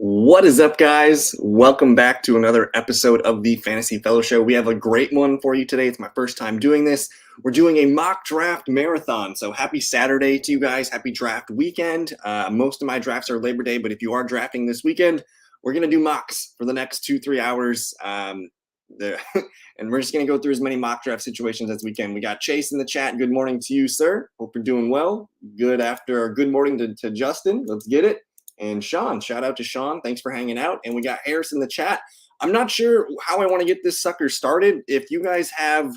What is up, guys? Welcome back to another episode of the Fantasy Fellow Show. We have a great one for you today. It's my first time doing this. We're doing a mock draft marathon. So happy Saturday to you guys. Happy draft weekend. Most of my drafts are Labor Day, but if you are drafting this weekend, we're going to do mocks for the next 2-3 hours. And we're just going to go through as many mock draft situations as we can. We got Chase in the chat. Good morning to you, sir. Hope you're doing well. Good morning to Justin. Let's get it. And Sean, shout out to Sean. Thanks for hanging out. And we got Harris in the chat. I'm not sure how I want to get this sucker started. If you guys have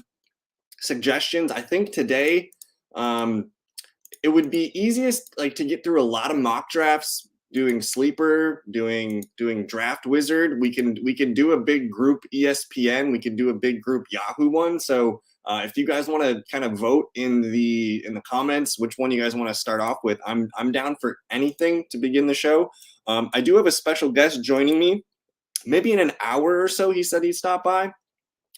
suggestions, I think today it would be easiest to get through a lot of mock drafts, doing sleeper, doing draft wizard. We can do a big group ESPN. We can do a big group Yahoo one. So if you guys want to kind of vote in the comments which one you guys want to start off with, I'm down for anything to begin the show. I do have a special guest joining me, maybe in an hour or so. He said he'd stop by.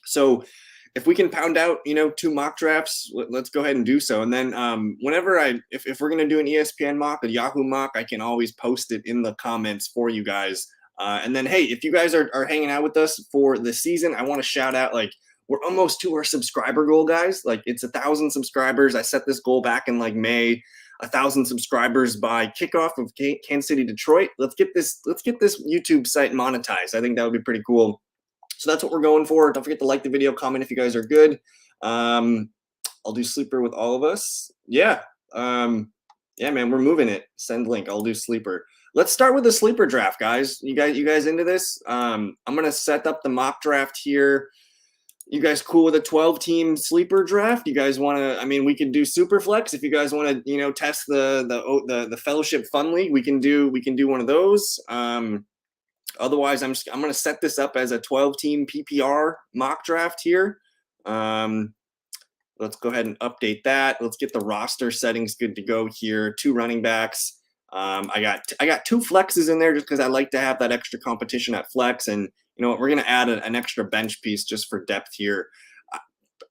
So if we can pound out, 2 mock drafts, let's go ahead and do so. And then whenever if we're going to do an ESPN mock, a Yahoo mock, I can always post it in the comments for you guys. And then, hey, if you guys are hanging out with us for the season, I want to shout out, we're almost to our subscriber goal, guys. It's 1,000 subscribers. I set this goal back in May. 1,000 subscribers by kickoff of Kansas City, Detroit. Let's get this YouTube site monetized. I think that would be pretty cool. So that's what we're going for. Don't forget to like the video, comment if you guys are good. I'll do sleeper with all of us. Yeah. Yeah, man, we're moving it. Send link. I'll do sleeper. Let's start with the sleeper draft, guys. You guys into this? I'm gonna set up the mock draft here. You guys cool with a 12-team sleeper draft? You guys want to? I mean, we can do SuperFlex if you guys want to, test the Fellowship Fun League. We can do one of those. Otherwise, I'm going to set this up as a 12-team PPR mock draft here. Let's go ahead and update that. Let's get the roster settings good to go here. 2 running backs. I got 2 flexes in there just because I like to have that extra competition at flex. And you know what? We're going to add an extra bench piece just for depth here.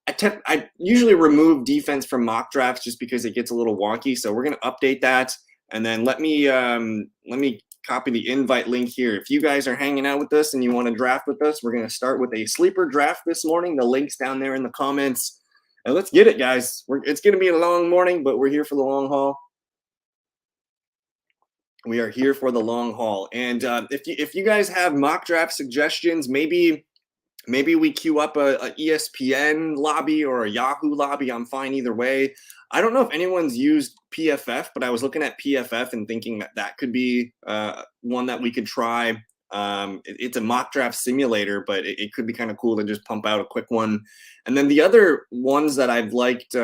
I usually remove defense from mock drafts just because it gets a little wonky. So we're going to update that. And then let me copy the invite link here. If you guys are hanging out with us and you want to draft with us, we're going to start with a sleeper draft this morning. The link's down there in the comments. And let's get it, guys. It's going to be a long morning, but we're here for the long haul. We are here for the long haul. And if you guys have mock draft suggestions, maybe we queue up a ESPN lobby or a Yahoo lobby. I'm fine either way. I don't know if anyone's used PFF, but I was looking at PFF and thinking that could be one that we could try. It's a mock draft simulator, but it could be kind of cool to just pump out a quick one. And then the other ones that I've liked,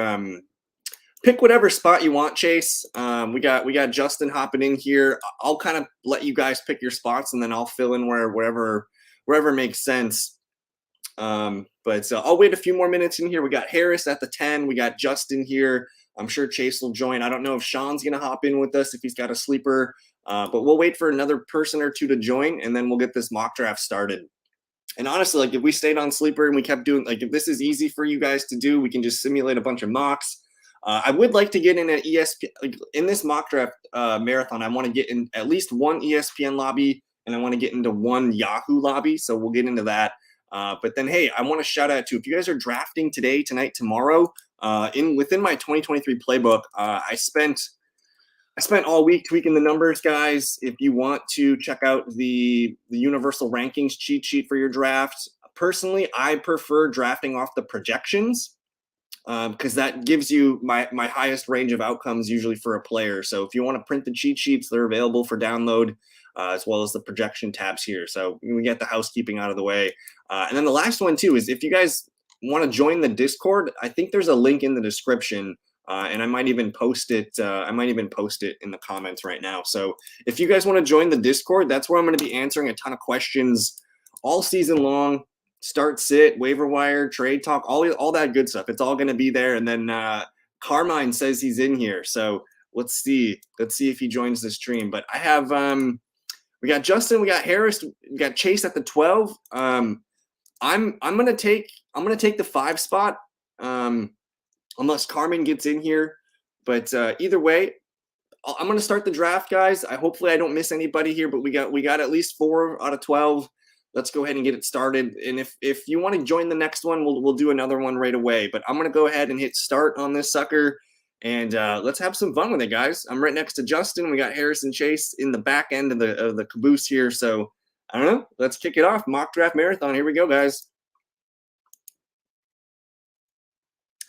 pick whatever spot you want, Chase. We got Justin hopping in here. I'll kind of let you guys pick your spots, and then I'll fill in wherever makes sense. But I'll wait a few more minutes in here. We got Harris at the 10. We got Justin here. I'm sure Chase will join. I don't know if Sean's going to hop in with us if he's got a sleeper, but we'll wait for another person or two to join, and then we'll get this mock draft started. And honestly, if we stayed on sleeper and we kept doing, if this is easy for you guys to do, we can just simulate a bunch of mocks. I would like to get in an ESPN, in this mock draft marathon. I want to get in at least one ESPN lobby, and I want to get into one Yahoo lobby. So we'll get into that. But then, hey, I want to shout out to, if you guys are drafting today, tonight, tomorrow, within my 2023 playbook, I spent all week tweaking the numbers, guys. If you want to check out the universal rankings cheat sheet for your draft, personally, I prefer drafting off the projections because that gives you my highest range of outcomes usually for a player. So if you want to print the cheat sheets, they're available for download. As well as the projection tabs here. So we get the housekeeping out of the way. And then the last one too is if you guys want to join the Discord, I think there's a link in the description, and I might even post it. I might even post it in the comments right now. So if you guys want to join the Discord, that's where I'm going to be answering a ton of questions all season long. Start, sit, waiver wire, trade talk, all that good stuff. It's all going to be there. And then Carmine says he's in here. So let's see if he joins the stream. But I have we got Justin, we got Harris, we got Chase at the 12. I'm gonna take the 5 spot, unless Carmen gets in here. But either way, I'm going to start the draft, guys. Hopefully I don't miss anybody here, but we got at least 4 out of 12. Let's go ahead and get it started. And if you want to join the next one, we'll do another one right away. But I'm going to go ahead and hit start on this sucker, and let's have some fun with it, guys. I'm right next to Justin. We got Harrison Chase in the back end of the caboose here. So I don't know. Let's kick it off. Mock draft marathon. Here we go, guys.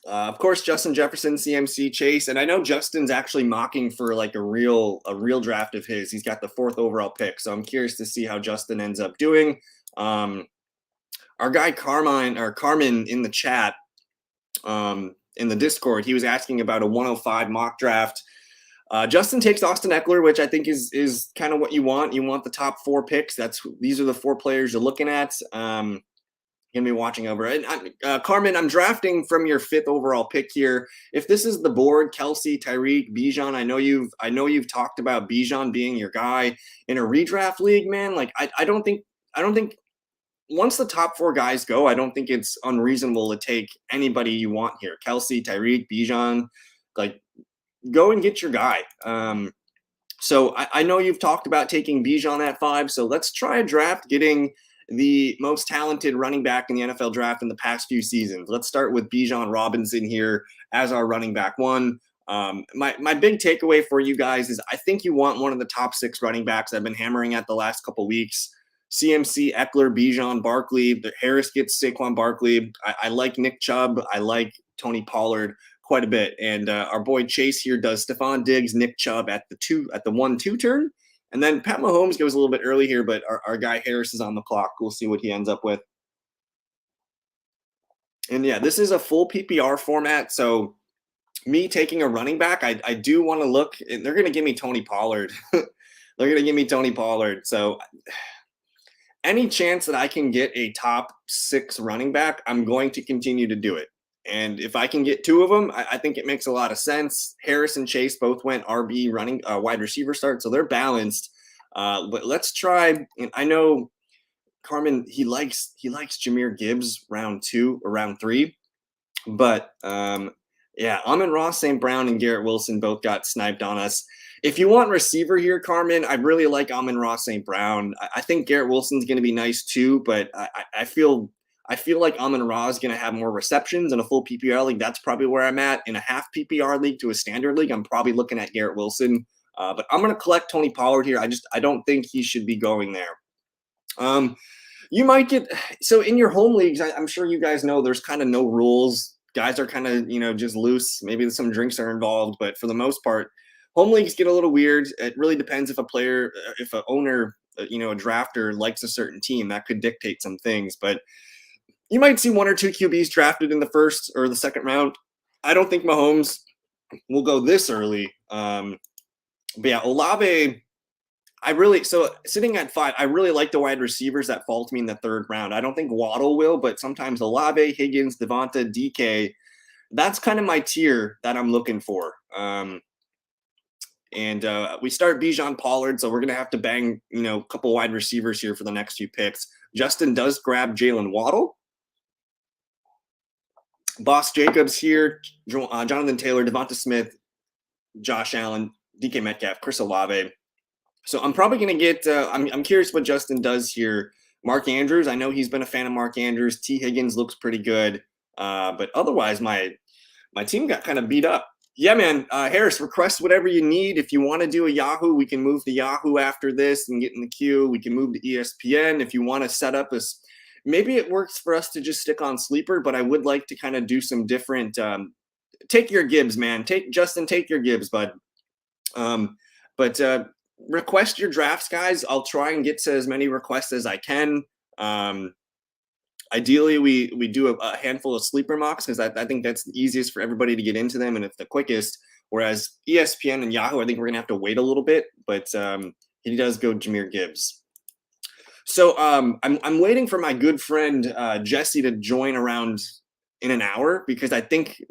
Of course, Justin Jefferson, CMC, Chase, and I know Justin's actually mocking for like a real draft of his. He's got the 4th overall pick, so I'm curious to see how Justin ends up doing. Our guy Carmine in the chat, in the Discord, he was asking about a 105 mock draft. Justin takes Austin Eckler, which I think is kind of what you want. You want the top 4 picks. These are the 4 players you're looking at. Gonna be watching over it. Carmen, I'm drafting from your 5th overall pick here. If this is the board, Kelsey, Tyreek, Bijan, I know you've talked about Bijan being your guy in a redraft league, man. Like I don't think once the top 4 guys go, I don't think it's unreasonable to take anybody you want here. Kelsey, Tyreek, Bijan, like go and get your guy. So I know you've talked about taking Bijan at 5. So let's try a draft getting the most talented running back in the NFL draft in the past few seasons. Let's start with Bijan Robinson here as our running back 1. My big takeaway for you guys is I think you want one of the top 6 running backs I've been hammering at the last couple weeks. CMC, Eckler, Bijan, Barkley. Harris gets Saquon Barkley. I like Nick Chubb. I like Tony Pollard quite a bit. And our boy Chase here does Stephon Diggs, Nick Chubb at the 1-2 turn. And then Pat Mahomes goes a little bit early here, but our guy Harris is on the clock. We'll see what he ends up with. And yeah, this is a full PPR format. So me taking a running back, I do want to look. They're going to give me Tony Pollard. They're going to give me Tony Pollard. So any chance that I can get a top 6 running back, I'm going to continue to do it. And if I can get 2 of them, I think it makes a lot of sense. Harris and Chase both went RB running wide receiver start, so they're balanced. But let's try. And I know Carmen, he likes Jahmyr Gibbs round 2 or round 3, but yeah, Amon-Ra St. Brown and Garrett Wilson both got sniped on us. If you want receiver here, Carmen, I really like Amon-Ra St. Brown. I think Garrett Wilson's going to be nice too, but I feel like Amon-Ra is going to have more receptions in a full PPR league. That's probably where I'm at. In a half PPR league to a standard league, I'm probably looking at Garrett Wilson. But I'm going to collect Tony Pollard here. I don't think he should be going there. You might get – so in your home leagues, I'm sure you guys know there's kind of no rules. Guys are kind of, just loose. Maybe some drinks are involved. But for the most part, home leagues get a little weird. It really depends if an owner, a drafter likes a certain team. That could dictate some things. But you might see 1 or 2 QBs drafted in the 1st or the 2nd round. I don't think Mahomes will go this early. But yeah, Olave, sitting at 5, I really like the wide receivers that fall to me in the 3rd round. I don't think Waddle will, but sometimes Olave, Higgins, Devonta, DK, that's kind of my tier that I'm looking for. And we start Bijan Pollard, so we're going to have to bang, a couple wide receivers here for the next few picks. Justin does grab Jalen Waddle. Boss Jacobs here, Jonathan Taylor, Devonta Smith, Josh Allen, DK Metcalf, Chris Olave. So I'm probably going to get I'm curious what Justin does here. Mark Andrews, I know he's been a fan of Mark Andrews. T. Higgins looks pretty good. But otherwise, my team got kind of beat up. Yeah, man. Harris, request whatever you need. If you want to do a Yahoo, we can move to Yahoo after this and get in the queue. We can move to ESPN. If you want to set up this, maybe it works for us to just stick on Sleeper, but I would like to kind of do some different take your Gibbs, man. Take your Gibbs, bud. But request your drafts, guys. I'll try and get to as many requests as I can. Ideally, we do a handful of sleeper mocks because I think that's the easiest for everybody to get into them, and it's the quickest. Whereas ESPN and Yahoo, I think we're going to have to wait a little bit, but he does go Jahmyr Gibbs. So I'm waiting for my good friend Jesse to join around in an hour because I think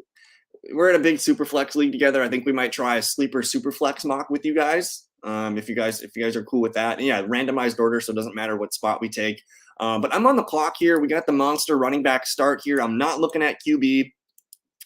we're in a big SuperFlex league together. I think we might try a sleeper SuperFlex mock with you guys. If you guys are cool with that. And yeah, randomized order, so it doesn't matter what spot we take. But I'm on the clock here. We got the monster running back start here. I'm not looking at QB.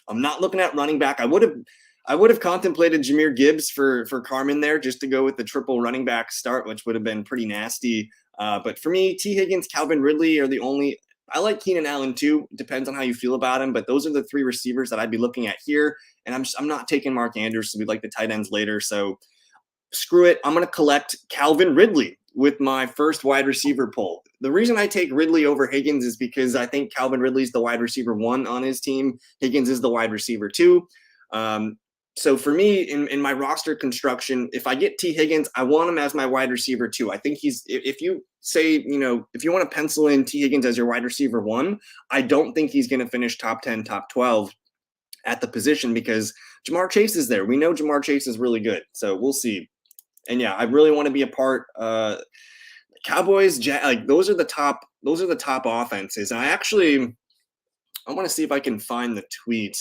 I'm not looking at running back. I would I would have contemplated Jahmyr Gibbs for Carmen there just to go with the triple running back start, which would have been pretty nasty. But for me, T. Higgins, Calvin Ridley are the only. I like Keenan Allen too. Depends on how you feel about him, but those are the three receivers that I'd be looking at here. And I'm not taking Mark Andrews, so we like the tight ends later. So screw it. I'm going to collect Calvin Ridley with my first wide receiver poll. The reason I take Ridley over Higgins is because I think Calvin Ridley's the wide receiver 1 on his team. Higgins is the wide receiver 2. So for me, in my roster construction, if I get T. Higgins, I want him as my wide receiver 2. I think if you say, if you want to pencil in T. Higgins as your wide receiver 1, I don't think he's going to finish top 10, top 12 at the position because Jamar Chase is there. We know Jamar Chase is really good. So we'll see. And yeah, I really want to be a part. Cowboys, like those are the top offenses. And I want to see if I can find the tweet.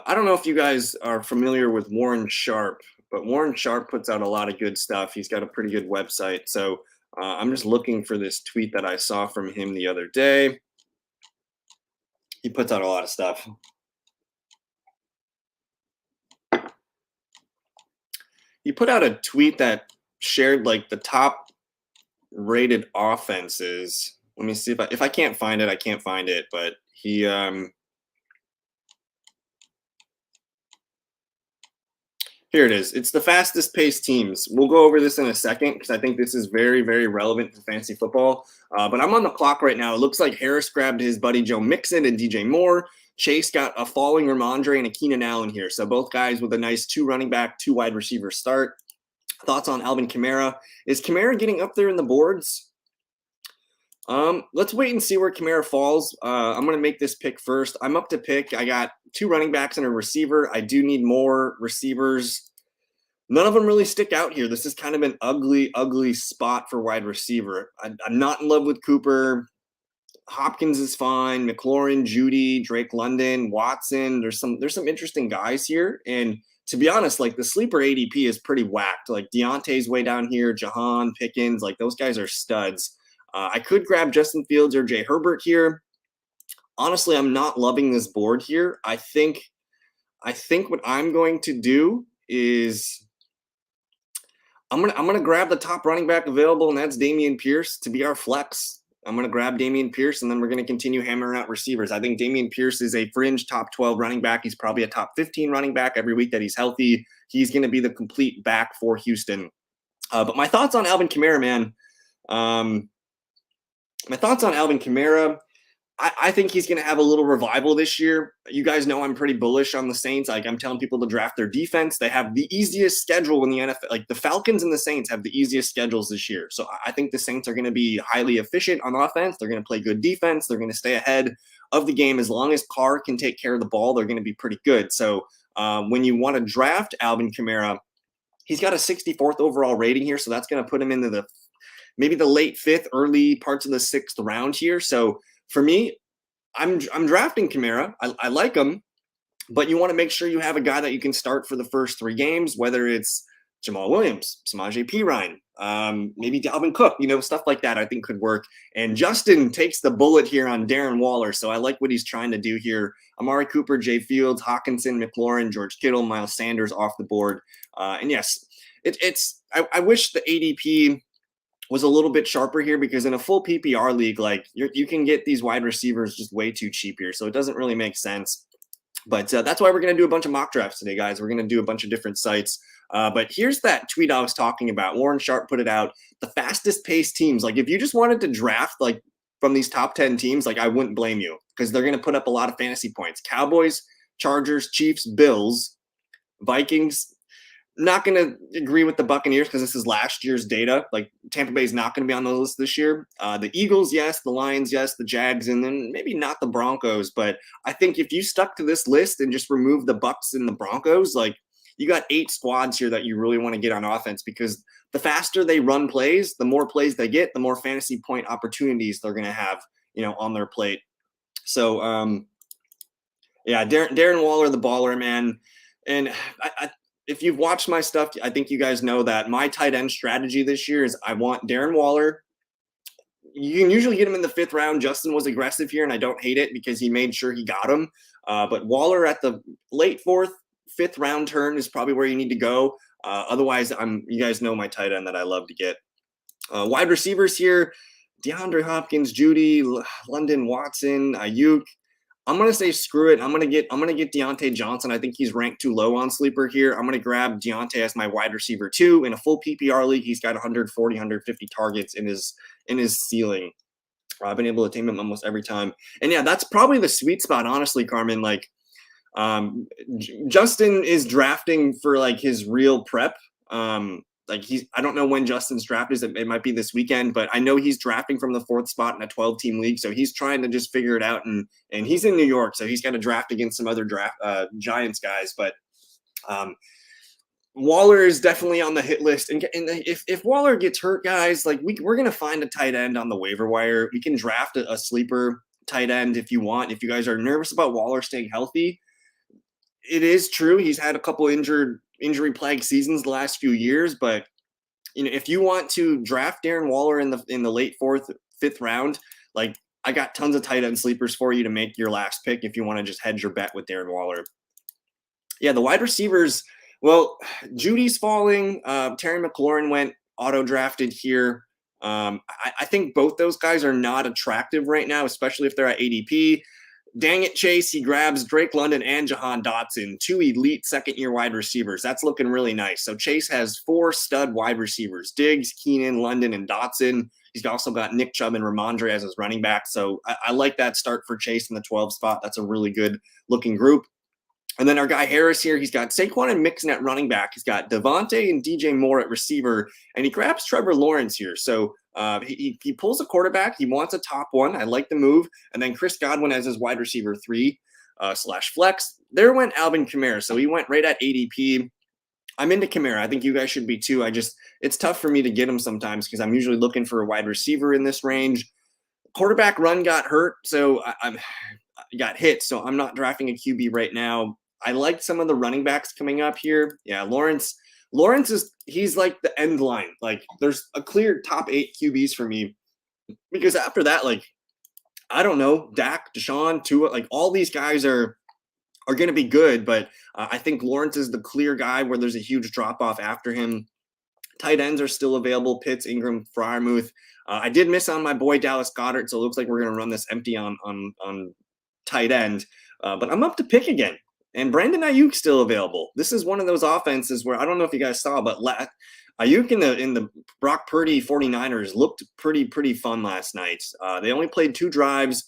I don't know if you guys are familiar with Warren Sharp, but Warren Sharp puts out a lot of good stuff. He's got a pretty good website. So I'm just looking for this tweet that I saw from him the other day. He puts out a lot of stuff. He put out a tweet that shared like the top rated offenses. Let me see if I can't find it, I can't find it, but he here it is. It's the fastest paced teams. We'll go over this in a second because I think this is very, very relevant to fantasy football. But I'm on the clock right now. It looks like Harris grabbed his buddy Joe Mixon and DJ Moore. Chase got a falling Ramondre and a Keenan Allen here. So both guys with a nice 2 running back, 2 wide receiver start. Thoughts on Alvin Kamara? Is Kamara getting up there in the boards? Let's wait and see where Kamara falls. I'm going to make this pick first. I'm up to pick. I got 2 running backs and a receiver. I do need more receivers. None of them really stick out here. This is kind of an ugly, ugly spot for wide receiver. I'm not in love with Cooper. Hopkins is fine. McLaurin, Judy, Drake London, Watson. There's some interesting guys here. And to be honest, like the sleeper ADP is pretty whacked. Like Deontay's way down here, Jahan, Pickens, like those guys are studs. I could grab Justin Fields or Jay Herbert here. Honestly, I'm not loving this board here. I think what I'm going to do is I'm gonna grab the top running back available, and that's Dameon Pierce to be our flex. I'm gonna grab Dameon Pierce, and then we're gonna continue hammering out receivers. I think Dameon Pierce is a fringe top 12 running back. He's probably a top 15 running back every week that he's healthy. He's gonna be the complete back for Houston. But my thoughts on Alvin Kamara, man. My thoughts on Alvin Kamara, I think he's going to have a little revival this year. You guys know I'm pretty bullish on the Saints. Like I'm telling people to draft their defense. They have the easiest schedule in the NFL. Like the Falcons and the Saints have the easiest schedules this year. So I think the Saints are going to be highly efficient on offense. They're going to play good defense. They're going to stay ahead of the game. As long as Carr can take care of the ball, they're going to be pretty good. So when you want to draft Alvin Kamara, he's got a 64th overall rating here. So that's going to put him into maybe the late 5th, early parts of the 6th round here. So for me, I'm drafting Kamara. I like him, but you want to make sure you have a guy that you can start for the first 3 games, whether it's Jamal Williams, Samaje Perine, maybe Dalvin Cook, stuff like that I think could work. And Justin takes the bullet here on Darren Waller, so I like what he's trying to do here. Amari Cooper, Jay Fields, Hawkinson, McLaurin, George Kittle, Miles Sanders off the board. And yes, I wish the ADP was a little bit sharper here because in a full PPR league, like you can get these wide receivers just way too cheap here. So it doesn't really make sense. But that's why we're going to do a bunch of mock drafts today, guys. We're going to do a bunch of different sites. But here's that tweet I was talking about. Warren Sharp put it out. The fastest paced teams. Like if you just wanted to draft like from these top 10 teams, like I wouldn't blame you because they're going to put up a lot of fantasy points. Cowboys, Chargers, Chiefs, Bills, Vikings. Not going to agree with the Buccaneers because this is last year's data. Like Tampa Bay is not going to be on the list this year. The Eagles, yes. The Lions, yes. The Jags, and then maybe not the Broncos. But I think if you stuck to this list and just remove the Bucs and the Broncos, like you got 8 squads here that you really want to get on offense because the faster they run plays, the more plays they get, the more fantasy point opportunities they're going to have, on their plate. So, yeah, Darren Waller, the baller, man. And if you've watched my stuff, I think you guys know that my tight end strategy this year is I want Darren Waller. You can usually get him in the 5th round. Justin was aggressive here, and I don't hate it because he made sure he got him. But Waller at the late fourth, fifth round turn is probably where you need to go. Otherwise, you guys know my tight end that I love to get. Wide receivers here: DeAndre Hopkins, Judy, London, Watson, Ayuk. I'm gonna say screw it. I'm gonna get Deontay Johnson. I think he's ranked too low on sleeper here. I'm gonna grab Deontay as my wide receiver 2 in a full PPR league. He's got 140, 150 targets in his ceiling. I've been able to tame him almost every time. And yeah, that's probably the sweet spot, honestly, Carmen. Like, Justin is drafting for like his real prep. Like I don't know when Justin's draft is. It might be this weekend, but I know he's drafting from the 4th spot in a 12-team league. So he's trying to just figure it out. And he's in New York, so he's got to draft against some other Giants guys. But Waller is definitely on the hit list. And if Waller gets hurt, guys, like we're going to find a tight end on the waiver wire. We can draft a sleeper tight end if you want. If you guys are nervous about Waller staying healthy, it is true. He's had a couple injury plagued seasons the last few years, but if you want to draft Darren Waller in the late 4th, 5th round, like I got tons of tight end sleepers for you to make your last pick if you want to just hedge your bet with Darren Waller. Yeah, the wide receivers. Well, Judy's falling. Terry McLaurin went auto drafted here. I think both those guys are not attractive right now, especially if they're at ADP. Dang it, Chase. He grabs Drake London and Jahan Dotson, 2 elite second-year wide receivers. That's looking really nice. So Chase has 4 stud wide receivers: Diggs, Keenan, London, and Dotson. He's also got Nick Chubb and Ramondre as his running back. So I like that start for Chase in the 12 spot. That's a really good-looking group. And then our guy Harris here, he's got Saquon and Mixon at running back. He's got Devontae and DJ Moore at receiver, and he grabs Trevor Lawrence here. So he pulls a quarterback. He wants a top one. I like the move. And then Chris Godwin as his wide receiver 3 / flex. There went Alvin Kamara. So he went right at ADP. I'm into Kamara. I think you guys should be too. It's tough for me to get him sometimes because I'm usually looking for a wide receiver in this range. Quarterback run got hurt, so I got hit. So I'm not drafting a QB right now. I like some of the running backs coming up here. Yeah, Lawrence he's like the end line. Like there's a clear top 8 QBs for me because after that, like, I don't know, Dak, Deshaun, Tua, like all these guys are going to be good, but I think Lawrence is the clear guy where there's a huge drop off after him. Tight ends are still available: Pitts, Ingram, Freiermuth. I did miss on my boy Dallas Goedert, so it looks like we're going to run this empty on tight end. But I'm up to pick again. And Brandon Ayuk's still available. This is one of those offenses where I don't know if you guys saw, but Ayuk in the Brock Purdy 49ers looked pretty fun last night. They only played 2 drives.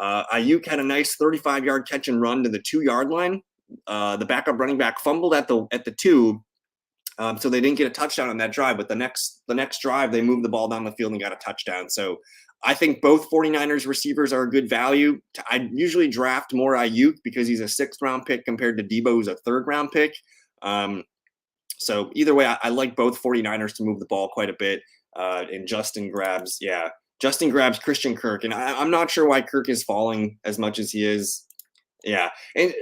Ayuk had a nice 35-yard catch and run to the 2-yard line. The backup running back fumbled at the 2, so they didn't get a touchdown on that drive. But the next drive, they moved the ball down the field and got a touchdown. So I think both 49ers receivers are a good value. I usually draft more Ayuk because he's a 6th-round pick compared to Debo, who's a 3rd-round pick. So either way, I like both 49ers to move the ball quite a bit. And Justin grabs Christian Kirk. And I'm not sure why Kirk is falling as much as he is. Yeah. And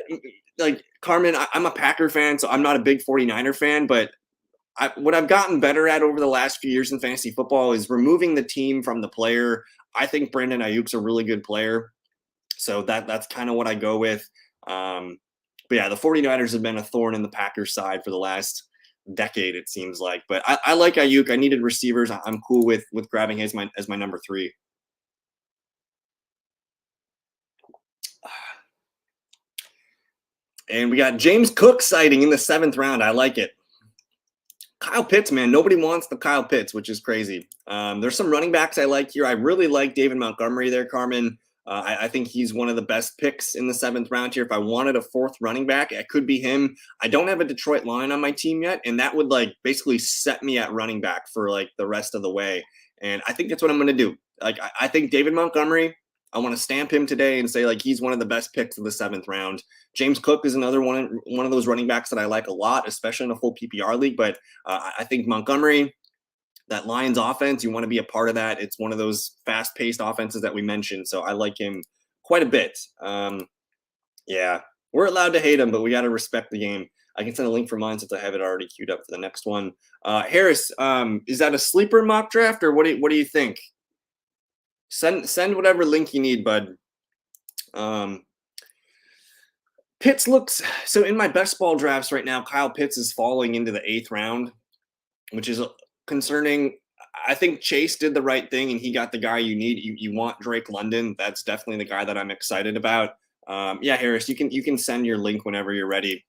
like Carmen, I'm a Packer fan, so I'm not a big 49er fan, but what I've gotten better at over the last few years in fantasy football is removing the team from the player. I think Brandon Ayuk's a really good player. So that's kind of what I go with. But yeah, the 49ers have been a thorn in the Packers side for the last decade, it seems like. But I like Ayuk. I needed receivers. I'm cool with grabbing his as my number 3. And we got James Cook sighting in the 7th round. I like it. Kyle Pitts, man, nobody wants the Kyle Pitts, which is crazy. There's some running backs I like here. I really like David Montgomery there, Carmen. I think he's one of the best picks in the 7th round here. If I wanted a 4th running back, it could be him. I don't have a Detroit Lion on my team yet, and that would like basically set me at running back for like the rest of the way. And I think that's what I'm going to do. Like I think David Montgomery, I want to stamp him today and say like he's one of the best picks of the 7th round. James Cook is another one of those running backs that I like a lot, especially in a full PPR league. But I think Montgomery, that Lions offense, you want to be a part of that. It's one of those fast-paced offenses that we mentioned, so I like him quite a bit. Yeah, we're allowed to hate him, but we got to respect the game. I can send a link for mine since I have it already queued up for the next one. Harris, is that a sleeper mock draft, or what do you think? Send whatever link you need, bud. Pitts looks so in my best ball drafts right now. Kyle Pitts is falling into the 8th round, which is concerning. I think Chase did the right thing and he got the guy you need. You want Drake London. That's definitely the guy that I'm excited about. Yeah, Harris, you can send your link whenever you're ready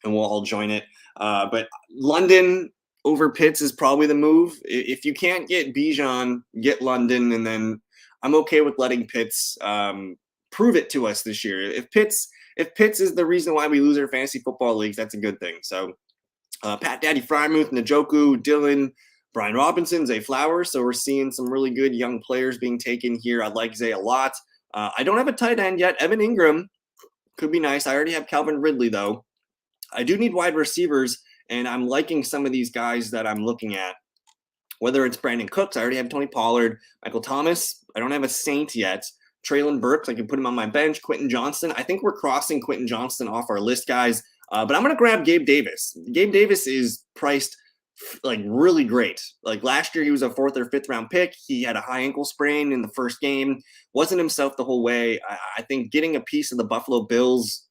and we'll all join it. But London over Pitts is probably the move. If you can't get Bijan, get London, and then I'm okay with letting Pitts prove it to us this year. If Pitts is the reason why we lose our fantasy football leagues, that's a good thing. So Pat Daddy Frymouth, Njoku, Dylan, Brian Robinson, Zay Flowers. So we're seeing some really good young players being taken here. I like Zay a lot. I don't have a tight end yet. Evan Ingram could be nice. I already have Calvin Ridley, though. I do need wide receivers, and I'm liking some of these guys that I'm looking at. Whether it's Brandon Cooks, I already have Tony Pollard. Michael Thomas, I don't have a Saint yet. Traylon Burks, I can put him on my bench. Quentin Johnston, I think we're crossing Quentin Johnston off our list, guys. But I'm going to grab Gabe Davis. Gabe Davis is priced like really great. Like last year, he was a 4th or 5th round pick. He had a high ankle sprain in the first game. Wasn't himself the whole way. I think getting a piece of the Buffalo Bills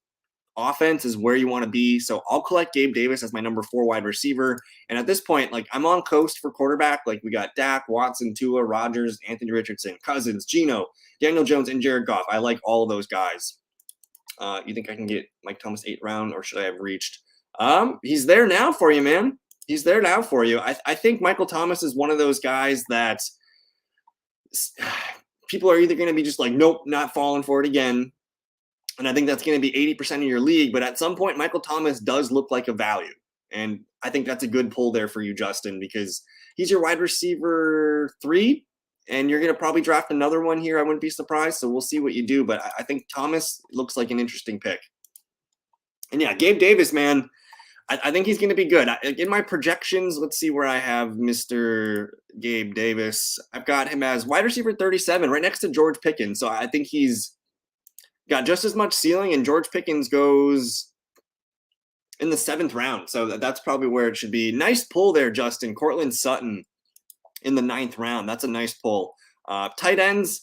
offense is where you want to be. So I'll collect Gabe Davis as my number 4 wide receiver. And at this point, like I'm on coast for quarterback. Like we got Dak, Watson, Tua, Rodgers, Anthony Richardson, Cousins, Geno, Daniel Jones, and Jared Goff. I like all of those guys. You think I can get Mike Thomas 8th round, or should I have reached? He's there now for you, man. He's there now for you. I think Michael Thomas is one of those guys that people are either going to be just like, nope, not falling for it again. And I think that's going to be 80% of your league. But at some point, Michael Thomas does look like a value. And I think that's a good pull there for you, Justin, because he's your wide receiver 3. And you're going to probably draft another one here. I wouldn't be surprised. So we'll see what you do. But I think Thomas looks like an interesting pick. And yeah, Gabe Davis, man, I think he's going to be good. In my projections, let's see where I have Mr. Gabe Davis. I've got him as wide receiver 37, right next to George Pickens. So I think he's got just as much ceiling, and George Pickens goes in the 7th round. So that's probably where it should be. Nice pull there, Justin. Cortland Sutton in the 9th round. That's a nice pull. Tight ends,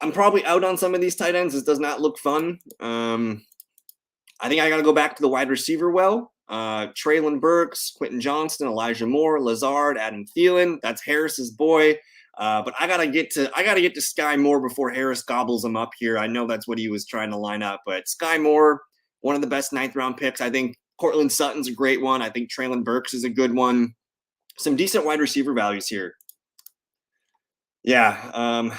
I'm probably out on some of these tight ends. This does not look fun. I think I got to go back to the wide receiver well. Traylon Burks, Quentin Johnston, Elijah Moore, Lazard, Adam Thielen. That's Harris's boy. But I gotta get to Sky Moore before Harris gobbles him up here. I know that's what he was trying to line up, but Sky Moore, one of the best 9th round picks. I think Cortland Sutton's a great one. I think Traylon Burks is a good one. Some decent wide receiver values here. Yeah.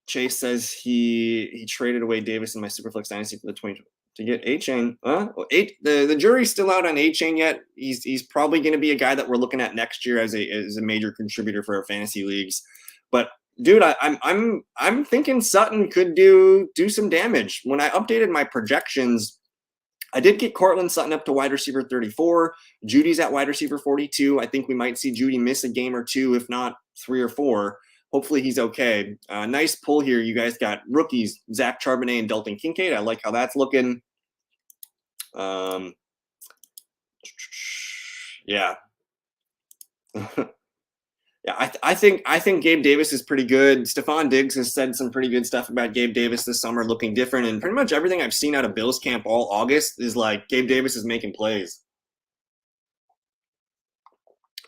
Chase says he traded away Davis in my Superflex Dynasty for the 20 to get A-Chain. The jury's still out on A-Chain yet. He's probably going to be a guy that we're looking at next year as a major contributor for our fantasy leagues. But dude, I'm thinking Sutton could do some damage. When I updated my projections, I did get Cortland Sutton up to wide receiver 34. Judy's at wide receiver 42. I think we might see Judy miss a game or 2, if not 3 or 4. Hopefully he's okay. Nice pull here. You guys got rookies, Zach Charbonnet and Dalton Kincaid. I like how that's looking. Yeah. Yeah, I think Gabe Davis is pretty good. Stephon Diggs has said some pretty good stuff about Gabe Davis this summer, looking different. And pretty much everything I've seen out of Bills camp all August is like Gabe Davis is making plays.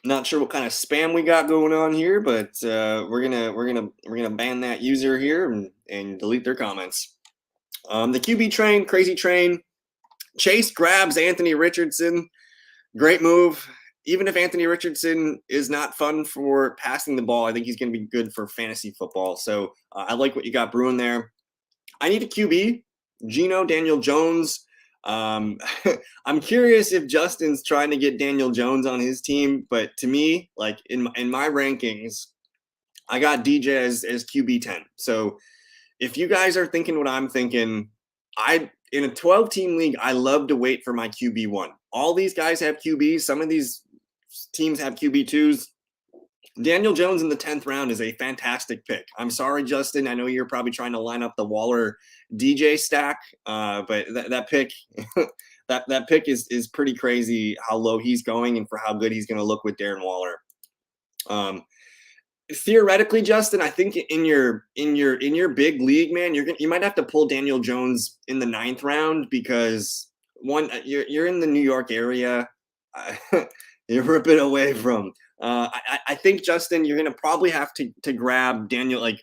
Not sure what kind of spam we got going on here, but we're gonna ban that user here and delete their comments. The QB train, crazy train. Chase grabs Anthony Richardson. Great move. Even if Anthony Richardson is not fun for passing the ball, I think he's going to be good for fantasy football. So I like what you got brewing there. I need a QB. Geno, Daniel Jones. I'm curious if Justin's trying to get Daniel Jones on his team, but to me, like in my rankings, I got DJ as QB 10. So if you guys are thinking what I'm thinking, in a 12-team league, I love to wait for my QB 1. All these guys have QBs. Some of these teams have QB 2s. Daniel Jones in the 10th round is a fantastic pick. I'm sorry, Justin. I know you're probably trying to line up the Waller DJ stack, but that pick that pick is pretty crazy how low he's going and for how good he's going to look with Darren Waller. theoretically, Justin, I think in your big league, man, you might have to pull Daniel Jones in the 9th round because one, you're in the New York area, you're a bit away from. I think Justin, you're gonna probably have to grab Daniel. Like,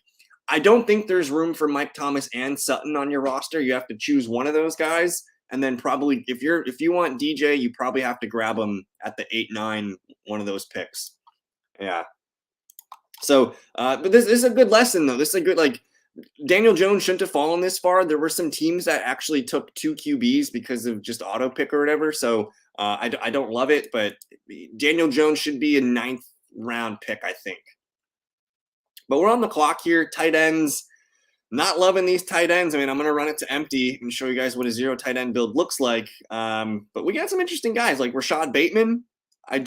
I don't think there's room for Mike Thomas and Sutton on your roster. You have to choose one of those guys, and then probably if you want DJ, you probably have to grab him at the 8-9, one of those picks. Yeah. So, but this is a good lesson, though. This is a good, like, Daniel Jones shouldn't have fallen this far. There were some teams that actually took 2 QBs because of just auto pick or whatever. So, I don't love it, but Daniel Jones should be a 9th round pick, I think. But we're on the clock here. Tight ends. Not loving these tight ends. I mean, I'm going to run it to empty and show you guys what a 0 tight end build looks like. But we got some interesting guys like Rashad Bateman. I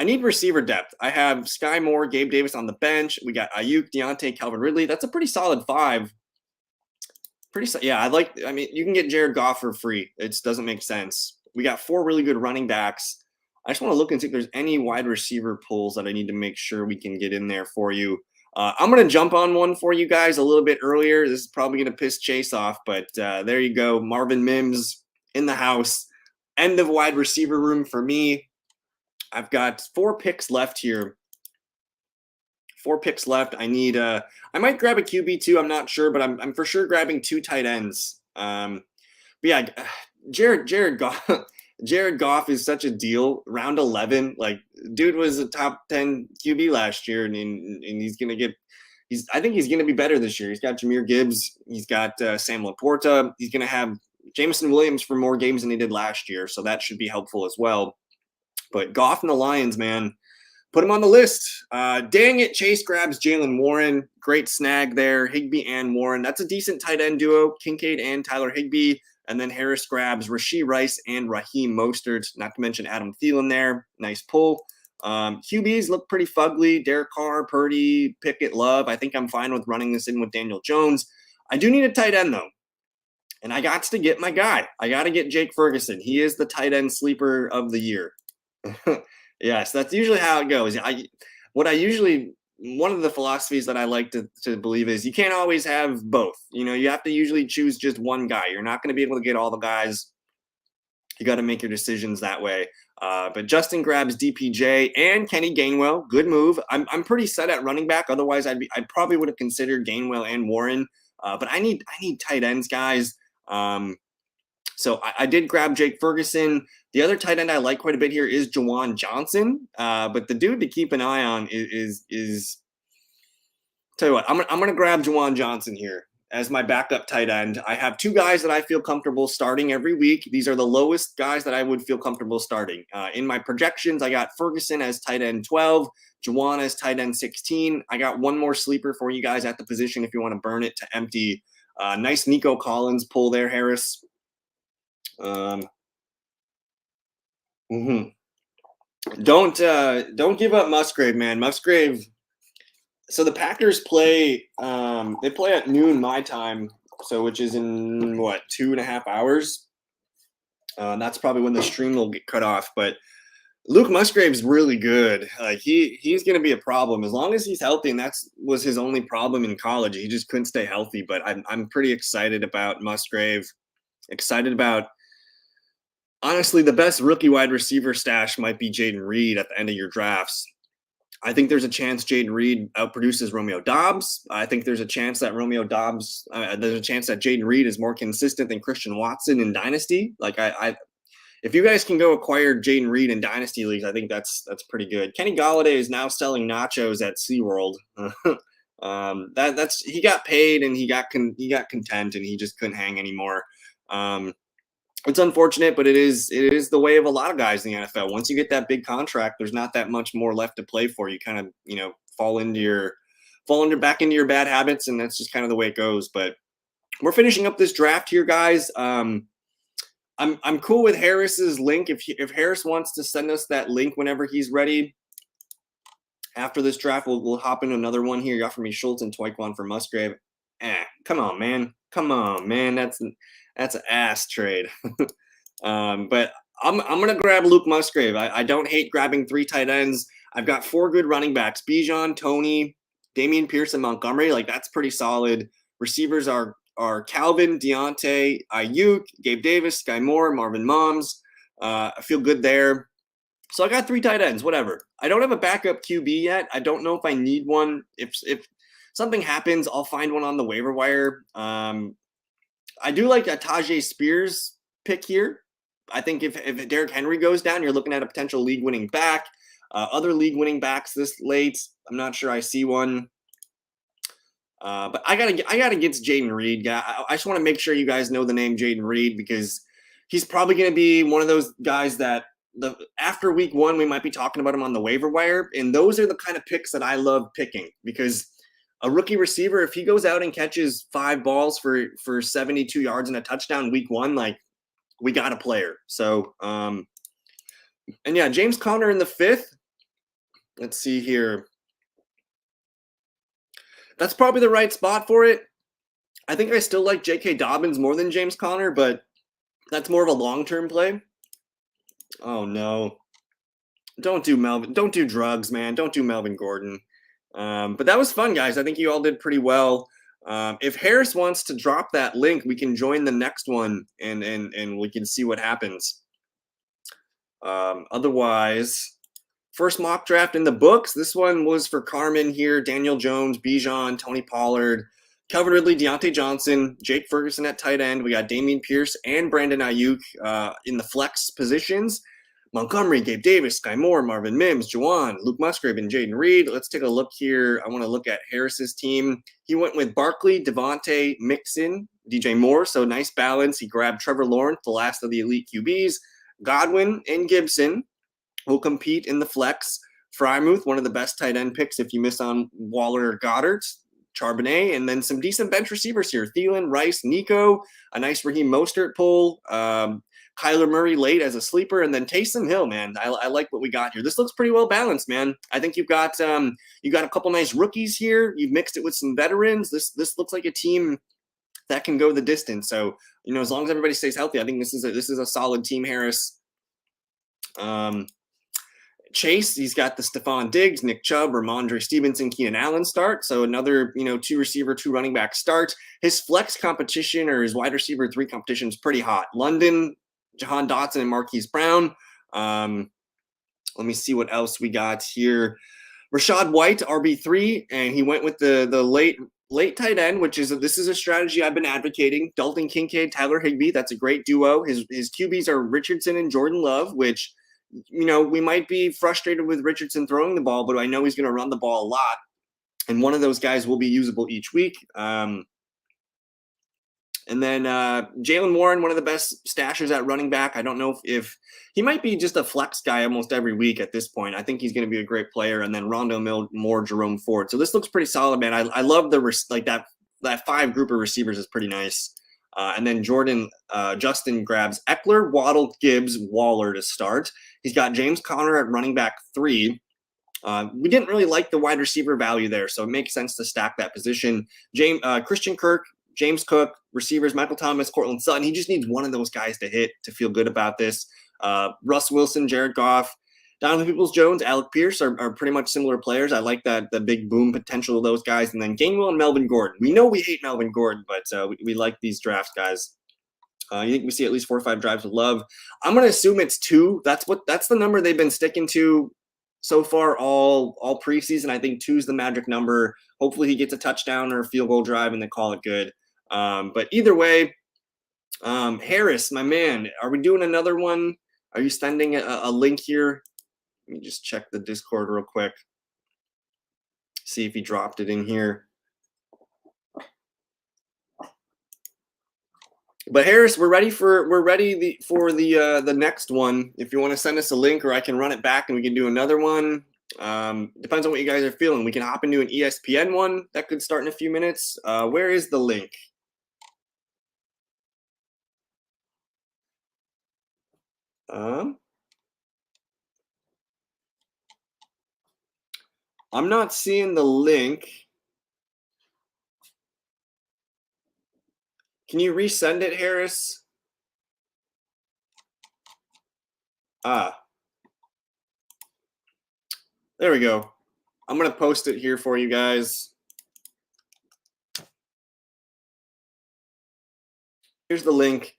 need receiver depth. I have Sky Moore, Gabe Davis on the bench. We got Ayuk, Deontay, Calvin Ridley. That's a pretty solid 5. Yeah, I mean, you can get Jared Goff for free. It doesn't make sense. We got 4 really good running backs. I just want to look and see if there's any wide receiver pulls that I need to make sure we can get in there for you. I'm going to jump on one for you guys a little bit earlier. This is probably going to piss Chase off, but there you go. Marvin Mims in the house. End of wide receiver room for me. I've got 4 picks left here. 4 picks left. I might grab a QB too. I'm not sure, but I'm for sure grabbing 2 tight ends. But yeah, Jared Goff. Jared Goff is such a deal. Round 11, like, dude was a top 10 QB last year, and he's gonna get. I think he's gonna be better this year. He's got Jahmyr Gibbs. He's got Sam Laporta. He's gonna have Jameson Williams for more games than he did last year, so that should be helpful as well. But Goff and the Lions, man, put him on the list. Dang it, Chase grabs Jalen Warren. Great snag there. Higbee and Warren. That's a decent tight end duo. Kincaid and Tyler Higbee. And then Harris grabs Rashee Rice and Raheem Mostert. Not to mention Adam Thielen there. Nice pull. QBs look pretty fugly. Derek Carr, Purdy, Pickett, Love. I think I'm fine with running this in with Daniel Jones. I do need a tight end, though. And I got to get my guy. I got to get Jake Ferguson. He is the tight end sleeper of the year. Yes, that's usually how it goes. One of the philosophies that I like to believe is you can't always have both. You know, you have to usually choose just one guy. You're not going to be able to get all the guys. You got to make your decisions that way. But Justin grabs DPJ and Kenny Gainwell. Good move. I'm pretty set at running back. Otherwise, I probably would have considered Gainwell and Warren. But I need tight ends, guys. So I did grab Jake Ferguson. The other tight end I like quite a bit here is Juwan Johnson. But the dude to keep an eye on is tell you what, I'm gonna grab Juwan Johnson here as my backup tight end. I have 2 guys that I feel comfortable starting every week. These are the lowest guys that I would feel comfortable starting. In my projections, I got Ferguson as tight end 12, Juwan as tight end 16. I got one more sleeper for you guys at the position if you want to burn it to empty. Nice Nico Collins pull there, Harris. Don't give up Musgrave, man. Musgrave. So the Packers play. They play at noon my time, so which is in what 2.5 hours. That's probably when the stream will get cut off. But Luke Musgrave's really good. Like he's going to be a problem as long as he's healthy, and that was his only problem in college. He just couldn't stay healthy. But I'm pretty excited about Musgrave. Excited about. Honestly, the best rookie wide receiver stash might be Jaden Reed at the end of your drafts. I think there's a chance Jaden Reed outproduces Romeo Doubs. I think there's a chance that there's a chance that Jaden Reed is more consistent than Christian Watson in Dynasty. Like if you guys can go acquire Jaden Reed in Dynasty leagues, I think that's pretty good. Kenny Golladay is now selling nachos at SeaWorld. He got paid and he got content and he just couldn't hang anymore. It's unfortunate, but it is the way of a lot of guys in the NFL. Once you get that big contract, there's not that much more left to play for. You kind of, fall back into your bad habits, and that's just kind of the way it goes. But we're finishing up this draft here, guys. I'm cool with Harris's link. If Harris wants to send us that link whenever he's ready after this draft, we'll hop into another one here. You offer me Schultz and Twyquan for Musgrave. Come on, man. That's an ass trade. But I'm gonna grab Luke Musgrave. I don't hate grabbing 3 tight ends. I've got 4 good running backs: Bijan, Tony, Damian Pierce, and Montgomery. Like, that's pretty solid. Receivers are Calvin, Deontay, Ayuk, Gabe Davis, Sky Moore, Marvin Moms. I feel good there. So I got 3 tight ends, whatever. I don't have a backup QB yet. I don't know if I need one. If something happens, I'll find one on the waiver wire. I do like a Tajay Spears pick here. I think if Derrick Henry goes down, you're looking at a potential league-winning back. Other league-winning backs this late, I'm not sure I see one. But I gotta get to Jaden Reed. I just want to make sure you guys know the name Jaden Reed, because he's probably going to be one of those guys that after week 1 we might be talking about him on the waiver wire, and those are the kind of picks that I love picking, because a rookie receiver, if he goes out and catches 5 balls for 72 yards and a touchdown week 1, like, we got a player. So and yeah, James Conner in the 5th. Let's see here. That's probably the right spot for it. I think I still like J.K. Dobbins more than James Conner, but that's more of a long-term play. Oh, no. Don't do drugs, man. Don't do Melvin Gordon. But that was fun, guys. I think you all did pretty well. If Harris wants to drop that link, we can join the next one, and we can see what happens. Otherwise, first mock draft in the books. This one was for Carmen here: Daniel Jones, Bijan, Tony Pollard, Calvin Ridley, Deontay Johnson, Jake Ferguson at tight end. We got Damian Pierce and Brandon Ayuk in the flex positions. Montgomery, Gabe Davis, Sky Moore, Marvin Mims, Juwan, Luke Musgrave, and Jaden Reed. Let's take a look here. I want to look at Harris's team. He went with Barkley, Devontae, Mixon, DJ Moore. So nice balance. He grabbed Trevor Lawrence, the last of the elite QBs. Godwin and Gibson will compete in the flex. Frymouth, one of the best tight end picks if you miss on Waller or Goddard. Charbonnet, and then some decent bench receivers here: Thielen, Rice, Nico, a nice Raheem Mostert pull, Kyler Murray late as a sleeper, and then Taysom Hill. Man, I like what we got here. This looks pretty well balanced, man. I think you've got a couple nice rookies here. You've mixed it with some veterans. This looks like a team that can go the distance. So, as long as everybody stays healthy, I think this is a solid team, Harris. Chase, he's got the Stephon Diggs, Nick Chubb, Ramondre Stevenson, Keenan Allen start. So another, 2 receiver, 2 running back start. His flex competition, or his wide receiver 3 competition, is pretty hot. London, Jahan Dotson, and Marquise Brown. Let me see what else we got here. Rashad White, RB3, and he went with the late tight end, this is a strategy I've been advocating. Dalton Kincaid, Tyler Higbee, that's a great duo. His QBs are Richardson and Jordan Love, which, we might be frustrated with Richardson throwing the ball, but I know he's going to run the ball a lot, and one of those guys will be usable each week. And then Jalen Warren, one of the best stashers at running back. I don't know if he might be just a flex guy almost every week at this point. I think he's going to be a great player. And then Rondo Moore, Jerome Ford. So this looks pretty solid, man. I love that 5 group of receivers is pretty nice. And then Justin grabs Eckler, Waddle, Gibbs, Waller to start. He's got James Conner at running back 3. We didn't really like the wide receiver value there, so it makes sense to stack that position. Christian Kirk, James Cook, receivers, Michael Thomas, Cortland Sutton. He just needs one of those guys to hit to feel good about this. Russ Wilson, Jared Goff, Donovan Peoples-Jones, Alec Pierce are pretty much similar players. I like the big boom potential of those guys. And then Gainwell and Melvin Gordon. We know we hate Melvin Gordon, but we like these drafts, guys. You think we see at least 4 or 5 drives with Love? I'm going to assume it's 2. That's the number they've been sticking to so far all preseason. I think 2 is the magic number. Hopefully he gets a touchdown or a field goal drive and they call it good. But either way, Harris, my man, are we doing another one? Are you sending a link here? Let me just check the Discord real quick. See if he dropped it in here. But Harris, we're ready for the next one. If you want to send us a link, or I can run it back and we can do another one. Depends on what you guys are feeling. We can hop into an ESPN one that could start in a few minutes. Where is the link? I'm not seeing the link. Can you resend it, Harris? There we go. I'm going to post it here for you guys. Here's the link.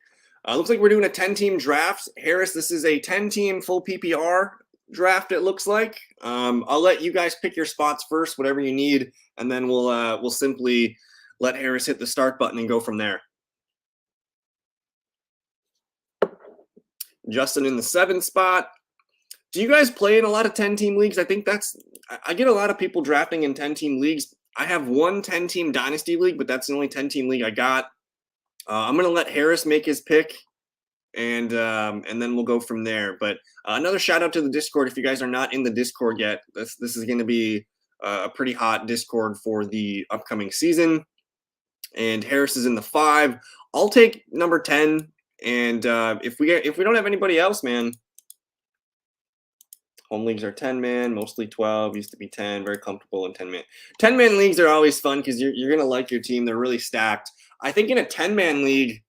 Looks like we're doing a 10-team draft. Harris, this is a 10-team full PPR draft, it looks like. I'll let you guys pick your spots first, whatever you need, and then we'll simply let Harris hit the start button and go from there. Justin in the 7th spot. Do you guys play in a lot of 10-team leagues? I think I get a lot of people drafting in 10-team leagues. I have one 10-team dynasty league, but that's the only 10-team league I got. I'm going to let Harris make his pick, and then we'll go from there. But another shout out to the Discord. If you guys are not in the Discord yet, this is going to be a pretty hot Discord for the upcoming season. And Harris is in the 5. I'll take number 10. And if we don't have anybody else, man, home leagues are 10-man, mostly 12. Used to be 10. Very comfortable in 10-man. 10-man leagues are always fun because you're gonna like your team. They're really stacked. I think in a 10-man league,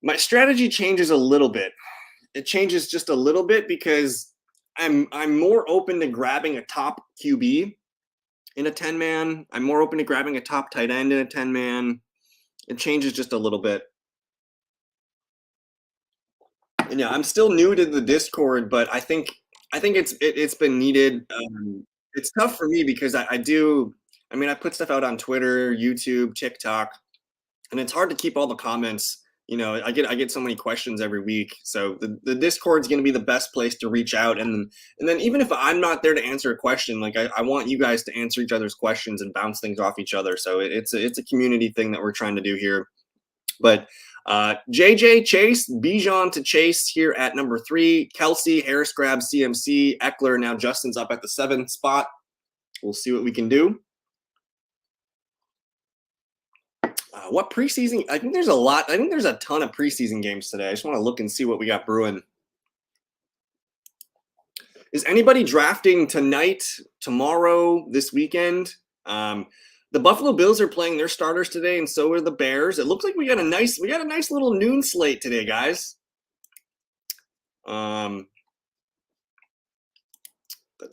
my strategy changes a little bit. It changes just a little bit because I'm more open to grabbing a top QB in a 10-man. I'm more open to grabbing a top tight end in a 10-man. It changes just a little bit. And yeah, I'm still new to the Discord, but I think it's been needed. It's tough for me because I put stuff out on Twitter, YouTube, TikTok, and it's hard to keep all the comments. I get so many questions every week. So the Discord's going to be the best place to reach out, and then even if I'm not there to answer a question, like I want you guys to answer each other's questions and bounce things off each other. So it's a community thing that we're trying to do here. But JJ, Chase, Bijan to Chase here at number 3. Kelsey, Harris grabs CMC, Eckler. Now Justin's up at the 7th spot. We'll see what we can do. What preseason? I think there's a lot. I think there's a ton of preseason games today. I just want to look and see what we got brewing. Is anybody drafting tonight, tomorrow, this weekend? The Buffalo Bills are playing their starters today, and so are the Bears. It looks like we got a nice little noon slate today, guys. Let's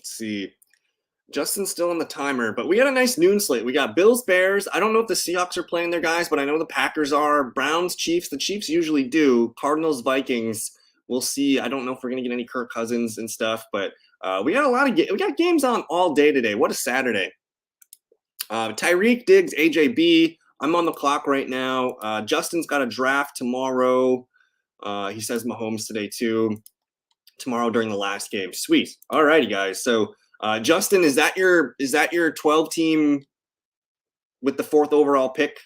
see. Justin's still on the timer, but we got a nice noon slate. We got Bills, Bears. I don't know if the Seahawks are playing their guys, but I know the Packers are. Browns, Chiefs. The Chiefs usually do. Cardinals, Vikings. We'll see. I don't know if we're gonna get any Kirk Cousins and stuff, but we got we got games on all day today. What a Saturday! Tyreek, Diggs, AJB. I'm on the clock right now. Justin's got a draft tomorrow. He says Mahomes today too. Tomorrow during the last game. Sweet. All righty, guys. So Justin, is that your 12 team with the 4th overall pick?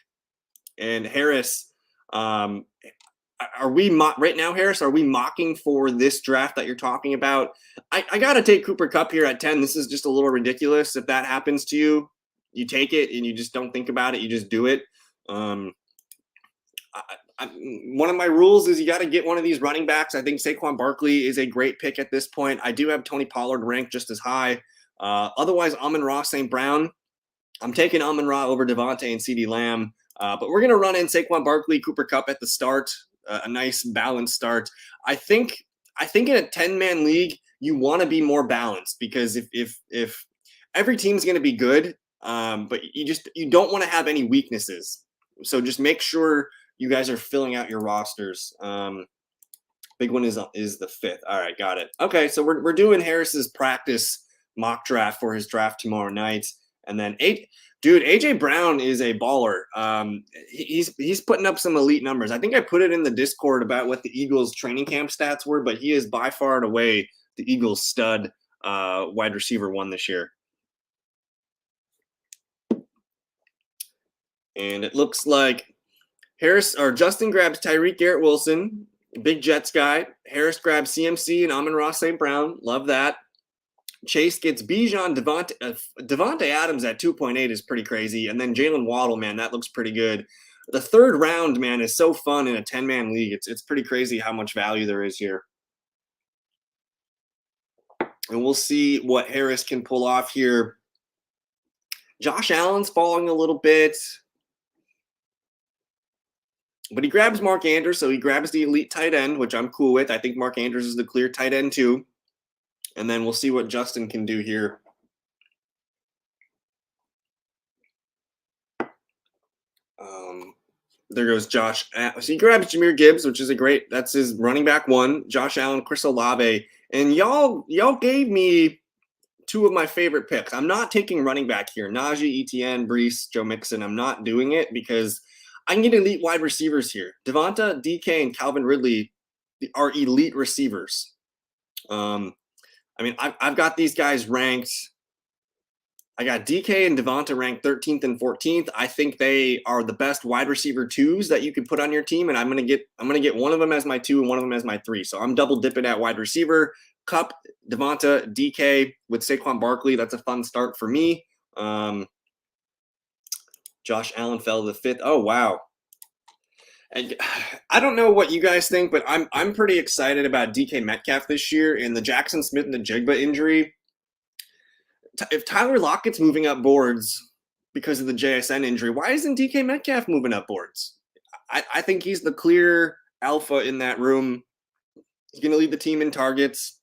And Harris, are we right now, Harris? Are we mocking for this draft that you're talking about? I gotta take Cooper Kupp here at 10. This is just a little ridiculous. If that happens to you, you take it and you just don't think about it. You just do it. One of my rules is you got to get one of these running backs. I think Saquon Barkley is a great pick at this point. I do have Tony Pollard ranked just as high. Otherwise, Amon-Ra, St. Brown. I'm taking Amon-Ra over Devontae and CeeDee Lamb. But we're going to run in Saquon Barkley, Cooper Kupp at the start. A nice balanced start. I think in a 10-man league, you want to be more balanced because if every team's going to be good, but you don't want to have any weaknesses. So just make sure you guys are filling out your rosters. Big one is the 5th. All right, got it. Okay, so we're doing Harris's practice mock draft for his draft tomorrow night, and then AJ Brown is a baller. He's putting up some elite numbers. I think I put it in the Discord about what the Eagles training camp stats were, but he is by far and away the Eagles stud wide receiver 1 this year. And it looks like Justin grabs Tyreek Garrett Wilson, big Jets guy. Harris grabs CMC and Amon-Ra St. Brown. Love that. Chase gets Bijan. Devontae Adams at 2.8 is pretty crazy. And then Jalen Waddle, man, that looks pretty good. The 3rd round, man, is so fun in a 10-man league. It's pretty crazy how much value there is here. And we'll see what Harris can pull off here. Josh Allen's falling a little bit. But he grabs Mark Andrews, so he grabs the elite tight end, which I'm cool with. I think Mark Andrews is the clear tight end too. and then we'll see what Justin can do here. There goes Josh. So he grabs Jahmyr Gibbs, which is that's his running back one. Josh Allen, Chris Olave, and y'all gave me two of my favorite picks. I'm not taking running back here. Najee, Etienne, Brees, Joe Mixon. I'm not doing it because I can get elite wide receivers here. Devonta, DK, and Calvin Ridley are elite receivers. I mean, I've got these guys ranked. I got DK and Devonta ranked 13th and 14th. I think they are the best wide receiver twos that you could put on your team, and I'm gonna get one of them as my 2 and one of them as my 3. So I'm double dipping at wide receiver. Kupp, Devonta, DK with Saquon Barkley. That's a fun start for me. Josh Allen fell to the 5th. Oh wow. And I don't know what you guys think, but I'm pretty excited about DK Metcalf this year, and the Jackson Smith and the Jigba injury. If Tyler Lockett's moving up boards because of the JSN injury, why isn't DK Metcalf moving up boards? I think he's the clear alpha in that room. He's going to lead the team in targets,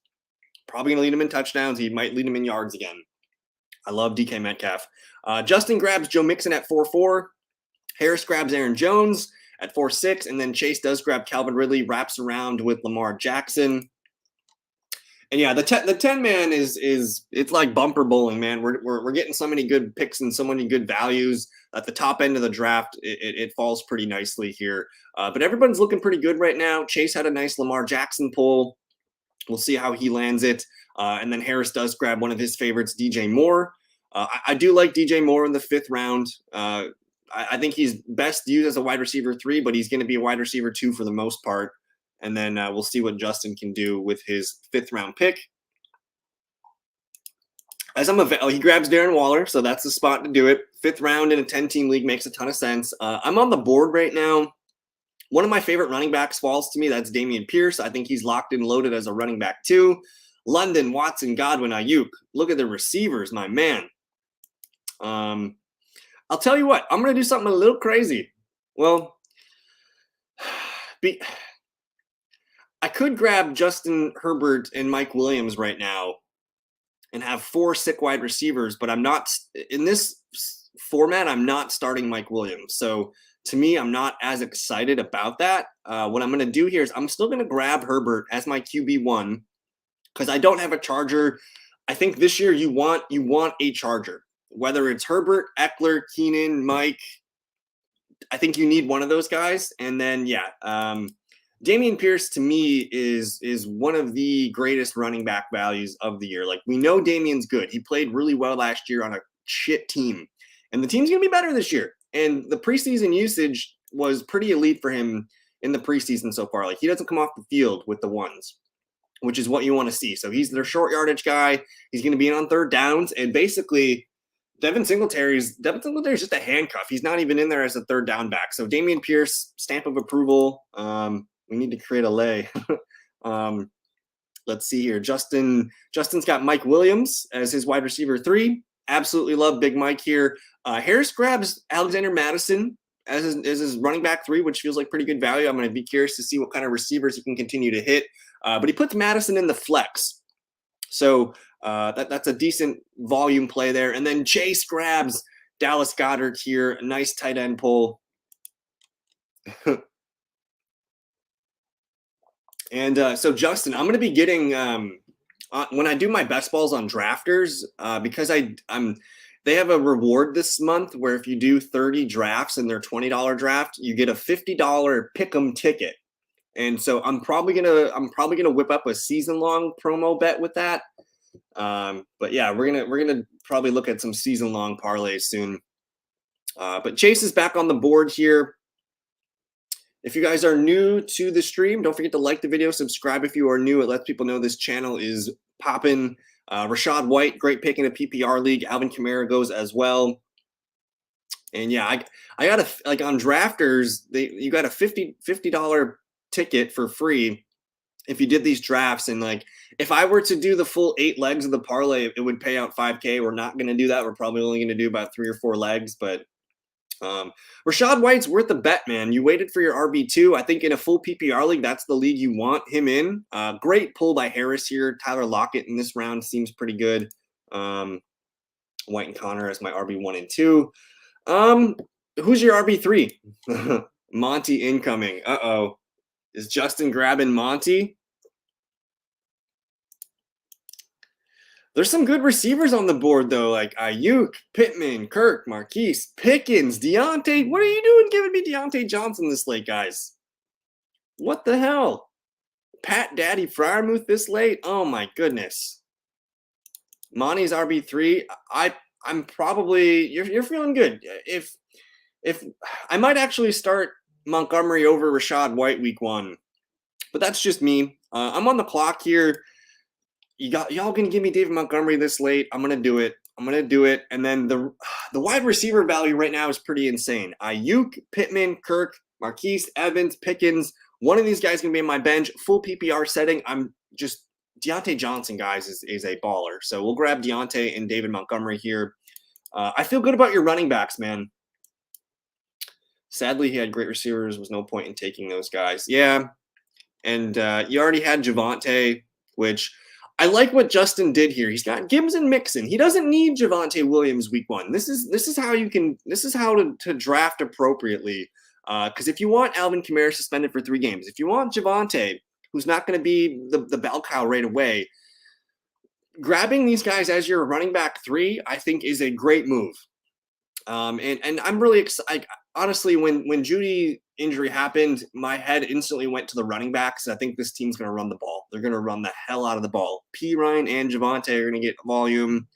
probably going to lead him in touchdowns. He might lead him in yards again. I love DK Metcalf. Justin grabs Joe Mixon at 4-4. Harris grabs Aaron Jones at 4-6. And then Chase does grab Calvin Ridley, wraps around with Lamar Jackson. And yeah, the 10 man is it's like bumper bowling, man. We're getting so many good picks and so many good values at the top end of the draft. It falls pretty nicely here, but everyone's looking pretty good right now. Chase had a nice Lamar Jackson pull. We'll see how he lands it. And then Harris does grab one of his favorites, DJ Moore. I do like DJ Moore in the 5th round. I think he's best used as a wide receiver 3, but he's going to be a wide receiver 2 for the most part. And then we'll see what Justin can do with his 5th round pick. He grabs Darren Waller, so that's the spot to do it. 5th round in a 10-team league makes a ton of sense. I'm on the board right now. One of my favorite running backs falls to me. That's Dameon Pierce. I think he's locked and loaded as a running back 2. London, Watson, Godwin, Ayuk. Look at the receivers, my man. I'll tell you what. I'm going to do something a little crazy. Well, I could grab Justin Herbert and Mike Williams right now and have 4 sick wide receivers, but I'm not in this format. I'm not starting Mike Williams. So to me, I'm not as excited about that. What I'm going to do here is I'm still going to grab Herbert as my QB1 because I don't have a Charger. I think this year you want a Charger, whether it's Herbert, Eckler, Keenan, Mike. I think you need one of those guys. And then, Dameon Pierce to me is one of the greatest running back values of the year. Like, we know Dameon's good. He played really well last year on a shit team, and the team's going to be better this year. And the preseason usage was pretty elite for him in the preseason so far. Like, he doesn't come off the field with the ones, which is what you want to see. So he's their short yardage guy. He's going to be in on 3rd downs, and basically Devin Singletary's just a handcuff. He's not even in there as a 3rd down back. So Dameon Pierce, stamp of approval. We need to create a lay. Let's see here. Justin's got Mike Williams as his wide receiver 3. Absolutely love Big Mike here. Harris grabs Alexander Madison as his running back 3, which feels like pretty good value. I'm going to be curious to see what kind of receivers he can continue to hit. But he puts Madison in the flex. So that's a decent volume play there. And then Chase grabs Dallas Goedert here. A nice tight end pull. And so, Justin, I'm going to be getting when I do my best balls on drafters because they have a reward this month where if you do 30 drafts in their $20 draft, you get a $50 pick'em ticket. And so I'm probably gonna whip up a season long promo bet with that. But yeah, we're gonna probably look at some season long parlays soon. But Chase is back on the board here. If you guys are new to the stream, don't forget to like the video, subscribe if you are new. It lets people know this channel is popping. Rashad White, great pick in a PPR league. Alvin Kamara goes as well. And yeah, I got on drafters, you got a $50 ticket for free if you did these drafts. And like, if I were to do the full 8 legs of the parlay, it would pay out $5K. We're not going to do that. We're probably only going to do about 3 or 4 legs, but Rashad White's worth a bet, man. You waited for your RB2. I think in a full PPR league, that's the league you want him in. Great pull by Harris here. Tyler Lockett in this round seems pretty good. White and Connor as my RB1 and 2. Who's your RB3? Monty incoming. Uh-oh. Is Justin grabbing Monty? There's some good receivers on the board, though, like Ayuk, Pittman, Kirk, Marquise, Pickens, Deontay. What are you doing giving me Deontay Johnson this late, guys? What the hell? Pat Daddy Fryermuth this late? Oh, my goodness. Monty's RB3. I'm probably you're feeling good. If I might actually start Montgomery over Rashad White week 1, but that's just me. I'm on the clock here. Y'all gonna give me David Montgomery this late? I'm gonna do it. And then the wide receiver value right now is pretty insane. Ayuk, Pittman, Kirk, Marquise, Evans, Pickens. One of these guys gonna be in my bench. Full PPR setting. I'm just Deontay Johnson, guys, is a baller. So we'll grab Deontay and David Montgomery here. I feel good about your running backs, man. Sadly, he had great receivers. Was no point in taking those guys. Yeah, and you already had Javonte, which I like what Justin did here. He's got Gibbs and Mixon. He doesn't need Javonte Williams week 1. This is how you can. This is how to draft appropriately. Because if you want Alvin Kamara suspended for 3 games, if you want Javonte, who's not going to be the bell cow right away, grabbing these guys as your running back 3, I think, is a great move. And I'm really excited. Honestly, when Judy injury happened, my head instantly went to the running backs. I think this team's going to run the ball. They're going to run the hell out of the ball. P. Ryan and Javonte are going to get volume.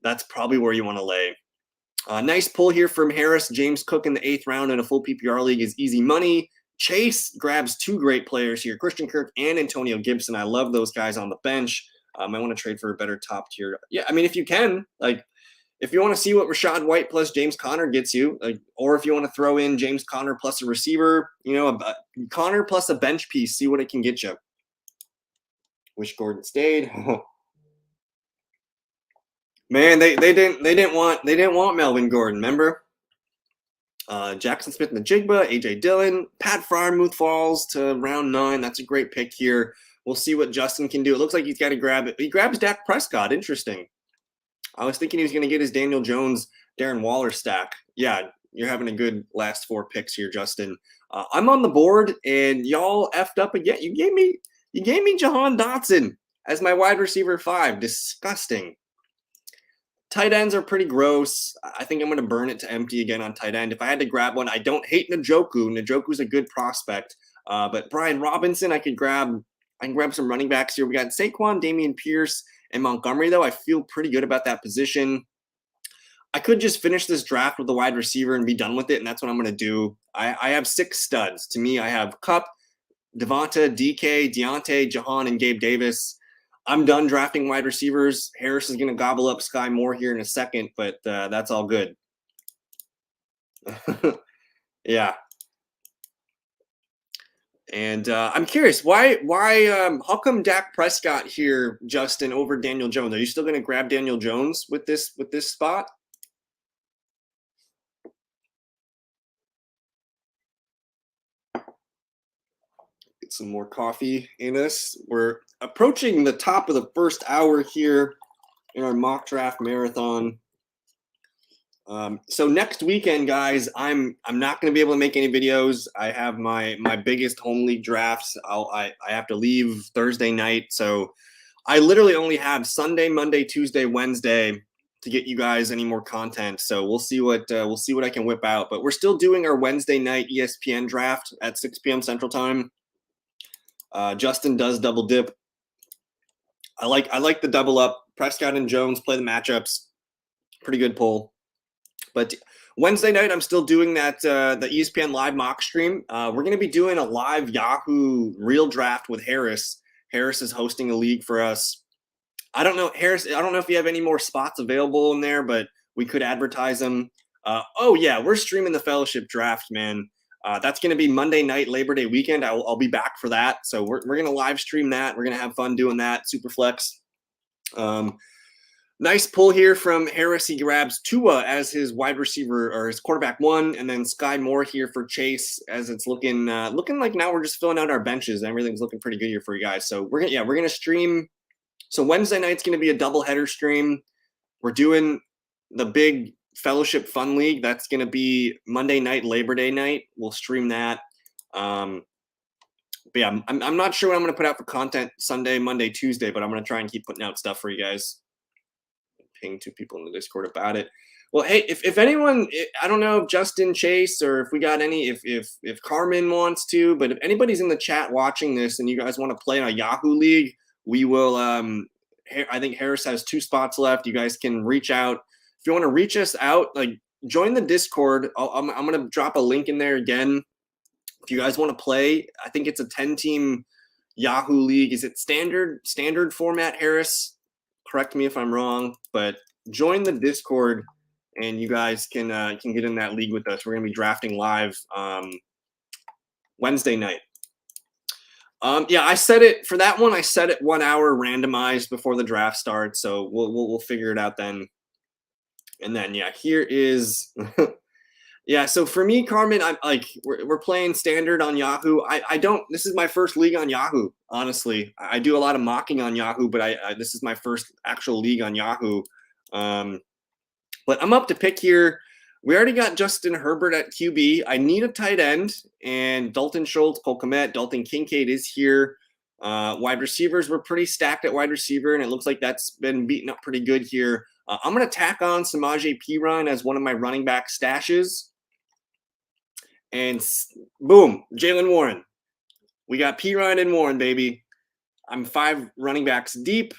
That's probably where you want to lay. Nice pull here from Harris. James Cook in the 8th round in a full PPR league is easy money. Chase grabs 2 great players here, Christian Kirk and Antonio Gibson. I love those guys on the bench. I want to trade for a better top tier. Yeah, I mean, if you can, like, if you want to see what Rashad White plus James Conner gets you, like, or if you want to throw in James Conner plus a receiver, Conner plus a bench piece, see what it can get you. Wish Gordon stayed. Man, they didn't want Melvin Gordon, remember? Jackson Smith and the Jigba, AJ Dillon, Pat Fryermuth falls to round 9. That's a great pick here. We'll see what Justin can do. It looks like he's got to grab it. He grabs Dak Prescott. Interesting. I was thinking he was going to get his Daniel Jones, Darren Waller stack. Yeah, you're having a good last 4 picks here, Justin. I'm on the board, and y'all effed up again. You gave me Jahan Dotson as my wide receiver 5. Disgusting. Tight ends are pretty gross. I think I'm going to burn it to empty again on tight end. If I had to grab one, I don't hate Njoku. Njoku's a good prospect. But Brian Robinson, I can grab some running backs here. We got Saquon, Dameon Pierce, and Montgomery, though. I feel pretty good about that position. I could just finish this draft with the wide receiver and be done with it, and that's what I'm going to do. I have 6 studs. To me, I have Kupp, Devonta, DK, Deontay, Jahan, and Gabe Davis. I'm done drafting wide receivers. Harris is going to gobble up Sky Moore here in a second, but that's all good. Yeah. And I'm curious, why how come Dak Prescott here, Justin, over Daniel Jones? Are you still going to grab Daniel Jones with this spot? Get some more coffee in us. We're approaching the top of the first hour here in our mock draft marathon. So next weekend, guys, I'm not going to be able to make any videos. I have my biggest home league drafts. I have to leave Thursday night, so I literally only have Sunday, Monday, Tuesday, Wednesday to get you guys any more content. So we'll see what I can whip out. But we're still doing our Wednesday night ESPN draft at 6 p.m. Central Time. Justin does double dip. I like the double up. Prescott and Jones play the matchups. Pretty good pull. But Wednesday night, I'm still doing that the ESPN live mock stream. We're going to be doing a live Yahoo real draft with Harris. Harris is hosting a league for us. I don't know, Harris. I don't know if you have any more spots available in there, but we could advertise them. Oh yeah, we're streaming the Fellowship Draft, man. That's going to be Monday night, Labor Day weekend. I'll be back for that. So we're going to live stream that. We're going to have fun doing that. SuperFlex. Nice pull here from Harris. He grabs Tua as his wide receiver or his quarterback 1, and then Sky Moore here for Chase. As it's looking like now we're just filling out our benches. Everything's looking pretty good here for you guys. So we're gonna stream. So Wednesday night's gonna be a doubleheader stream. We're doing the big Fellowship Fun League. That's gonna be Monday night, Labor Day night. We'll stream that. But yeah, I'm not sure what I'm gonna put out for content Sunday, Monday, Tuesday, but I'm gonna try and keep putting out stuff for you guys. Ping 2 people in the Discord about it. Well, hey, if anyone, I don't know if Justin, Chase, or if we got any, if Carmen wants to, but if anybody's in the chat watching this and you guys want to play on a Yahoo League, we will. I think Harris has 2 spots left. You guys can reach out if you want to reach us out. Like, join the Discord. I'm gonna drop a link in there again. If you guys want to play, I think it's a 10-team Yahoo League. Is it standard format, Harris? Correct me if I'm wrong, but join the Discord and you guys can get in that league with us. We're gonna be drafting live Wednesday night. Yeah, I set it for that one. I set it 1 hour randomized before the draft starts, so we'll figure it out then. And then yeah, here is yeah. So for me, Carmen, I'm like we're playing standard on Yahoo. I don't. This is my first league on Yahoo. Honestly, I do a lot of mocking on Yahoo, but this is my first actual league on Yahoo. But I'm up to pick here. We already got Justin Herbert at QB. I need a tight end, and Dalton Schultz, Cole Kmet, Dalton Kincaid is here. Wide receivers, we're pretty stacked at wide receiver, and it looks like that's been beaten up pretty good here. I'm going to tack on Samaje Perine as one of my running back stashes. And boom, Jalen Warren. We got Perine and Warren, baby. I'm 5 running backs deep.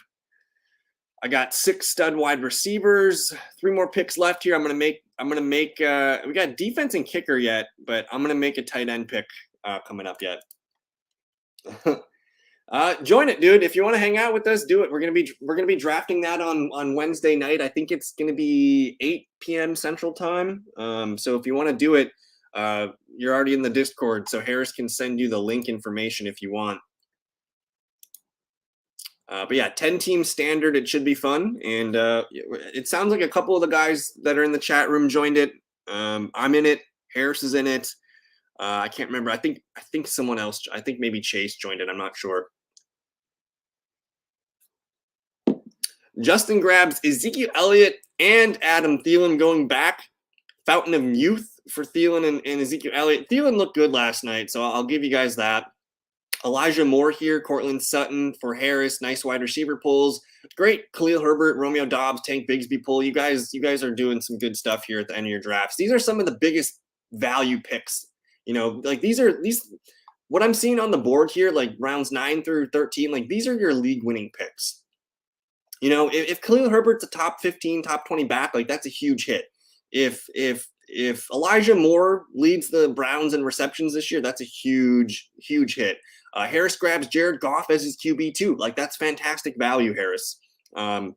I got 6 stud wide receivers. 3 more picks left here. I'm gonna make. We got defense and kicker yet, but I'm gonna make a tight end pick coming up yet. Join it, dude. If you want to hang out with us, do it. We're gonna be drafting that on Wednesday night. I think it's gonna be 8 p.m. Central Time. So if you want to do it, you're already in the Discord, so Harris can send you the link information if you want. But yeah, 10-team standard. It should be fun, and it sounds like a couple of the guys that are in the chat room joined it. I'm in it. Harris is in it. I can't remember. I think someone else. I think maybe Chase joined it. I'm not sure. Justin grabs Ezekiel Elliott and Adam Thielen going back. Fountain of youth for Thielen and Ezekiel Elliott. Thielen looked good last night, so I'll give you guys that. Elijah Moore here, Cortland Sutton for Harris. Nice wide receiver pulls. Great Khalil Herbert, Romeo Doubs, Tank Bigsby pull. You guys are doing some good stuff here at the end of your drafts. These are some of the biggest value picks. You know, like these what I'm seeing on the board here, like rounds 9 through 13, like these are your league winning picks. You know, if Khalil Herbert's a top 15, top 20 back, like that's a huge hit. If Elijah Moore leads the Browns in receptions this year, that's a huge hit. Harris grabs Jared Goff as his QB too. Like that's fantastic value, Harris. And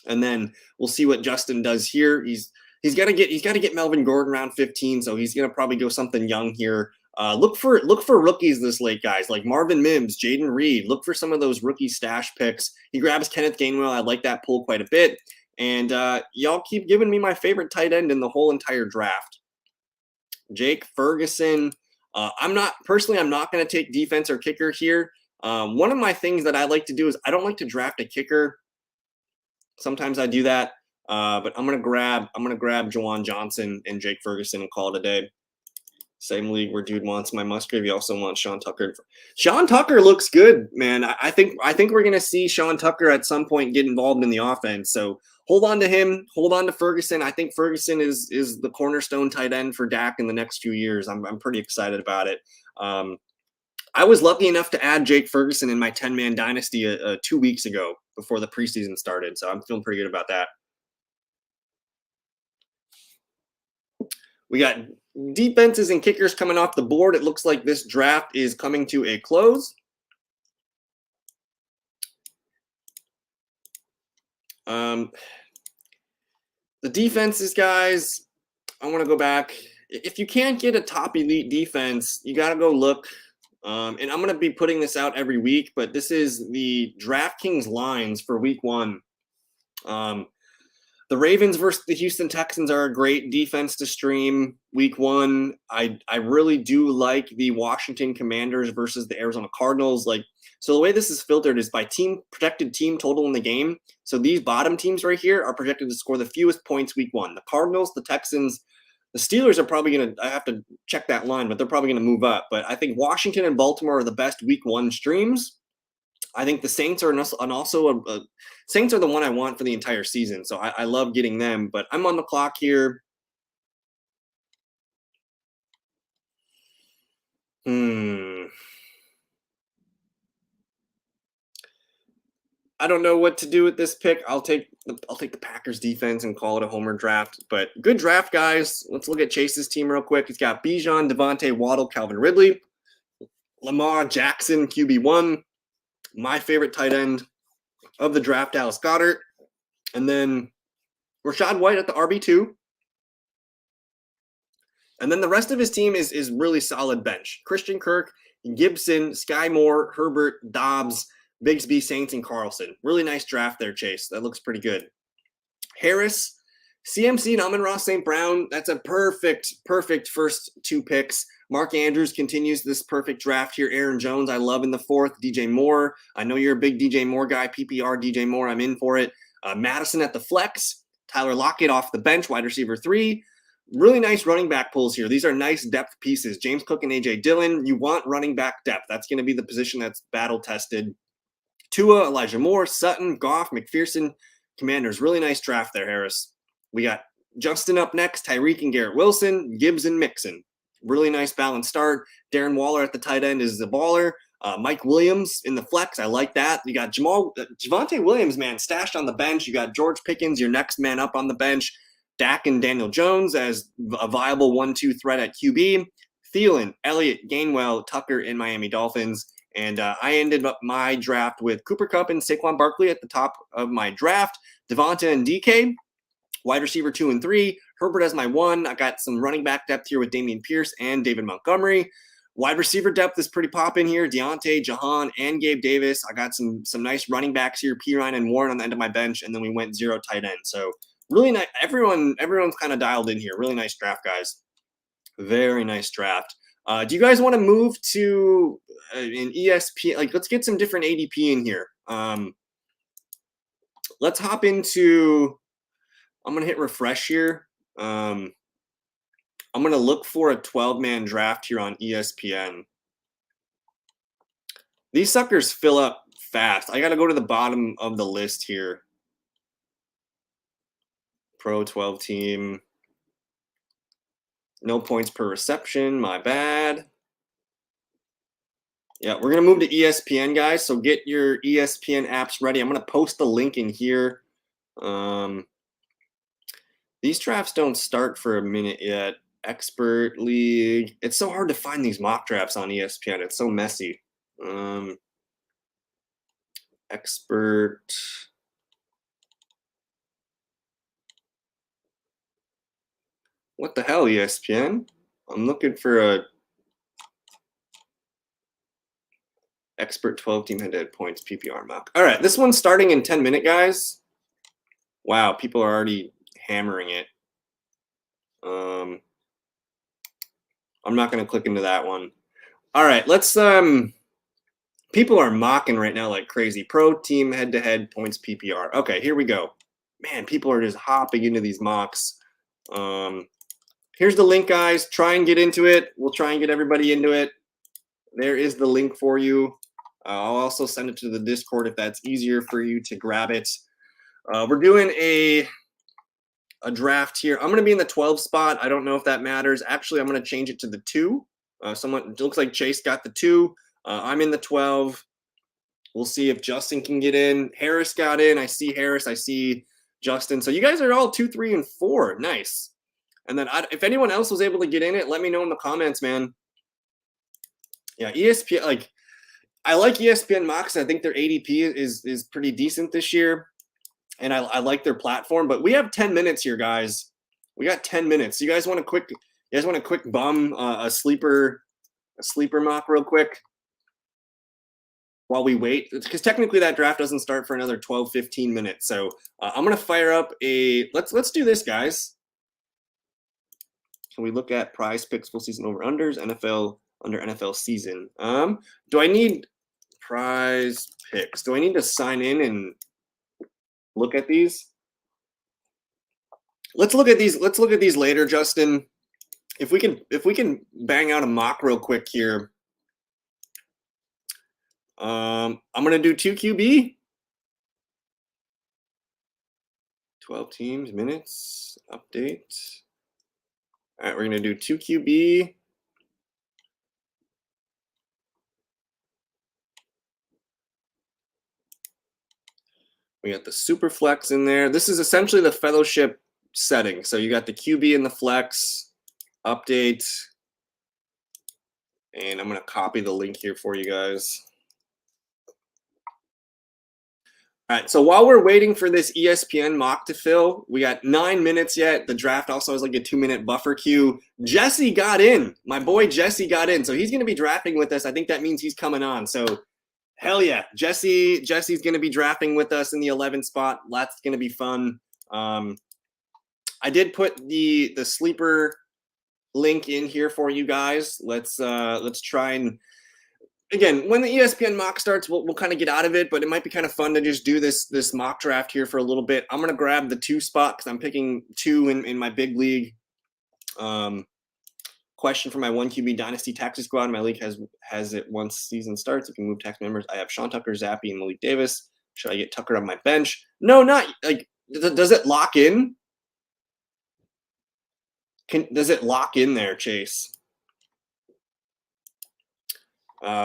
then we'll see what Justin does here. He's got to get Melvin Gordon around 15, so he's gonna probably go something young here. Look for rookies this late, guys, like Marvin Mims, Jaden Reed. Look for some of those rookie stash picks. He grabs Kenneth Gainwell. I like that pull quite a bit. And y'all keep giving me my favorite tight end in the whole entire draft, Jake Ferguson. I'm not going to take defense or kicker here. One of my things that I like to do is I don't like to draft a kicker. Sometimes I do that, but I'm gonna grab Juwan Johnson and Jake Ferguson and call it a day. Same league where dude wants my Musgrave. You also want Sean Tucker. Sean Tucker looks good, man. I think we're gonna see Sean Tucker at some point get involved in the offense. So hold on to him. Hold on to Ferguson. I think Ferguson is the cornerstone tight end for Dak in the next few years. I'm pretty excited about it. I was lucky enough to add Jake Ferguson in my 10-man dynasty 2 weeks ago before the preseason started. So I'm feeling pretty good about that. We got defenses and kickers coming off the board. It looks like this draft is coming to a close. The defenses, guys, I want to go back. If you can't get a top elite defense, you got to go look. And I'm going to be putting this out every week, but this is the DraftKings lines for week 1. The Ravens versus the Houston Texans are a great defense to stream week 1. I really do like the Washington Commanders versus the Arizona Cardinals. Like, so the way this is filtered is by projected team total in the game. So these bottom teams right here are projected to score the fewest points week 1. The Cardinals, the Texans, the Steelers are probably going to, I have to check that line, but they're probably going to move up. But I think Washington and Baltimore are the best week 1 streams. I think the Saints are Saints are the one I want for the entire season. So I love getting them, but I'm on the clock here. I don't know what to do with this pick. I'll take the Packers defense and call it a homer draft. But good draft, guys. Let's look at Chase's team real quick. He's got Bijan, Devontae, Waddle, Calvin Ridley, Lamar Jackson, QB1. My favorite tight end of the draft, Dallas Goedert. And then Rachaad White at the RB2. And then the rest of his team is really solid bench. Christian Kirk, Gibson, Sky Moore, Herbert, Dobbs, Bigsby, Saints, and Carlson. Really nice draft there, Chase. That looks pretty good. Harris, CMC, and Amon-Ra St. Brown. That's a perfect first 2 picks. Mark Andrews continues this perfect draft here. Aaron Jones, I love in the 4th. DJ Moore. I know you're a big DJ Moore guy. PPR DJ Moore, I'm in for it. Madison at the flex. Tyler Lockett off the bench, wide receiver 3. Really nice running back pulls here. These are nice depth pieces. James Cook and A.J. Dillon. You want running back depth. That's going to be the position that's battle tested. Tua, Elijah Moore, Sutton, Goff, McPherson, Commanders. Really nice draft there, Harris. We got Justin up next, Tyreek and Garrett Wilson, Gibbs and Mixon. Really nice balanced start. Darren Waller at the tight end is the baller. Mike Williams in the flex. I like that. You got Javonte Williams, man, stashed on the bench. You got George Pickens, your next man up on the bench. Dak and Daniel Jones as a viable 1-2 threat at QB. Thielen, Elliott, Gainwell, Tucker, and Miami Dolphins. And I ended up my draft with Cooper Kupp and Saquon Barkley at the top of my draft. Devonta and DK, wide receiver 2 and 3. Herbert as my 1. I got some running back depth here with Dameon Pierce and David Montgomery. Wide receiver depth is pretty popping here. Deontay, Jahan, and Gabe Davis. I got some nice running backs here. Perine and Warren on the end of my bench, and then we went 0 tight end. So really nice. Everyone's kind of dialed in here. Really nice draft, guys. Very nice draft. Do you guys want to move to an ESPN? Like, let's get some different ADP in here. Let's hop into. I'm gonna hit refresh here. I'm gonna look for a 12-man draft here on ESPN. These suckers fill up fast. I gotta go to the bottom of the list here. Pro 12 team. No points per reception. My bad. Yeah, we're going to move to ESPN, guys. So get your ESPN apps ready. I'm going to post the link in here. These drafts don't start for a minute yet. Expert League. It's so hard to find these mock drafts on ESPN. It's so messy. Expert. What the hell, ESPN? I'm looking for a expert 12-team head-to-head points PPR mock. All right, this one's starting in 10 minutes, guys. Wow, people are already hammering it. I'm not going to click into that one. All right, let's people are mocking right now like crazy. Pro team head-to-head points PPR. Okay, here we go. Man, people are just hopping into these mocks. Here's the link, guys. Try and get into it. We'll try and get everybody into it. There is the link for you. I'll also send it to the Discord if that's easier for you to grab it. We're doing a draft here. I'm going to be in the 12 spot. I don't know if that matters. Actually, I'm going to change it to the 2. It looks like Chase got the 2. I'm in the 12. We'll see if Justin can get in. Harris got in. I see Harris. I see Justin. So you guys are all 2, 3, and 4. Nice. And then if anyone else was able to get in it, let me know in the comments, man. Yeah, ESPN, like, I like ESPN Mock. I think their ADP is pretty decent this year. And I like their platform. But we have 10 minutes here, guys. We got 10 minutes. You guys want a quick bum a sleeper mock real quick? while we wait, because technically that draft doesn't start for another 12, 15 minutes. So I'm gonna fire up a let's do this, guys. Can we look at prize picks, full season over unders, NFL under NFL season? Do I need prize picks? Do I need to sign in and look at these? Let's look at these. Let's look at these later, Justin. If we can bang out a mock real quick here. I'm gonna do 2 QB. 12 teams, minutes, update. All right, we're gonna do 2 QB. We got the SuperFlex in there. This is essentially the fellowship setting. So you got the QB and the flex, update, and I'm gonna copy the link here for you guys. All right, so while we're waiting for this ESPN mock to fill, we got 9 minutes yet. The draft also has like a 2-minute buffer queue. Jesse got in. My boy Jesse got in. So he's going to be drafting with us. I think that means he's coming on. So hell yeah. Jesse's going to be drafting with us in the 11th spot. That's going to be fun. I did put the sleeper link in here for you guys. Let's try and again, when the ESPN mock starts, we'll kind of get out of it, but it might be kind of fun to just do this mock draft here for a little bit. I'm going to grab the 2 spot because I'm picking 2 in my big league. Question for my 1 QB Dynasty Taxi Squad. My league has it once season starts. You can move tax members. I have Sean Tucker, Zappy, and Malik Davis. Should I get Tucker on my bench? No, not like. Does it lock in? Does it lock in there, Chase?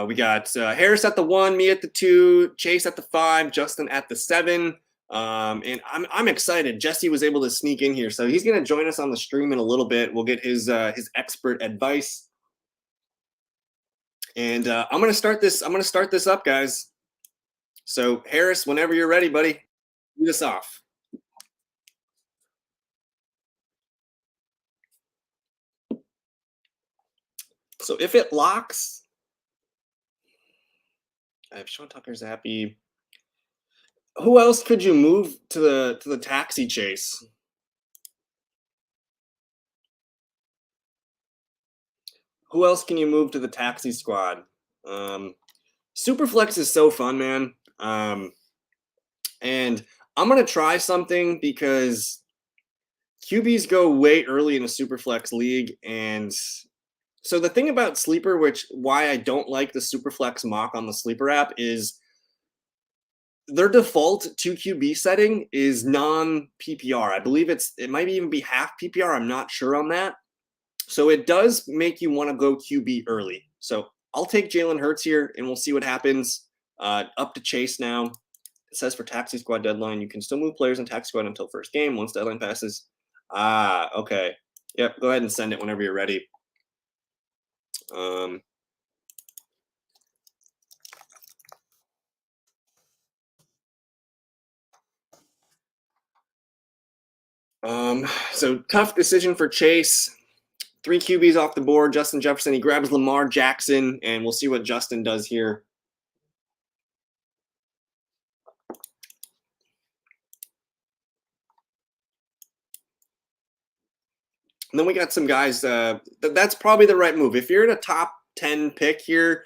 We got Harris at the 1, me at the 2, Chase at the 5, Justin at the 7. And I'm excited. Jesse was able to sneak in here, so he's going to join us on the stream in a little bit. We'll get his expert advice. And I'm going to start this. I'm going to start this up, guys. So Harris, whenever you're ready, buddy, lead us off. So if it locks, I have Sean Tucker, Zappy. Who else could you move to the taxi, Chase? Who else can you move to the taxi squad? Superflex is so fun, man. And I'm gonna try something because QBs go way early in a Superflex league, and so the thing about Sleeper, why I don't like the Superflex mock on the Sleeper app, is their default 2 QB setting is non-PPR. I believe it might even be half PPR. I'm not sure on that. So it does make you want to go QB early. So I'll take Jalen Hurts here, and we'll see what happens. Up to Chase now. It says for Taxi Squad deadline, you can still move players in Taxi Squad until first game once deadline passes. Okay. Yep, go ahead and send it whenever you're ready. So tough decision for Chase. 3 QBs off the board. Justin Jefferson, he grabs Lamar Jackson, and we'll see what Justin does here. And then we got some guys. That's probably the right move. If you're in a top 10 pick here,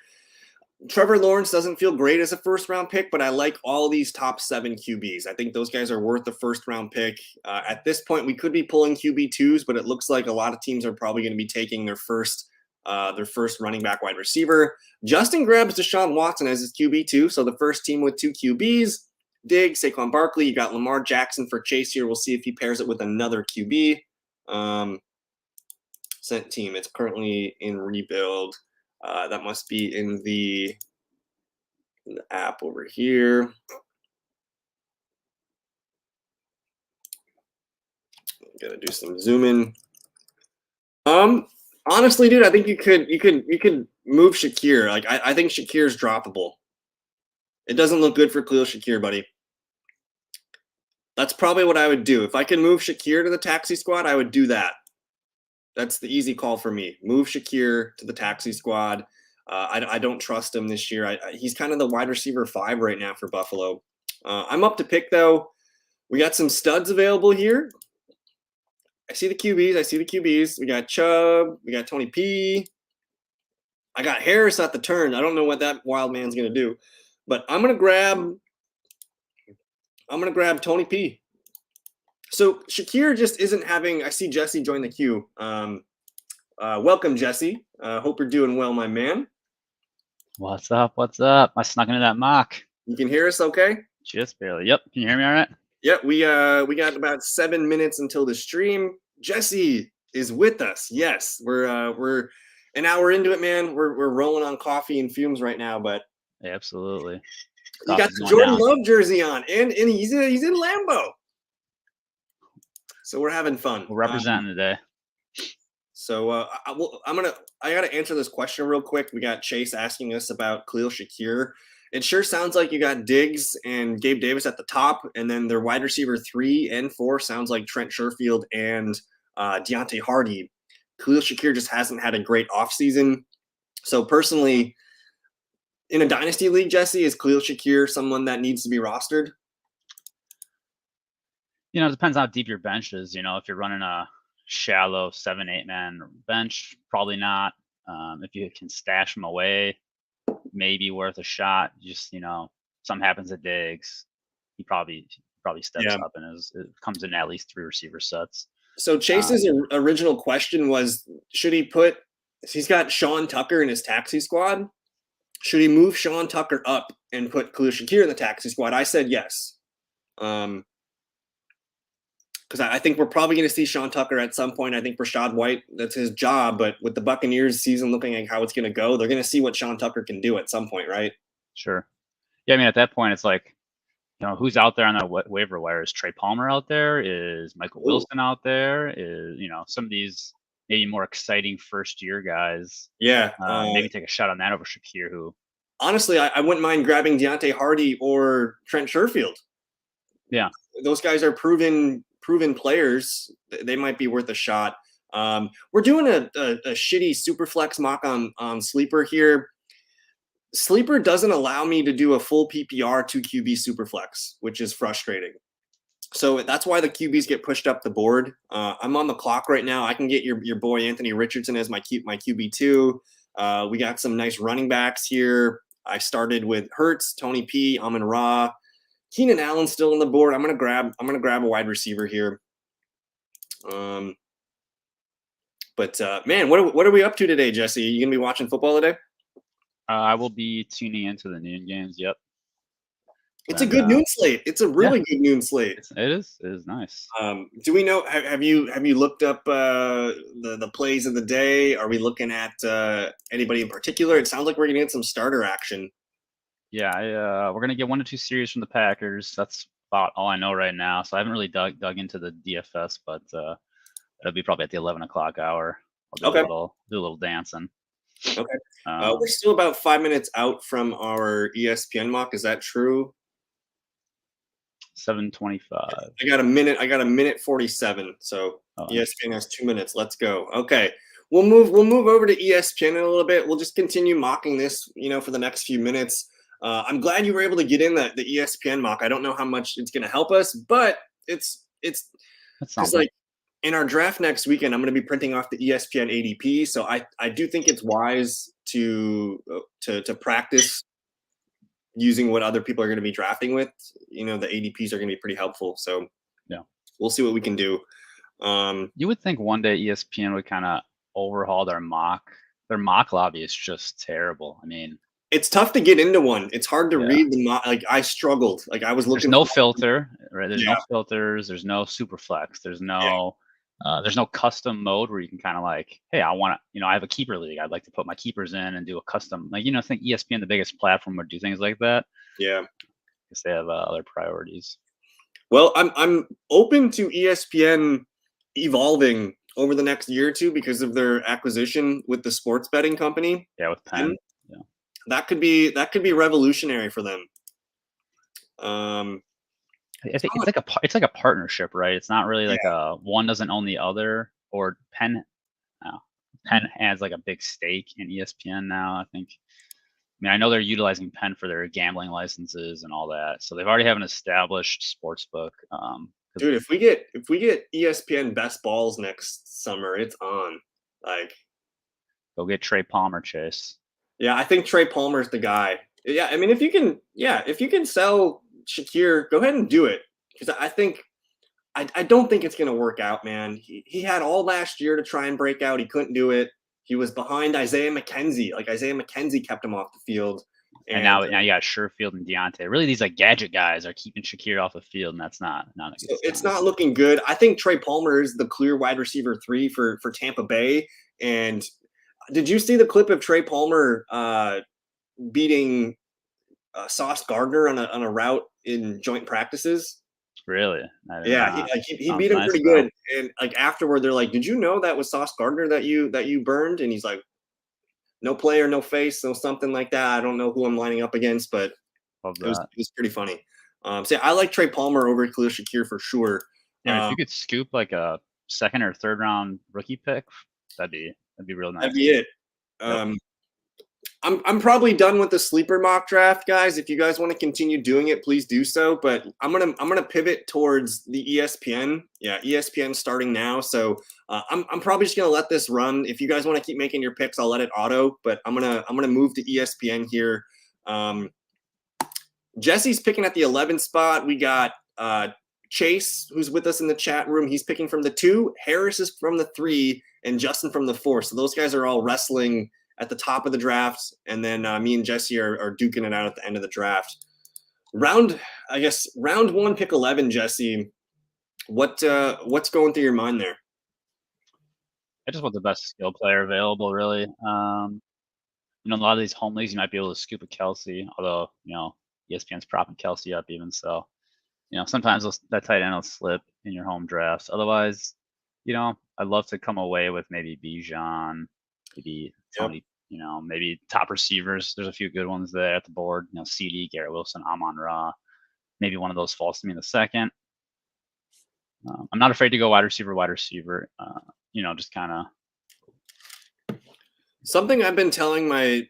Trevor Lawrence doesn't feel great as a first-round pick, but I like all these top 7 QBs. I think those guys are worth the first-round pick. At this point, we could be pulling QB2s, but it looks like a lot of teams are probably going to be taking their first running back wide receiver. Justin grabs Deshaun Watson as his QB2, so the first team with 2 QBs. Diggs, Saquon Barkley. You got Lamar Jackson for Chase here. We'll see if he pairs it with another QB. Sent team. It's currently in rebuild. That must be in the app over here. Gotta do some zoom in. Honestly, dude, I think you could move Shakir. Like I think Shakir's droppable. It doesn't look good for Khalil Shakir, buddy. That's probably what I would do. If I can move Shakir to the taxi squad, I would do that. That's the easy call for me. Move Shakir to the taxi squad. I don't trust him this year. He's kind of the wide receiver 5 right now for Buffalo. I'm up to pick though. We got some studs available here. I see the QBs. We got Chubb. We got Tony P. I got Harris at the turn. I don't know what that wild man's gonna do, but I'm gonna grab Tony P. So Shakir just isn't having. I see Jesse join the queue. Welcome, Jesse. Hope you're doing well, my man. What's up? What's up? I snuck into that mock. You can hear us, okay? Just barely. Yep. Can you hear me all right? Yep. We got about 7 minutes until the stream. Jesse is with us. Yes, we're an hour into it, man. We're rolling on coffee and fumes right now, but yeah, absolutely. You got the Jordan Love jersey on, and he's in Lambeau. So we're having fun. We're representing today. So I gotta answer this question real quick. We got Chase asking us about Khalil Shakir. It sure sounds like you got Diggs and Gabe Davis at the top, and then their wide receiver 3 and 4 sounds like Trent Sherfield and Deontay Hardy. Khalil Shakir just hasn't had a great offseason. So personally, in a dynasty league, Jesse, is Khalil Shakir someone that needs to be rostered? It depends how deep your bench is. If you're running a shallow 7-8 man bench, probably not. If you can stash them away, maybe worth a shot. Just something happens at Diggs, he probably steps up and it comes in at least 3 receiver sets. So Chase's original question was, should he he's got Sean Tucker in his taxi squad. Should he move Sean Tucker up and put Khalil Shakir in the taxi squad? I said yes. Because I think we're probably going to see Sean Tucker at some point. I think Rachaad White, that's his job. But with the Buccaneers season looking like how it's going to go, they're going to see what Sean Tucker can do at some point, right? Sure. Yeah, I mean, at that point, it's like, who's out there on the waiver wire? Is Trey Palmer out there? Is Michael Wilson out there? Is, some of these maybe more exciting first-year guys. Yeah. Maybe take a shot on that over Shakir, who. Honestly, I wouldn't mind grabbing Deontay Hardy or Trent Sherfield. Yeah. Those guys are proven players. They might be worth a shot. We're doing a shitty SuperFlex mock on Sleeper here. Sleeper doesn't allow me to do a full PPR 2 QB SuperFlex, which is frustrating. So that's why the QBs get pushed up the board. I'm on the clock right now. I can get your boy Anthony Richardson as my QB2. We got some nice running backs here. I started with Hurts, Tony P, Amon-Ra. Keenan Allen's still on the board. I'm gonna grab a wide receiver here. But man, what are we up to today, Jesse? You gonna be watching football today? I will be tuning into the noon games. Yep. It's a good noon slate. It's a really good noon slate. It is nice. Do we know? Have you looked up the plays of the day? Are we looking at anybody in particular? It sounds like we're gonna get some starter action. Yeah, we're gonna get 1 to 2 series from the Packers. That's about all I know right now. So I haven't really dug into the DFS, but it'll be probably at the 11 o'clock hour. I'll do a little dancing. Okay. We're still about 5 minutes out from our ESPN mock. Is that true? 7:25. I got a minute 47. So ESPN has 2 minutes. Let's go. Okay. We'll move over to ESPN in a little bit. We'll just continue mocking this, for the next few minutes. I'm glad you were able to get in the ESPN mock. I don't know how much it's going to help us, but it's like in our draft next weekend, I'm going to be printing off the ESPN ADP. So I do think it's wise to practice using what other people are going to be drafting with. The ADPs are going to be pretty helpful. So yeah, we'll see what we can do. You would think one day ESPN would kind of overhaul their mock. Their mock lobby is just terrible. I mean, it's tough to get into one. It's hard to read the mock. Like I struggled. Like I was looking. There's no filter, right? There's no filters. There's no SuperFlex. There's no custom mode where you can kind of like, hey, I want to, I have a keeper league. I'd like to put my keepers in and do a custom, I think ESPN, the biggest platform, would do things like that. Yeah. Because they have other priorities. Well, I'm open to ESPN evolving over the next year or two because of their acquisition with the sports betting company. Yeah, with Penn. Yeah. That could be revolutionary for them. I think it's like a partnership, right? It's not really like a one doesn't own the other, or Penn. No, Penn has like a big stake in ESPN now. I think. I mean, I know they're utilizing Penn for their gambling licenses and all that, so they've already have an established sports book. Dude, if we get ESPN best balls next summer, it's on. Like, Go get Trey Palmer, Chase. yeah, I think Trey Palmer's the guy. Yeah, I mean, if you can sell Shakir, go ahead and do it because I don't think it's gonna work out, man. He had all last year to try and break out. He couldn't do it. He was behind Isaiah McKenzie. Like Isaiah McKenzie kept him off the field. And now you got Sherfield and Deontay. Really, these like gadget guys are keeping Shakir off the field, and that's not a good it's sign. not looking good. I think Trey Palmer is the clear wide receiver 3 for Tampa Bay. And did you see the clip of Trey Palmer beating Sauce Gardner on a route in joint practices? Really? Yeah, he Sounds beat him nice, pretty though. good. And like afterward, they're like, "Did you know that was Sauce Gardner that you burned?" And he's like, "No player, no face, no something like that. I don't know who I'm lining up against, but Love it was that. it was pretty funny." So yeah, I like Trey Palmer over Khalil Shakir for sure. Yeah, if Um, you could scoop like a second or third round rookie pick, that'd be real that'd nice. be it. Yep. I'm probably done with the sleeper mock draft, guys. If you guys want to continue doing it, please do so. But I'm gonna pivot towards the ESPN. Yeah, ESPN starting now. So I'm probably just gonna let this run. If you guys want to keep making your picks, I'll let it auto. But I'm gonna move to ESPN here. Um, Jesse's picking at the 11 spot. We got Chase, who's with us in the chat room. He's picking from the 2. Harris is from the 3, and Justin from the 4. So those guys are all wrestling at the top of the draft, and then me and Jesse are duking it out at the end of the draft. Round 1, pick 11, Jesse. What's going through your mind there? I just want the best skill player available, really. A lot of these home leagues, you might be able to scoop a Kelsey, although, ESPN's propping Kelsey up even so. Sometimes that tight end will slip in your home drafts. Otherwise, I'd love to come away with maybe Bijan, maybe Tony, maybe top receivers. There's a few good ones there at the board. CD, Garrett Wilson, Amon-Ra. Maybe one of those falls to me in the second. I'm not afraid to go wide receiver. Just kind of. Something I've been telling my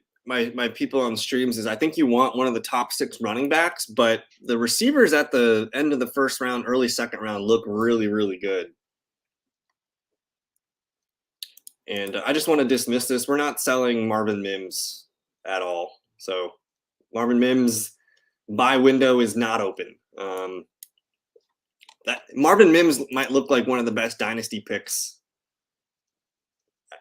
people on streams is I think you want one of the top 6 running backs, but the receivers at the end of the first round, early second round look really, really good. And I just want to dismiss this. We're not selling Marvin Mims at all. So Marvin Mims buy window is not open. That Marvin Mims might look like one of the best dynasty picks.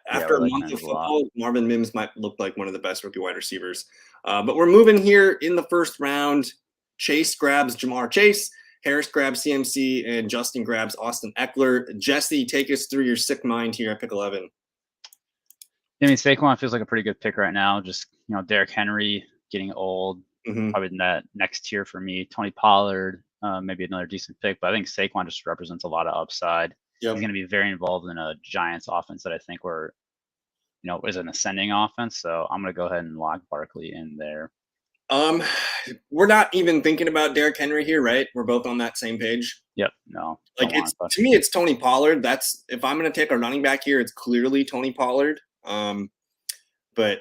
After a month of football, Marvin Mims might look like one of the best rookie wide receivers. But we're moving here in the first round. Chase grabs Jamar Chase. Harris grabs CMC, and Justin grabs Austin Eckler. Jesse, take us through your sick mind here at pick 11. I mean, Saquon feels like a pretty good pick right now. Just, Derrick Henry getting old, probably in that next tier for me. Tony Pollard, maybe another decent pick, but I think Saquon just represents a lot of upside. Yep. He's going to be very involved in a Giants offense that I think is an ascending offense. So I'm going to go ahead and lock Barkley in there. We're not even thinking about Derrick Henry here, right? We're both on that same page. Yep. No. Like to me, it's Tony Pollard. That's if I'm going to take a running back here, it's clearly Tony Pollard. But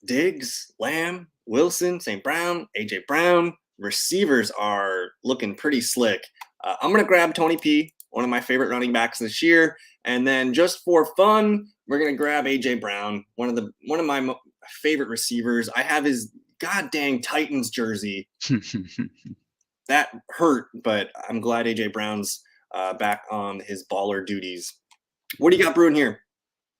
Diggs, Lamb, Wilson, St. Brown, AJ Brown, receivers are looking pretty slick. I'm going to grab Tony P, one of my favorite running backs this year. And then just for fun, we're going to grab AJ Brown, one of my favorite receivers. I have his goddamn Titans jersey. That hurt, but I'm glad AJ Brown's back on his baller duties. What do you got brewing here?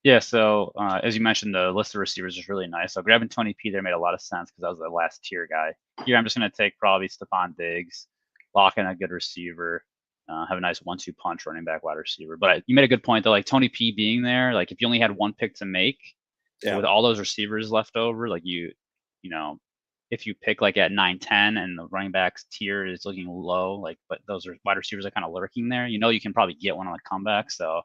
Yeah, so as you mentioned, the list of receivers is really nice. So grabbing Tony P there made a lot of sense because that was the last tier guy. Here, I'm just going to take probably Stephon Diggs, lock in a good receiver, have a nice 1-2 punch running back wide receiver. But you made a good point, though, like Tony P being there, like if you only had one pick to make, with all those receivers left over, like if you pick like at 9-10 and the running backs tier is looking low, like but those wide receivers are kind of lurking there, you can probably get one on the comeback. So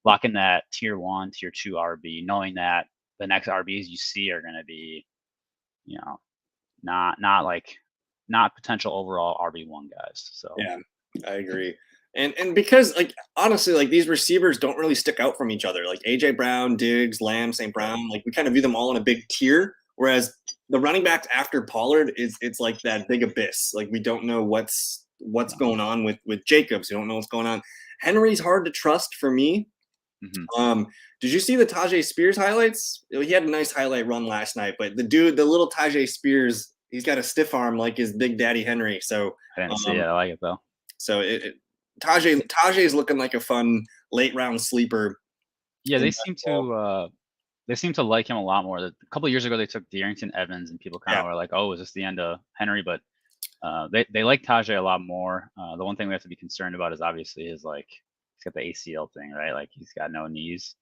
lock in that tier 1, tier 2 RB, knowing that the next RBs you see are going to be, not potential overall RB1 guys. So yeah, I agree. And because like honestly, like these receivers don't really stick out from each other. Like AJ Brown, Diggs, Lamb, St. Right. Brown, like we kind of view them all in a big tier. Whereas the running backs after Pollard is it's like that big abyss. Like we don't know what's Yeah. going on with Jacobs. We don't know what's going on. Henry's hard to trust for me. Hmm. Did you see the Tajay Spears highlights? He had a nice highlight run last night, but the little Tajay Spears, he's got a stiff arm like his big daddy Henry. So I didn't see it. um, I like it though. so Tajay is looking like a fun late round sleeper. Yeah, In they best seem ball. to like him a lot more. A couple of years ago, they took Darrington Evans, and people kind Yeah, of were like, "Oh, is this the end of Henry?" But they like Tajay a lot more. The one thing we have to be concerned about is obviously his like he's got the ACL thing, right? Like he's got no knees.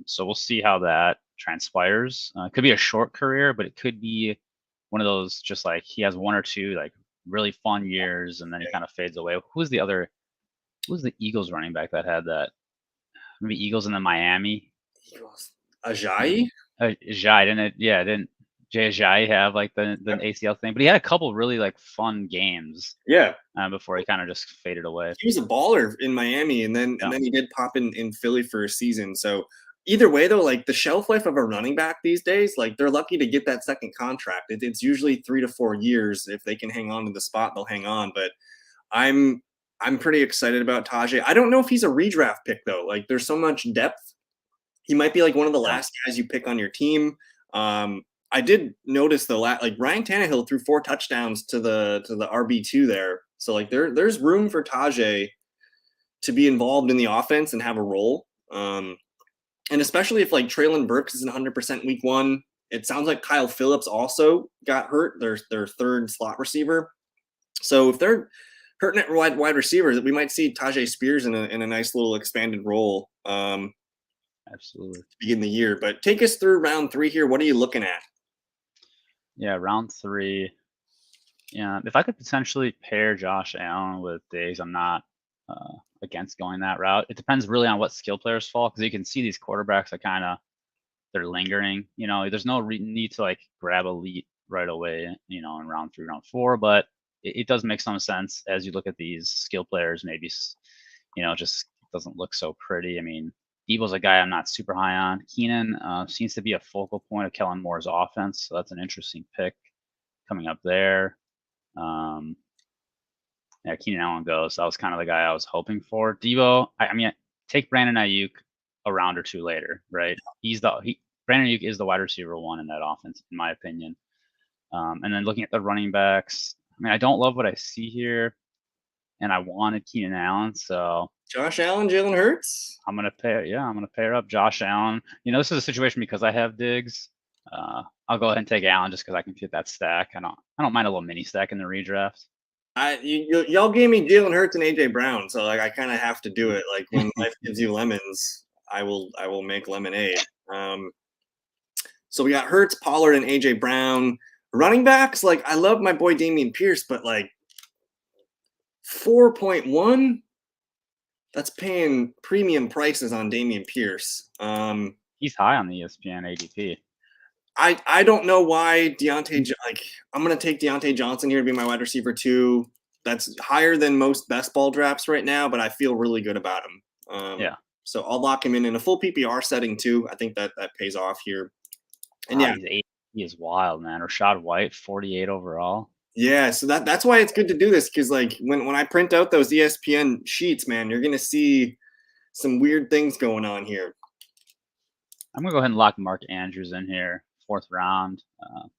So we'll see how that transpires. It could be a short career, but it could be one of those just like he has one or two like really fun years, and then he kind of fades away. Who's the other? Who's the Eagles running back that had that? Maybe Eagles and then Miami. Eagles. Maybe Ajayi. Jai didn't it? Yeah, didn't Jay Jai have like the ACL thing? But he had a couple really like fun games Yeah, before he kind of just faded away. he was a baller in Miami, and then Yeah, he did pop in Philly for a season. So either way, though, like the shelf life of a running back these days, like they're lucky to get that second contract. It's usually 3 to 4 years. If they can hang on to the spot, they'll hang on. But I'm I'm pretty excited about Tajay. I don't know if he's a redraft pick though. Like there's so much depth. He might be like one of the yeah. last guys you pick on your team. Um, I did notice like Ryan Tannehill threw 4 touchdowns to the RB2 there. So like there's room for Tajay to be involved in the offense and have a role. And especially if like Traylon Burks isn't 100% week one. It sounds like Kyle Phillips also got hurt. Their third slot receiver. So if they're hurting at wide receiver, we might see Tajay Spears in a nice little expanded role Absolutely. to begin the year. But take us through round 3 here. What are you looking at? Yeah, round 3. Yeah, if I could potentially pair Josh Allen with Diggs, I'm not against going that route. It depends really on what skill players fall because you can see these quarterbacks are kind of they're lingering. You know, there's no need to like grab elite right away. You know, in round 3, round 4, but it does make some sense as you look at these skill players. Maybe you know, just doesn't look so pretty. I mean, Debo's a guy I'm not super high on. Keenan seems to be a focal point of Kellen Moore's offense, so that's an interesting pick coming up there. Um, yeah, Keenan Allen goes. That was kind of the guy I was hoping for. Debo, I mean, take Brandon Ayuk a round or two later, right? Brandon Ayuk is the wide receiver one in that offense, in my opinion. And then looking at the running backs, I mean, I don't love what I see here, and I wanted Keenan Allen, so Josh Allen, Jalen Hurts? I'm gonna pair. Yeah, I'm gonna pair up Josh Allen. You know, this is a situation because I have Diggs. I'll go ahead and take Allen just because I can fit that stack. I don't mind a little mini stack in the redraft. Y'all gave me Jalen Hurts and AJ Brown, so like I kind of have to do it. Like when life gives you lemons, I will make lemonade. Um, so we got Hurts, Pollard, and AJ Brown. Running backs, like I love my boy Damian Pierce, but like 4.1, that's paying premium prices on Damian Pierce. He's high on the ESPN ADP. I don't know why like I'm gonna take Deontay Johnson here to be my wide receiver too. That's higher than most best ball drafts right now, but I feel really good about him. Yeah. So I'll lock him in a full PPR setting too. I think that pays off here. And Wow, yeah, he's 8. He is wild, man. Rashad White, 48 overall. yeah. So that's why it's good to do this because like when I print out those ESPN sheets, man, you're gonna see some weird things going on here. I'm gonna go ahead and lock Mark Andrews in here, 4th round. If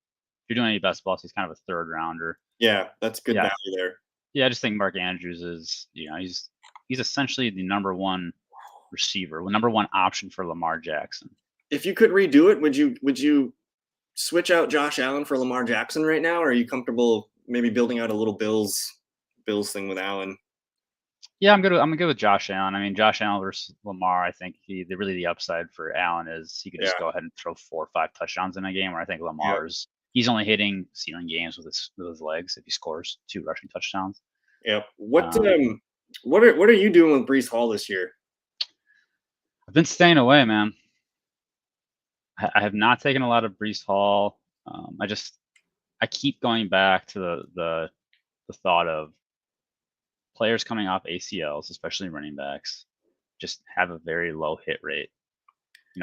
you're doing any best balls, he's kind of a 3rd rounder. Yeah, that's good Yeah, value there. yeah. I just think Mark Andrews is, you know, he's essentially the number one receiver, number one option for Lamar Jackson. If you could redo it, would you switch out Josh Allen for Lamar Jackson right now, or are you comfortable maybe building out a little Bills thing with Allen? Yeah, I'm good with Josh Allen. I mean, Josh Allen versus Lamar. I think the upside for Allen is he could Yeah, just go ahead and throw 4 or 5 touchdowns in a game. Where I think yeah, he's only hitting ceiling games with his legs if he scores 2 rushing touchdowns. yeah. What Um, what are you doing with Brees Hall this year? I've been staying away, man. I have not taken a lot of Brees Hall. I keep going back to the thought of players coming off ACLs, especially running backs, just have a very low hit rate,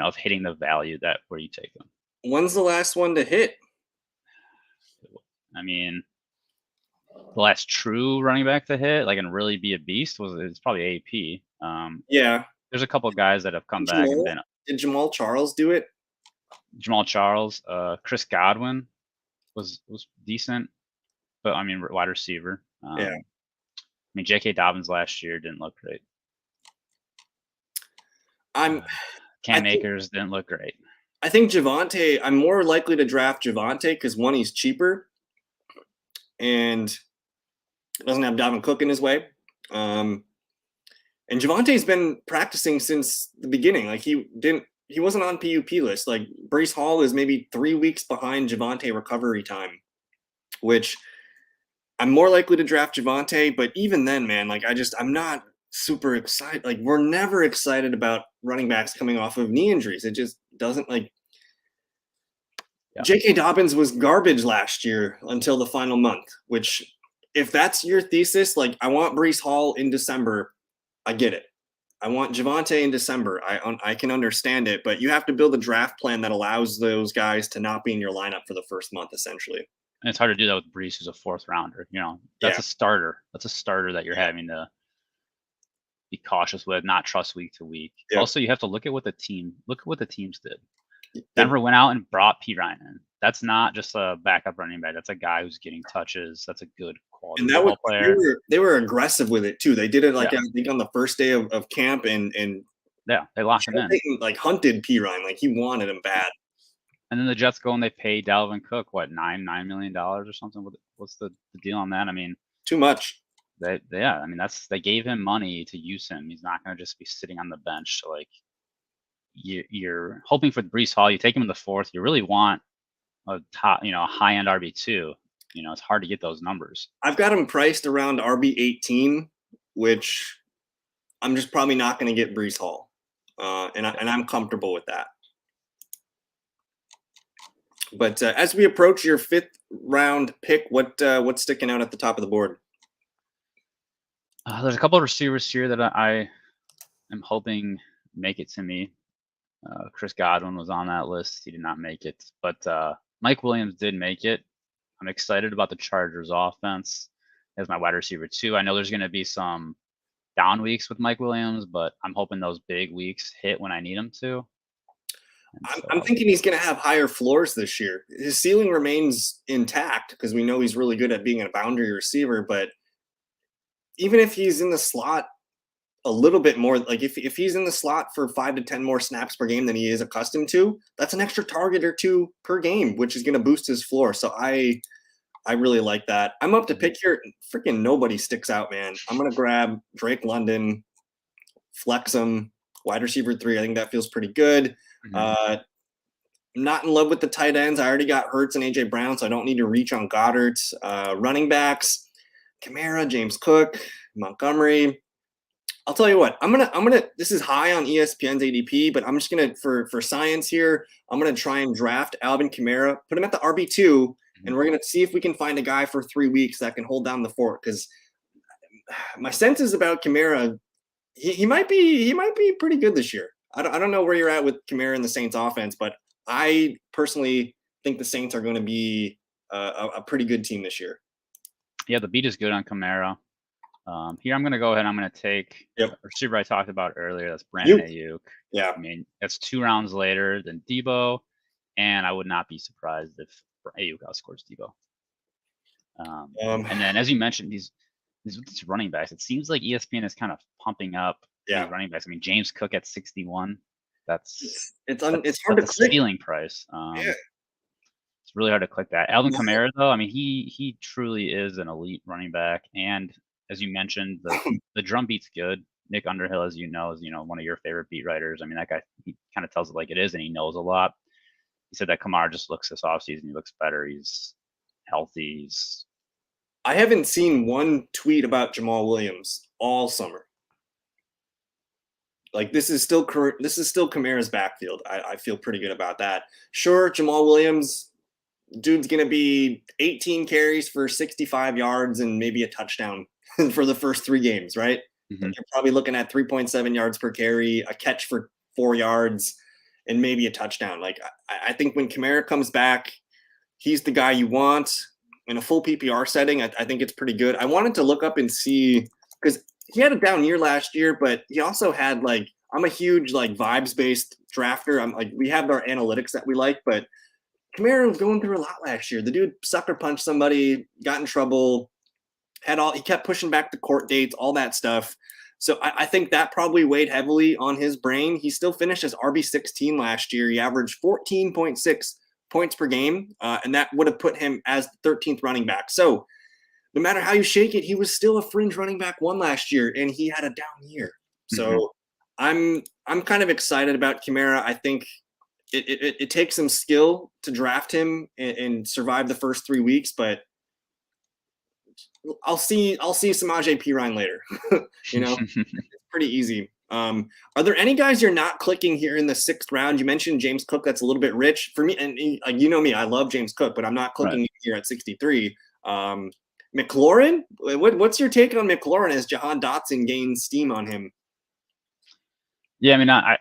of hitting the value that where you take them. When's the last one to hit? I mean, the last true running back to hit, like, and really be a beast it's probably AP. Yeah. There's a couple of guys that have come back and been. Did Jamal Charles do it? Jamal Charles, Chris Godwin was decent, but I mean, wide receiver. Yeah. I mean, J.K. Dobbins last year didn't look great. Cam Akers didn't look great. I think Javonte, I'm more likely to draft Javonte because one, he's cheaper and doesn't have Dalvin Cook in his way. And Javonte's been practicing since the beginning. Like he wasn't on PUP list. Like Breece Hall is maybe 3 weeks behind Javonte recovery time, which I'm more likely to draft Javonte. But even then, man, like I'm not super excited. Like we're never excited about running backs coming off of knee injuries. It just doesn't like. Yeah. J.K. Dobbins was garbage last year until the final month, which if that's your thesis, like I want Breece Hall in December, I get it. I want Javonte in December. I can understand it, but you have to build a draft plan that allows those guys to not be in your lineup for the first month, essentially. And it's hard to do that with Breece, who's a 4th rounder. That's a starter. That's a starter that you're having to be cautious with, not trust week to week. Yep. Also, you have to look at what the teams did. Denver went out and brought P. Ryan in. That's not just a backup running back. That's a guy who's getting touches. That's a good quality football player. They were aggressive with it too. They did it I think on the first day of camp and they locked him in. Like hunted P. Ryan, like he wanted him bad. And then the Jets go and they pay Dalvin Cook $9 million or something. What's the deal on that? I mean, too much. I mean they gave him money to use him. He's not going to just be sitting on the bench. So like you're hoping for Breece Hall. You take him in the 4th. You really want a top, a high end RB2. It's hard to get those numbers. I've got him priced around RB18, which I'm just probably not going to get Breece Hall, and I'm comfortable with that. But as we approach your 5th round pick, what's sticking out at the top of the board? There's a couple of receivers here that I am hoping make it to me. Chris Godwin was on that list. He did not make it, but Mike Williams did make it. I'm excited about the Chargers offense as my wide receiver too. I know there's going to be some down weeks with Mike Williams, but I'm hoping those big weeks hit when I need them to. I'm thinking he's going to have higher floors this year. His ceiling remains intact because we know he's really good at being a boundary receiver, but even if he's in the slot a little bit more, like if he's in the slot for 5 to 10 more snaps per game than he is accustomed to, that's an extra target or 2 per game, which is going to boost his floor. So I really like that. I'm up to pick here. Freaking nobody sticks out, man. I'm going to grab Drake London, flex him, wide receiver 3. I think that feels pretty good. I'm not in love with the tight ends. I already got Hurts and AJ Brown, so I don't need to reach on Goddard. Running backs, Kamara, James Cook, Montgomery. I'll tell you what, I'm gonna this is high on ESPN's ADP, but I'm just gonna for science here, I'm gonna try and draft Alvin Kamara, put him at the RB2, and we're gonna see if we can find a guy for 3 weeks that can hold down the fort. Because my sense is about Kamara, he might be pretty good this year. I don't know where you're at with Kamara in the Saints offense, but I personally think the Saints are going to be a pretty good team this year. Yeah, the beat is good on Kamara. Here I'm going to go ahead. I'm going to take a receiver I talked about earlier. That's Brandon Ayuk. Yeah. I mean, that's 2 rounds later than Debo, and I would not be surprised if Ayuk outscores Debo. And then, as you mentioned, these running backs, it seems like ESPN is kind of pumping up these running backs. I mean, James Cook at 61. It's hard to click. Ceiling price. It's really hard to click that. Alvin Kamara, though, I mean, he truly is an elite running back, and as you mentioned, the drum beat's good. Nick Underhill, as you know, is one of your favorite beat writers. I mean, that guy, he kind of tells it like it is, and he knows a lot. He said that Kamara just looks this offseason. He looks better. He's healthy. I haven't seen one tweet about Jamal Williams all summer. Like this is still Kamara's backfield. I feel pretty good about that. Sure, Jamal Williams, dude's gonna be 18 carries for 65 yards and maybe a touchdown for the first 3 games, right? Mm-hmm. Like you're probably looking at 3.7 yards per carry, a catch for 4 yards, and maybe a touchdown. Like I think when Kamara comes back, he's the guy you want in a full PPR setting. I think it's pretty good. I wanted to look up and see because he had a down year last year, but he also had like I'm a huge like vibes based drafter. I'm like we have our analytics that we like, but Kamara was going through a lot last year. The dude sucker punched somebody, got in trouble, he kept pushing back the court dates, all that stuff. So I think that probably weighed heavily on his brain. He still finished as RB16 last year. He averaged 14.6 points per game, and that would have put him as the 13th running back. So no matter how you shake it, he was still a fringe running back 1 last year, and he had a down year. So I'm kind of excited about Kamara. I think it takes some skill to draft him and survive the first 3 weeks, but I'll see Samaje Perine later. It's pretty easy. Are there any guys you're not clicking here in the 6th round? You mentioned James Cook. That's a little bit rich for me. And you know me, I love James Cook, but I'm not clicking here at 63. McLaurin, what's your take on McLaurin as Jahan Dotson gains steam on him? Yeah, I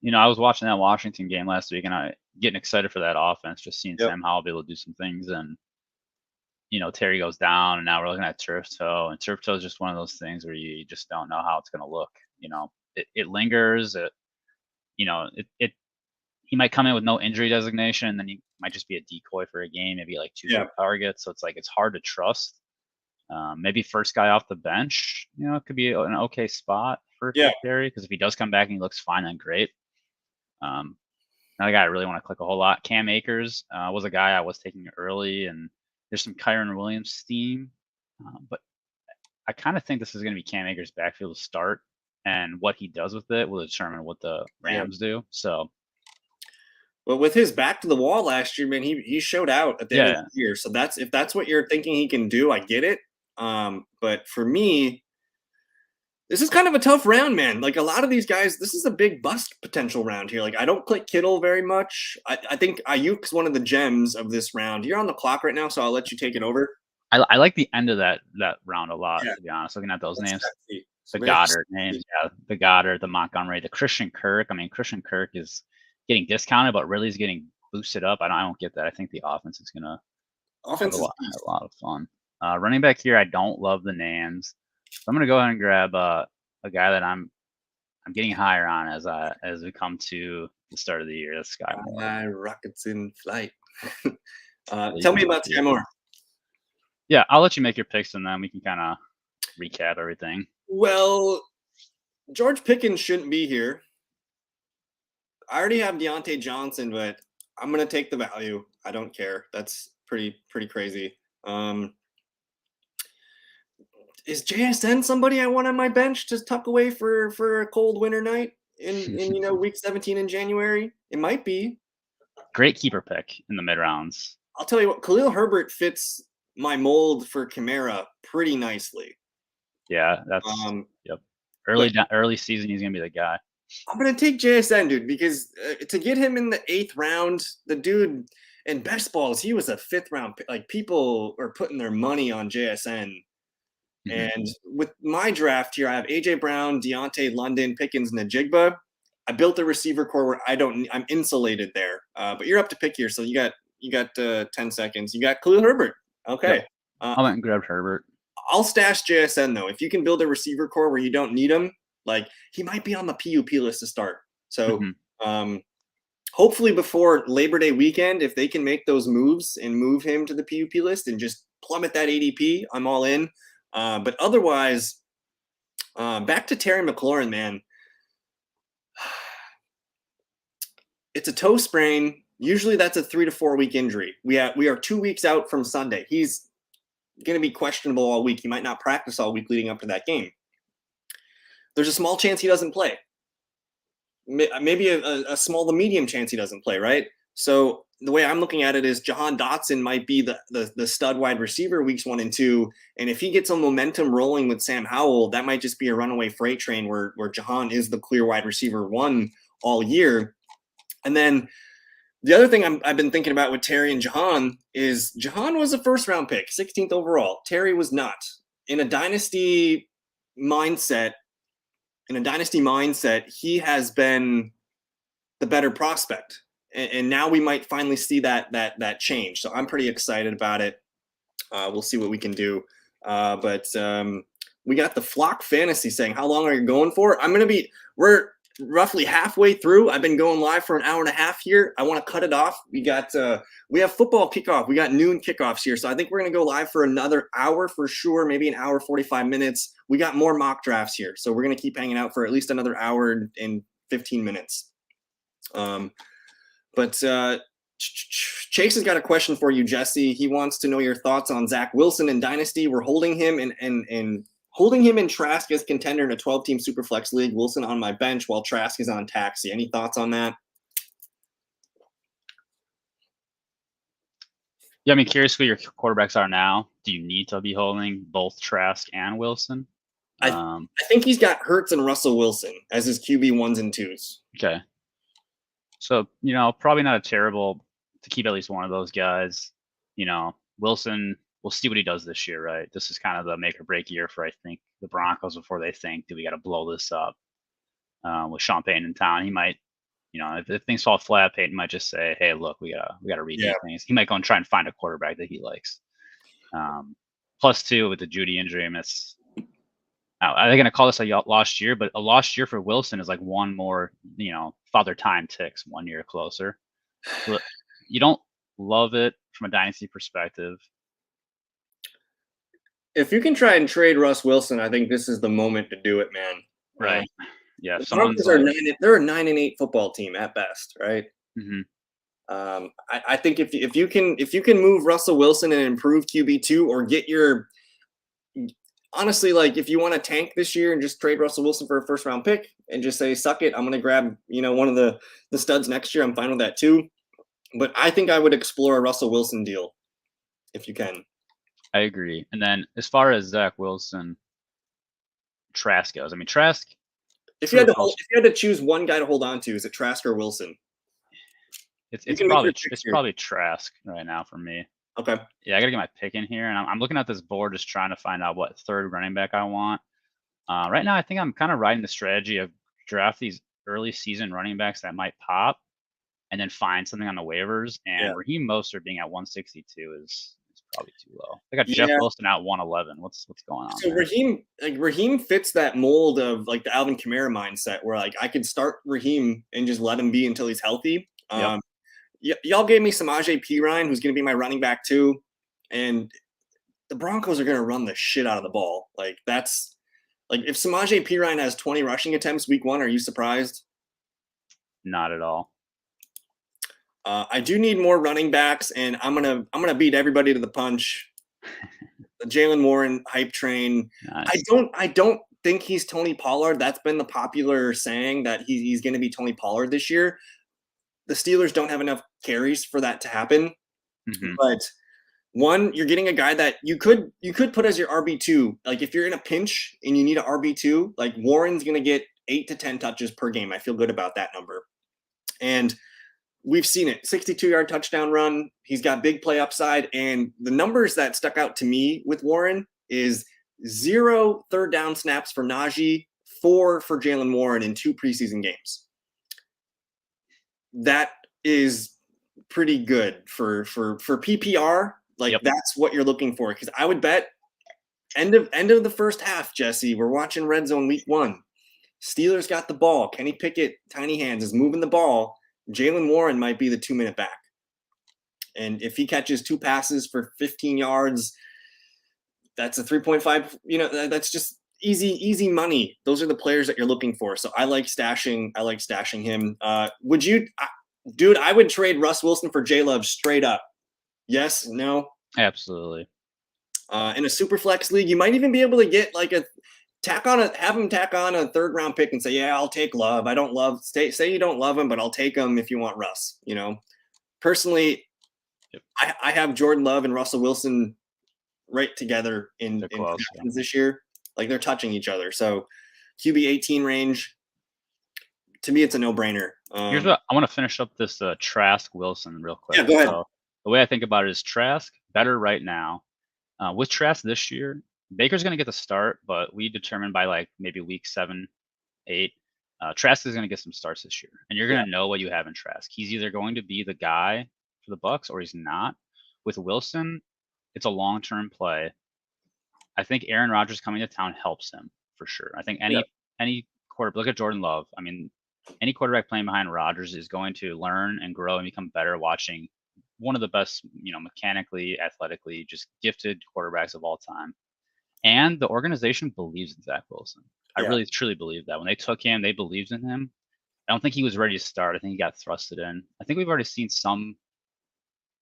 mean, I was watching that Washington game last week, and I getting excited for that offense, just seeing Sam Howell be able to do some things. And Terry goes down, and now we're looking at turf toe, and turf toe is just one of those things where you just don't know how it's going to look. It lingers. He might come in with no injury designation, and then he might just be a decoy for a game, maybe like 2 targets. So it's like it's hard to trust. Maybe first guy off the bench, it could be an okay spot for Terry, because if he does come back and he looks fine, then great. Another guy I really want to click a whole lot, Cam Akers, was a guy I was taking early, and there's some Kyron Williams steam, but I kind of think this is going to be Cam Akers' backfield to start, and what he does with it will determine what the Rams do. So, well, with his back to the wall last year, man, he showed out at the end of the year. So if that's what you're thinking he can do, I get it. But for me, this is kind of a tough round, man. Like a lot of these guys, this is a big bust potential round here. Like I don't click Kittle very much. I think Ayuk's one of the gems of this round. You're on the clock right now, so I'll let you take it over. I like the end of that round a lot, to be honest. Looking at those names, the Goddard names, the Goddard, the Montgomery, the Christian Kirk. I mean, Christian Kirk is getting discounted, but really is getting boosted up. I don't get that. I think the offense is gonna have a lot of fun. Running back here, I don't love the names. So I'm gonna go ahead and grab a guy that I'm getting higher on as we come to the start of the year. That's Sky Moore. My rockets in flight. Tell me about Sky Moore. Yeah, I'll let you make your picks, and then we can kind of recap everything. Well, George Pickens shouldn't be here. I already have Deontay Johnson, but I'm gonna take the value. I don't care. That's pretty crazy. Is JSN somebody I want on my bench to tuck away for a cold winter night in week 17 in January? It might be. Great keeper pick in the mid rounds. I'll tell you what, Khalil Herbert fits my mold for Kamara pretty nicely. Yeah, that's early season, he's gonna be the guy. I'm gonna take JSN, dude, because to get him in the 8th round, the dude in best balls, he was a 5th round pick. Like people are putting their money on JSN. And with my draft here, I have AJ Brown, Deontay, London, Pickens, Najigba. I built a receiver core where I'm insulated there. But you're up to pick here, so you got 10 seconds. You got Khalil Herbert. Okay. Yep. I went and grabbed Herbert. I'll stash JSN though. If you can build a receiver core where you don't need him, like he might be on the PUP list to start. So hopefully before Labor Day weekend, if they can make those moves and move him to the PUP list and just plummet that ADP, I'm all in. But otherwise, back to Terry McLaurin, man. It's a toe sprain. Usually that's a 3 to 4 week injury. We are 2 weeks out from Sunday. He's going to be questionable all week. He might not practice all week leading up to that game. There's a small chance he doesn't play. Maybe a small to medium chance he doesn't play, right? So the way I'm looking at it is Jahan Dotson might be the stud wide receiver weeks 1 and 2. And if he gets some momentum rolling with Sam Howell, that might just be a runaway freight train where Jahan is the clear wide receiver 1 all year. And then the other thing I've been thinking about with Terry and Jahan is Jahan was a 1st round pick, 16th overall. Terry was not. in a dynasty mindset, he has been the better prospect, and now we might finally see that change. So I'm pretty excited about it. We'll see what we can do. But we got the Flock Fantasy saying, how long are you going for? We're roughly halfway through. I've been going live for an hour and a half here. I want to cut it off. We have football kickoff. We got noon kickoffs here. So I think we're going to go live for another hour for sure, maybe an hour, 45 minutes. We got more mock drafts here. So we're going to keep hanging out for at least another hour and 15 minutes. Chase has got a question for you, Jesse. He wants to know your thoughts on Zach Wilson in Dynasty. We're holding him in Trask as contender in a 12-team SuperFlex league. Wilson on my bench while Trask is on taxi. Any thoughts on that? Yeah, I mean, curious who your quarterbacks are now. Do you need to be holding both Trask and Wilson? I think he's got Hurts and Russell Wilson as his QB 1s and 2s. Okay. So, probably not a terrible to keep at least one of those guys. Wilson, we'll see what he does this year, right? This is kind of the make or break year for, I think, the Broncos before they think, do we got to blow this up? With Sean Payton in town, he might, if things fall flat, Payton might just say, hey, look, we gotta read these things. He might go and try and find a quarterback that he likes. Plus, too, with the Judy injury, are they going to call this a lost year? But a lost year for Wilson is like one more, Father Time ticks 1 year closer. So you don't love it from a dynasty perspective. If you can try and trade Russ Wilson, I think this is the moment to do it, man. Right. Yeah. They're a 9-8 football team at best, right? Mm-hmm. I think if you can move Russell Wilson and improve QB2 or get honestly, like if you want to tank this year and just trade Russell Wilson for a first round pick and just say, suck it, I'm going to grab, one of the studs next year. I'm fine with that too. But I think I would explore a Russell Wilson deal if you can. I agree. And then as far as Zach Wilson, Trask goes, Trask. If you had to choose one guy to hold on to, is it Trask or Wilson? It's probably Trask right now for me. Okay. Yeah, I gotta get my pick in here, and I'm looking at this board just trying to find out what third running back I want. Right now, I think I'm kind of riding the strategy of draft these early season running backs that might pop, and then find something on the waivers. And Raheem Mostert being at 162 is probably too low. I got Jeff Wilson at 111. What's going on? So Raheem fits that mold of like the Alvin Kamara mindset, where like I could start Raheem and just let him be until he's healthy. Y'all gave me Samaje Perine, who's going to be my running back too, and the Broncos are going to run the shit out of the ball. Like that's like if Samaje Perine has 20 rushing attempts week 1, are you surprised? Not at all. I do need more running backs, and I'm gonna beat everybody to the punch. The Jalen Warren hype train. Nice. I don't think he's Tony Pollard. That's been the popular saying that he's going to be Tony Pollard this year. The Steelers don't have enough carries for that to happen. Mm-hmm. But one, you're getting a guy that you could put as your RB2. Like if you're in a pinch and you need an RB2, like Warren's going to get 8 to 10 touches per game. I feel good about that number. And we've seen it, 62-yard touchdown run. He's got big play upside. And the numbers that stuck out to me with Warren is 0 third down snaps for Najee, 4 for Jalen Warren in 2 preseason games. That is pretty good for PPR. Like that's what you're looking for. Because I would bet end of the first half, Jesse, we're watching Red Zone week 1. Steelers got the ball. Kenny Pickett, tiny hands, is moving the ball. Jalen Warren might be the 2-minute back. And if he catches 2 passes for 15 yards, that's a 3.5, that's just easy money. Those are the players that you're looking for. So I like stashing him. Would you, dude, I would trade Russ Wilson for J-Love straight up. Yes, no? Absolutely. In a super flex league, you might even be able to get like have him tack on a 3rd round pick and say, yeah, I'll take Love. I don't love, say you don't love him, but I'll take him if you want Russ, Personally, I have Jordan Love and Russell Wilson right together in this year. Like they're touching each other. So QB 18 range, to me, it's a no-brainer. Here's what I want to finish up this Trask Wilson real quick. Yeah, go ahead. So the way I think about it is Trask better right now. With Trask this year, Baker's going to get the start, but we determined by like maybe week 7, 8, Trask is going to get some starts this year, and you're going to know what you have in Trask. He's either going to be the guy for the Bucks or he's not. With Wilson, it's a long-term play. I think Aaron Rodgers coming to town helps him for sure. I think any quarterback, look at Jordan Love. I mean, any quarterback playing behind Rodgers is going to learn and grow and become better watching one of the best, mechanically, athletically, just gifted quarterbacks of all time. And the organization believes in Zach Wilson. I really truly believe that. When they took him, they believed in him. I don't think he was ready to start. I think he got thrusted in. I think we've already seen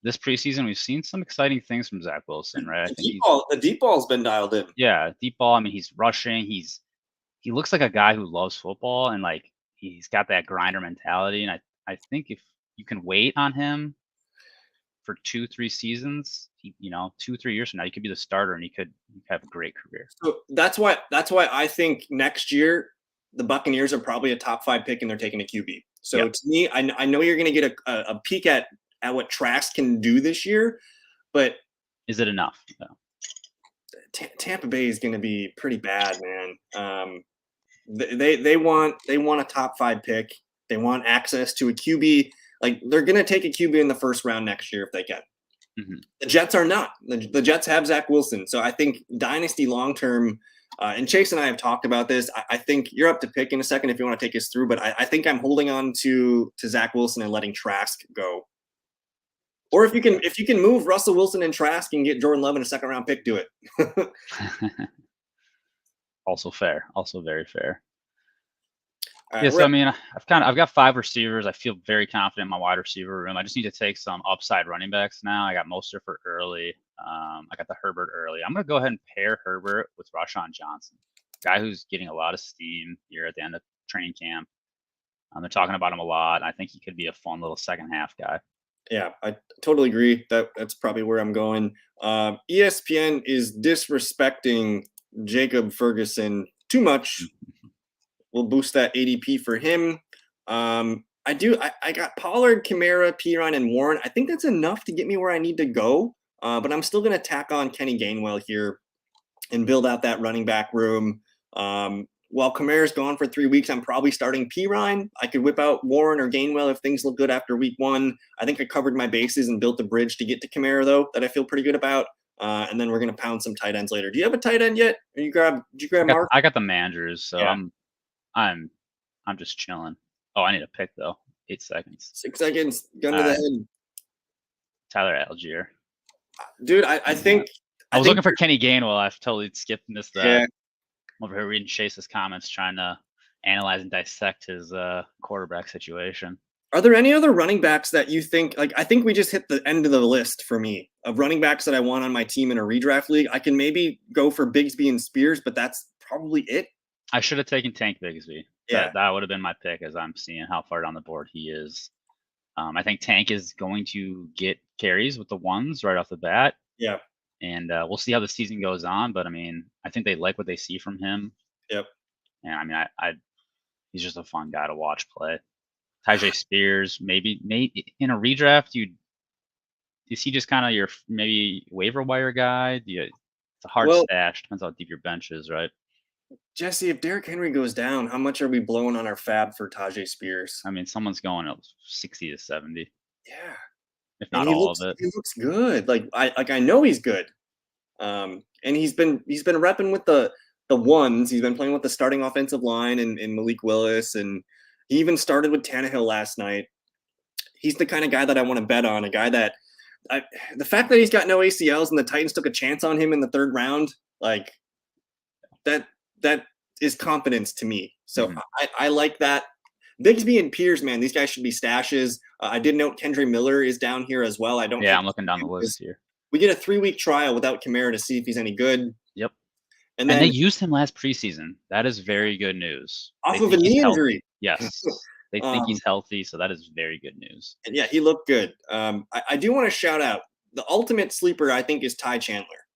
this preseason. We've seen some exciting things from Zach Wilson, right? The deep ball's been dialed in. Yeah, deep ball. I mean, he's rushing. He looks like a guy who loves football, and like he's got that grinder mentality. And I think if you can wait on him for 2-3 seasons, 2-3 years from now, he could be the starter and he could have a great career. So that's why I think next year the Buccaneers are probably a top 5 pick and they're taking a QB. So to me, I know you're going to get a peek at what Trask can do this year, but is it enough? No. Tampa Bay is going to be pretty bad, man. They want a top 5 pick. They want access to a QB. Like, they're going to take a QB in the first round next year if they can. Mm-hmm. The Jets are not. The Jets have Zach Wilson. So I think dynasty long-term, and Chase and I have talked about this. I think you're up to pick in a second if you want to take us through, but I think I'm holding on to Zach Wilson and letting Trask go. Or if you can move Russell Wilson and Trask and get Jordan Love in a second round pick, do it. Also fair. Also very fair. Right, so I mean, I've got 5 receivers. I feel very confident in my wide receiver room. I just need to take some upside running backs now. I got Mostert for early. I got the Herbert early. I'm gonna go ahead and pair Herbert with Rashawn Johnson, guy who's getting a lot of steam here at the end of training camp. They're talking about him a lot. I think he could be a fun little second half guy. Yeah, I totally agree. That's probably where I'm going. ESPN is disrespecting Jacob Ferguson too much. We'll boost that ADP for him. I got Pollard, Kamara, Pirine, and Warren. I think that's enough to get me where I need to go. But I'm still going to tack on Kenny Gainwell here and build out that running back room. While Kamara's gone for 3 weeks, I'm probably starting Pirine. I could whip out Warren or Gainwell if things look good after week 1. I think I covered my bases and built a bridge to get to Kamara, though, that I feel pretty good about. And then we're going to pound some tight ends later. Do you have a tight end yet? Did you grab Mark? I got the Mandrews, so yeah. I'm just chilling. Oh, I need a pick though. 8 seconds. 6 seconds. Gun to the head. Tyler Algier. Dude, I think I was looking for Kenny Gainwell. I've totally missed that. Yeah. I'm over here reading Chase's comments, trying to analyze and dissect his quarterback situation. Are there any other running backs that you think, like, I think we just hit the end of the list for me of running backs that I want on my team in a redraft league. I can maybe go for Bigsby and Spears, but that's probably it. I should have taken Tank Bigsby. Yeah. That would have been my pick, as I'm seeing how far down the board he is. I think Tank is going to get carries with the ones right off the bat. Yeah. And we'll see how the season goes on. But, I mean, I think they like what they see from him. Yep. And, I mean, he's just a fun guy to watch play. Tajay Spears, maybe in a redraft, is he just kind of your maybe waiver wire guy? It's a hard stash. Depends how deep your bench is, right? Jesse, if Derrick Henry goes down, how much are we blowing on our fab for Tajay Spears? I mean, someone's going up 60 to 70. Yeah. If not all of it. He looks good. I know he's good. And he's been repping with the ones. He's been playing with the starting offensive line and Malik Willis, and he even started with Tannehill last night. He's the kind of guy that I want to bet on, a guy that the fact that he's got no ACLs and the Titans took a chance on him in the 3rd round, like that is confidence to me. So I like that. Bigsby and Pierce, man, these guys should be stashes. I did note Kendre Miller is down here as well. I'm looking down the list here. We get a 3-week trial without Kamara to see if he's any good. Yep. And then they used him last preseason. That is very good news. Off of a knee injury. Yes. They think he's healthy, so that is very good news. And yeah, he looked good. I do want to shout out the ultimate sleeper, I think, is Ty Chandler.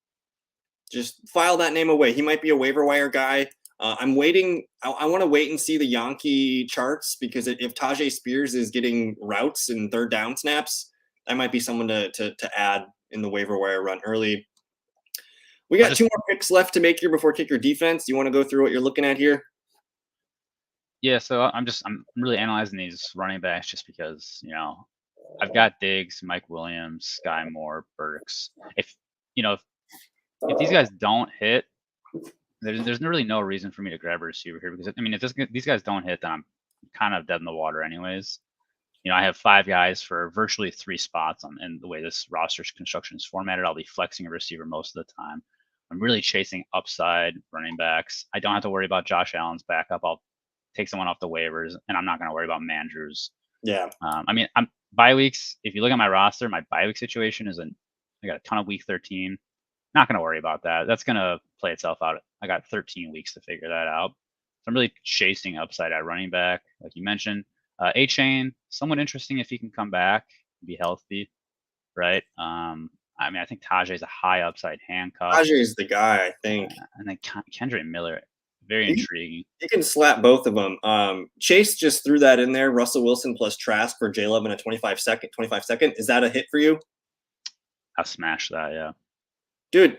Just file that name away. He might be a waiver wire guy. I'm waiting. I want to wait and see the Yankee charts, because if Tajay Spears is getting routes and 3rd down snaps, that might be someone to add in the waiver wire run early. We got 2 more picks left to make here before kicker defense. Do you want to go through what you're looking at here? Yeah, so I'm really analyzing these running backs just because, I've got Diggs, Mike Williams, Sky Moore, Burks. If if these guys don't hit, there's really no reason for me to grab a receiver here because if these guys don't hit, then I'm kind of dead in the water anyways. I have 5 guys for virtually 3 spots and the way this roster construction is formatted, I'll be flexing a receiver most of the time. I'm really chasing upside running backs. I don't have to worry about Josh Allen's backup. I'll take someone off the waivers, and I'm not going to worry about Mandrews. Yeah. I'm bye weeks. If you look at my roster, my bye week situation I got a ton of week 13. Not going to worry about that. That's going to play itself out. I got 13 weeks to figure that out. So I'm really chasing upside at running back, like you mentioned. A-Chain, somewhat interesting if he can come back, be healthy, right? I think Tajay is a high upside handcuff. Tajay is the guy, I think. And then Kendra Miller, very intriguing. You can slap both of them. Chase just threw that in there. Russell Wilson plus Trask for J-Love in a 25 second. Is that a hit for you? I'll smash that, yeah. Dude,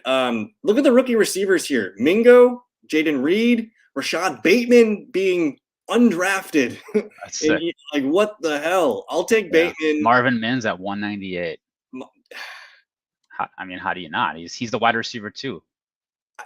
look at the rookie receivers here. Mingo, Jaden Reed, Rashad Bateman being undrafted. That's sick. Like, what the hell? I'll take Bateman. Marvin Mims at 198. How do you not? He's the wide receiver too.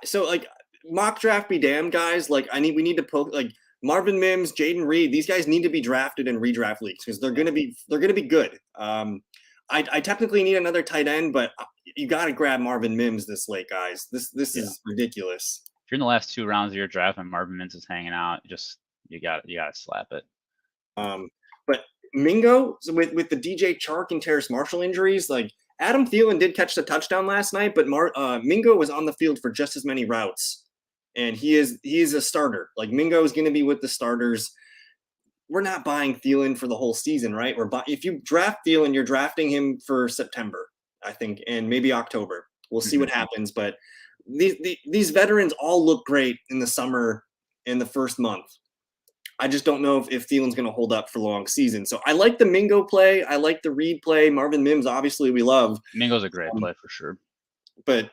So, like, mock draft be damned, guys. Like, we need to poke, like, Marvin Mims, Jaden Reed. These guys need to be drafted in redraft leagues because they're gonna be good. I technically need another tight end, but you got to grab Marvin Mims this late, guys. This is ridiculous. If you're in the last 2 rounds of your draft and Marvin Mims is hanging out, you got to slap it. But Mingo with the DJ Chark and Terrace Marshall injuries, like Adam Thielen did catch the touchdown last night, but Mingo was on the field for just as many routes, and he is a starter. Like Mingo is going to be with the starters. We're not buying Thielen for the whole season, right? If you draft Thielen, you're drafting him for September, I think, and maybe October. We'll see what happens. But these veterans all look great in the summer in the first month. I just don't know if Thielen's going to hold up for long season. So I like the Mingo play. I like the Reed play. Marvin Mims, obviously, we love. Mingo's a great play for sure. But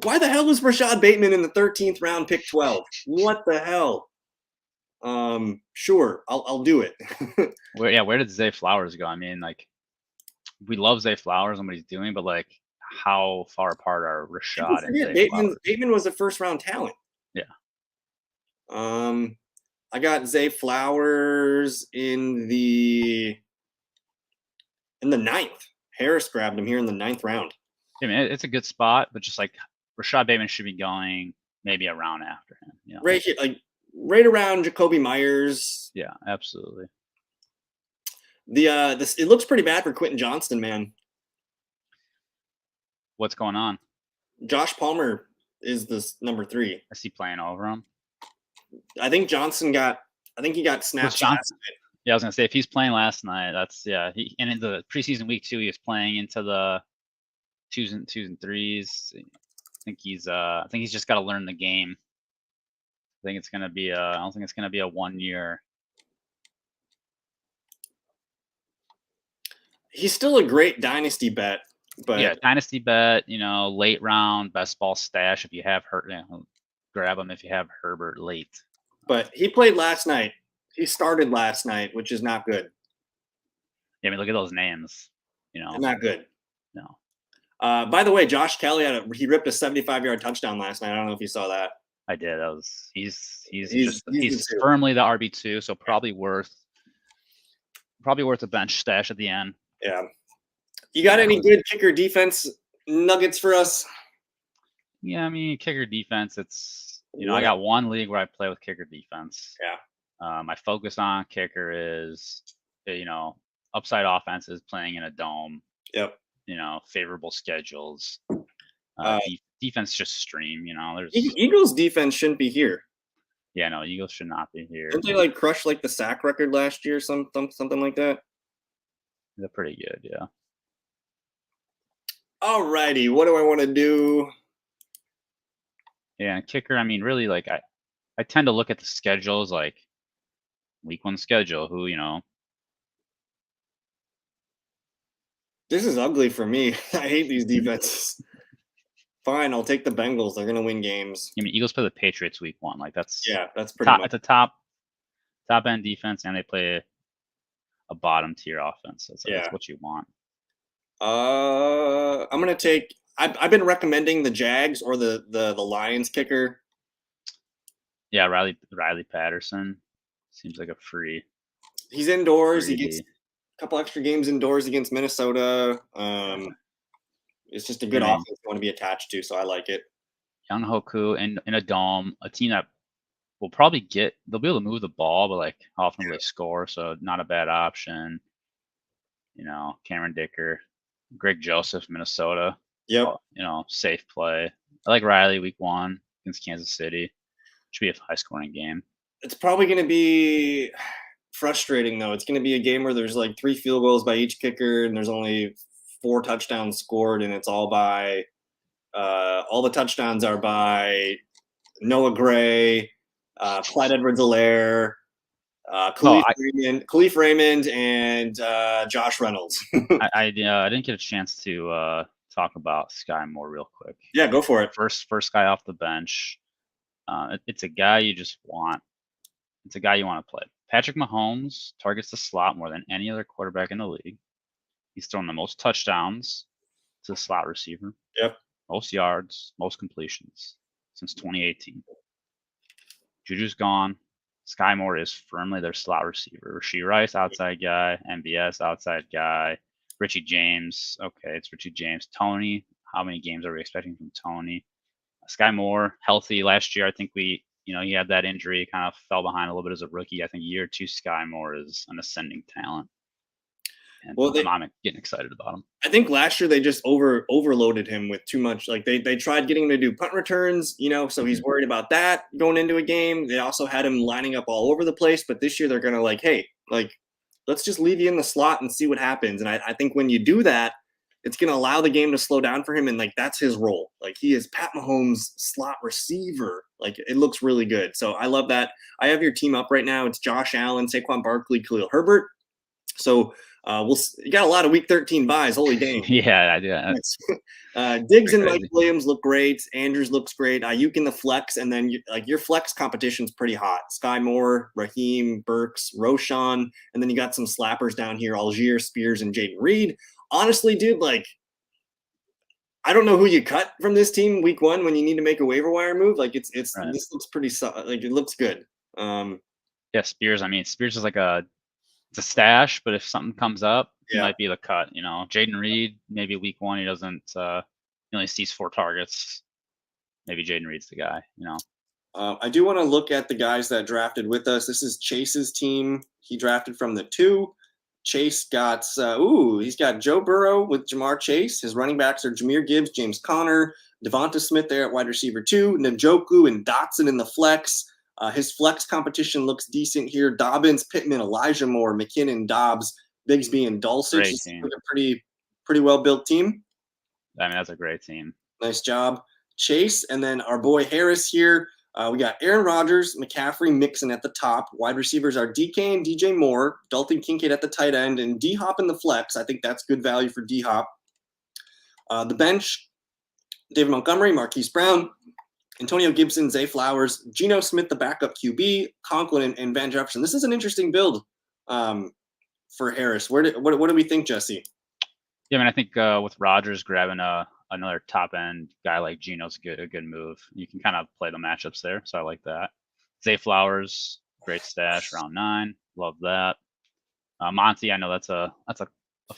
why the hell was Rashad Bateman in the 13th round, pick 12? What the hell? Sure, I'll do it. Where did Zay Flowers go? We love Zay Flowers and what he's doing, but like, how far apart are Rashad and Zay Flowers? Bateman was a first round talent. Yeah. I got Zay Flowers in the 9th. Harris grabbed him here in the 9th round. It's a good spot, but just like Rashad Bateman should be going maybe a round after him. Right here, like right around Jacoby Myers. Yeah, absolutely. It looks pretty bad for Quentin Johnston, man. What's going on? Josh Palmer is this number 3. Is he playing over him? I think he got snapped. Yeah, I was gonna say if he's playing last night, and in the preseason week 2, he was playing into the 2s and 3s. I think he's just got to learn the game. I don't think it's gonna be a 1 year. He's still a great dynasty bet, but yeah, dynasty bet. Late round best ball stash if you have grab him if you have Herbert late. But he played last night. He started last night, which is not good. Yeah, look at those names. Not good. No. By the way, Josh Kelly he ripped a 75-yard touchdown last night. I don't know if you saw that. I did. He's firmly the RB2, so probably worth a bench stash at the end. Yeah. You got any good kicker defense nuggets for us? Yeah, kicker defense. It's I got one league where I play with kicker defense. Yeah. My focus on kicker is upside offenses playing in a dome. Yep. Favorable schedules. Defense just stream. There's Eagles defense shouldn't be here. Yeah, no, Eagles should not be here. Didn't they crush the sack record last year? Something like that. They're pretty good, yeah. Alrighty, what do I want to do? Yeah, kicker. Really, I tend to look at the schedules, like week 1 schedule. Who This is ugly for me. I hate these defenses. Fine, I'll take the Bengals. They're gonna win games. I mean, Eagles play the Patriots week 1. Like that's Yeah, that's pretty much. it's a top end defense, and they play a bottom tier offense. So Yeah. that's what you want. I'm gonna take. I've been recommending the Jags or the Lions kicker. Yeah, Riley Patterson seems like a free. He's indoors. Free He gets D. a couple extra games indoors against Minnesota. It's just a good offense you want to be attached to, so I like it. Young Hoku in a dome, a team that will probably they'll be able to move the ball, but like often will they score, so not a bad option. You know, Cameron Dicker, Greg Joseph, Minnesota. Yep. You know, safe play. I like Riley week 1 against Kansas City. Should be a high scoring game. It's probably going to be frustrating though. It's going to be a game where there's like 3 field goals by each kicker, and there's only 4 touchdowns scored, and it's all by all the touchdowns are by Noah Gray, Clyde Edwards-Helaire, Khalif Raymond, and Josh Reynolds. I didn't get a chance to talk about Sky Moore real quick. Yeah, go for it. First guy off the bench. It's a guy you just want. It's a guy you want to play. Patrick Mahomes targets the slot more than any other quarterback in the league. He's thrown the most touchdowns to the slot receiver. Yep. Most yards, most completions since 2018. Juju's gone. Sky Moore is firmly their slot receiver. Rasheed Rice, outside guy. MBS, outside guy. Richie James. Okay, it's Richie James. Tony. How many games are we expecting from Tony? Sky Moore, healthy last year. I think he had that injury, kind of fell behind a little bit as a rookie. I think year 2 Sky Moore is an ascending talent. And I'm getting excited about him. I think last year they just overloaded him with too much. Like they tried getting him to do punt returns, so he's worried about that going into a game. They also had him lining up all over the place. But this year they're gonna let's just leave you in the slot and see what happens. And I think when you do that, it's gonna allow the game to slow down for him, and that's his role. Like he is Pat Mahomes' slot receiver. Like it looks really good. So I love that. I have your team up right now. It's Josh Allen, Saquon Barkley, Khalil Herbert. So you got a lot of week 13 buys. Holy dang. Yeah, I do. Diggs and Mike Williams look great. Andrews looks great. Ayuk in the flex, and then your flex competition's pretty hot. Sky Moore, Raheem, Burks, Roshan, and then you got some slappers down here: Algier, Spears, and Jaden Reed. Honestly, dude, I don't know who you cut from this team week 1 when you need to make a waiver wire move. Like it's right. This looks pretty it looks good. Yeah, Spears. I mean, Spears is it's a stash, but if something comes up, he might be the cut. Jaden Reed, maybe week 1 he doesn't. He only sees 4 targets. Maybe Jaden Reed's the guy. I do want to look at the guys that drafted with us. This is Chase's team. He drafted from the 2. Chase got he's got Joe Burrow with Jamar Chase. His running backs are Jahmyr Gibbs, James Conner, Devonta Smith there at wide receiver 2, Njoku and Dotson in the flex. His flex competition looks decent here. Dobbins, Pittman, Elijah Moore, McKinnon, Dobbs, Bigsby, and Dulcich. It's a pretty well built team. I mean, that's a great team. Nice job, Chase. And then our boy Harris here. We got Aaron Rodgers, McCaffrey, Mixon at the top. Wide receivers are DK and DJ Moore, Dalton Kincaid at the tight end, and D-Hop in the flex. I think that's good value for D-Hop. The bench, David Montgomery, Marquise Brown, Antonio Gibson, Zay Flowers, Geno Smith, the backup QB, Conklin, and Van Jefferson. This is an interesting build for Harris. What do we think, Jesse? Yeah, I mean, I think with Rodgers grabbing another top end guy like Geno's a good move. You can kind of play the matchups there, so I like that. Zay Flowers, great stash, round 9, love that. Monty, I know that's a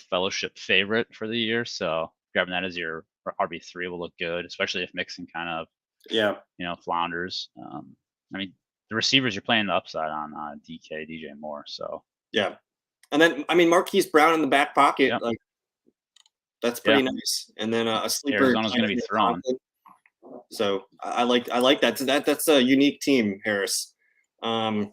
fellowship favorite for the year, so grabbing that as your RB3 will look good, especially if Mixon kind of flounders. I mean, the receivers you're playing the upside on DK, DJ Moore, so yeah. And then Marquise Brown in the back pocket, that's pretty nice. And then a sleeper. Arizona's going to be thrown. So I like that. So that's a unique team, Harris. And